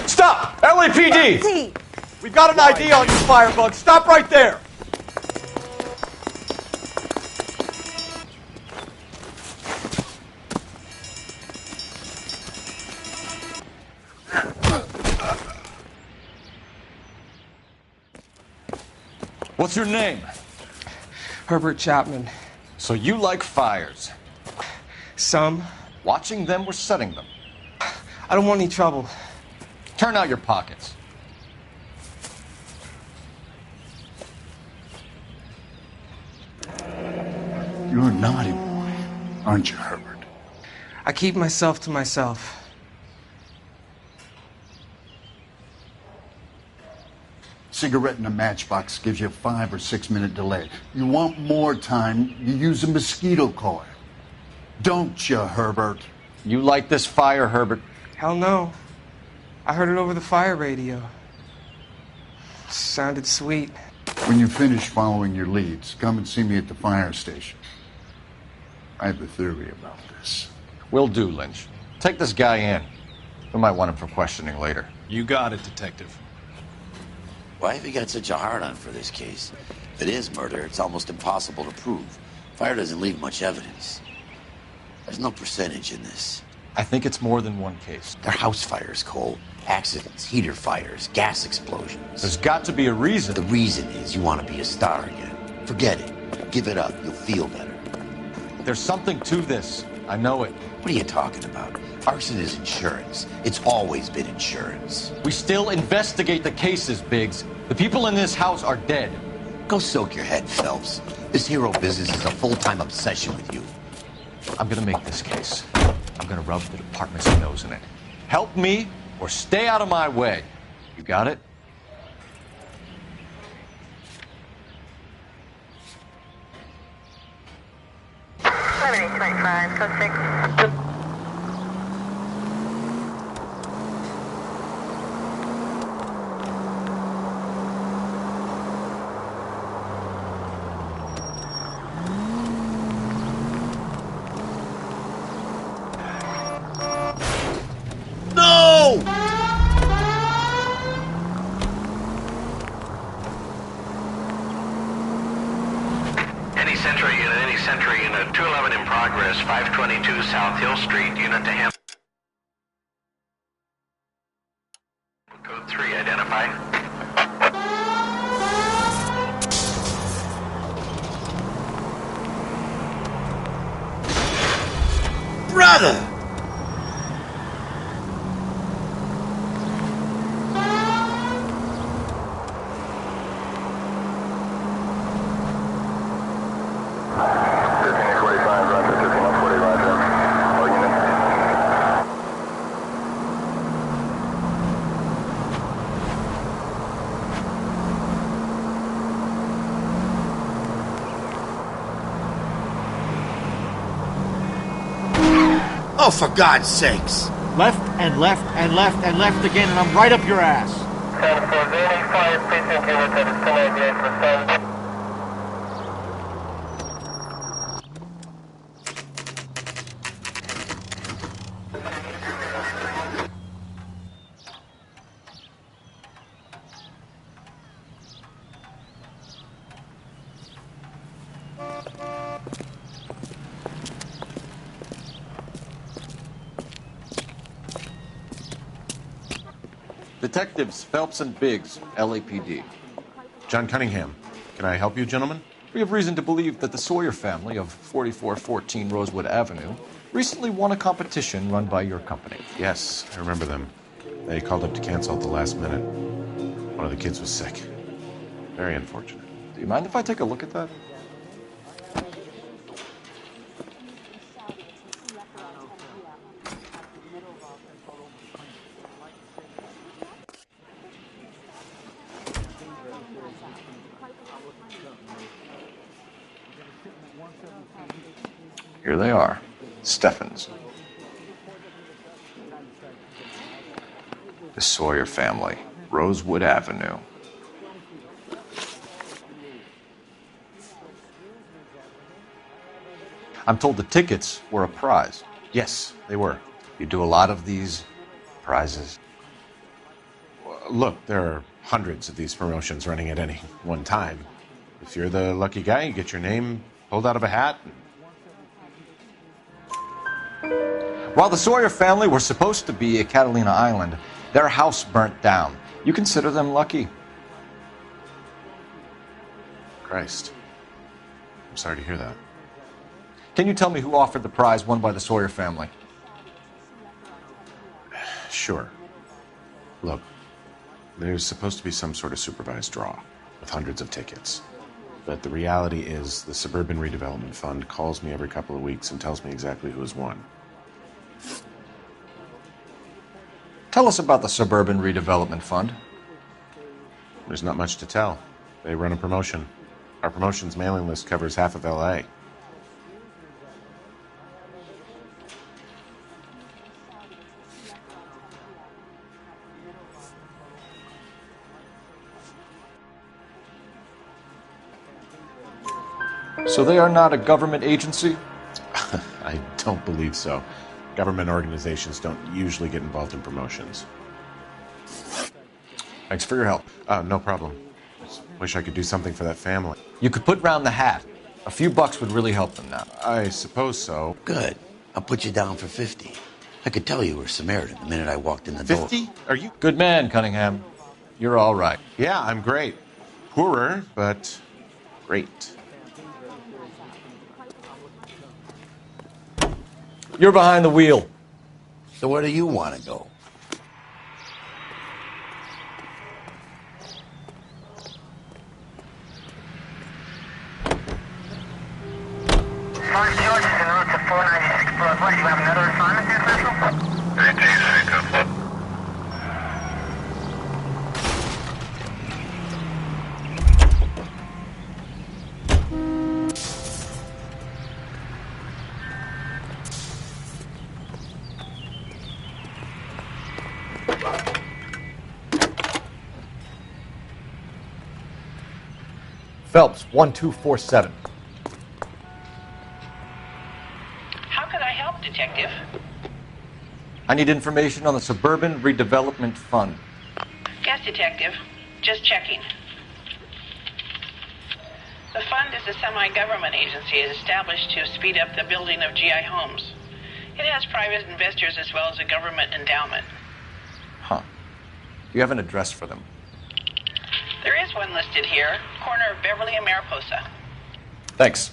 Stop! LAPD! We've got an ID on you, Firebug. Stop right there! What's your name? Herbert Chapman. So you like fires? Some. Watching them or setting them? I don't want any trouble. Turn out your pockets. You're a naughty boy, aren't you, Herbert? I keep myself to myself. Cigarette in a matchbox gives you a 5 or 6 minute delay. You want more time, you use a mosquito coil. Don't you, Herbert? You like this fire, Herbert? Hell no. I heard it over the fire radio. Sounded sweet. When you finish following your leads, come and see me at the fire station. I have a theory about this. Will do, Lynch. Take this guy in. We might want him for questioning later. You got it, Detective. Why have you got such a hard-on for this case? If it is murder, it's almost impossible to prove. Fire doesn't leave much evidence. There's no percentage in this. I think it's more than one case. They're house fires, Cole. Accidents, heater fires, gas explosions. There's got to be a reason. The reason is you want to be a star again. Forget it. Give it up. You'll feel better. There's something to this. I know it. What are you talking about? Arson is insurance. It's always been insurance. We still investigate the cases, Biggs. The people in this house are dead. Go soak your head, Phelps. This hero business is a full-time obsession with you. I'm gonna make this case. I'm gonna rub the department's nose in it. Help me or stay out of my way. You got it? Code 6. No! Any Sentry unit, 211 in progress, 522 South Hill Street, unit to handle. Code 3, identify. Brother! Oh, for God's sakes. Left and left and left and left again, and I'm right up your ass. Detectives Phelps and Biggs, LAPD. John Cunningham. Can I help you, gentlemen? We have reason to believe that the Sawyer family of 4414 Rosewood Avenue recently won a competition run by your company. Yes, I remember them. They called up to cancel at the last minute. One of the kids was sick. Very unfortunate. Do you mind if I take a look at that? Here they are. Steffens. The Sawyer family. Rosewood Avenue. I'm told the tickets were a prize. Yes, they were. You do a lot of these prizes? Look, there are hundreds of these promotions running at any one time. If you're the lucky guy, you get your name pulled out of a hat. While the Sawyer family were supposed to be at Catalina Island, their house burnt down. You consider them lucky? Christ. I'm sorry to hear that. Can you tell me who offered the prize won by the Sawyer family? Sure. Look, there's supposed to be some sort of supervised draw with hundreds of tickets. But the reality is the Suburban Redevelopment Fund calls me every couple of weeks and tells me exactly who has won. Tell us about the Suburban Redevelopment Fund. There's not much to tell. They run a promotion. Our promotion's mailing list covers half of LA. So they are not a government agency? I don't believe so. Government organizations don't usually get involved in promotions. Thanks for your help. No problem. Just wish I could do something for that family. You could put round the hat. A few bucks would really help them now. I suppose so. Good. I'll put you down for 50. I could tell you were Samaritan the minute I walked in the door. 50? Are you? Good man, Cunningham. You're all right. Yeah, I'm great. Poorer, but great. You're behind the wheel. So where do you want to go? George is en route to 496 Broadway. You have another assignment there, Central? Phelps, 1247. How can I help, Detective? I need information on the Suburban Redevelopment Fund. Yes, Detective. Just checking. The fund is a semi-government agency established to speed up the building of GI homes. It has private investors as well as a government endowment. Huh. Do you have an address for them? There is one listed here, corner of Beverly and Mariposa. Thanks.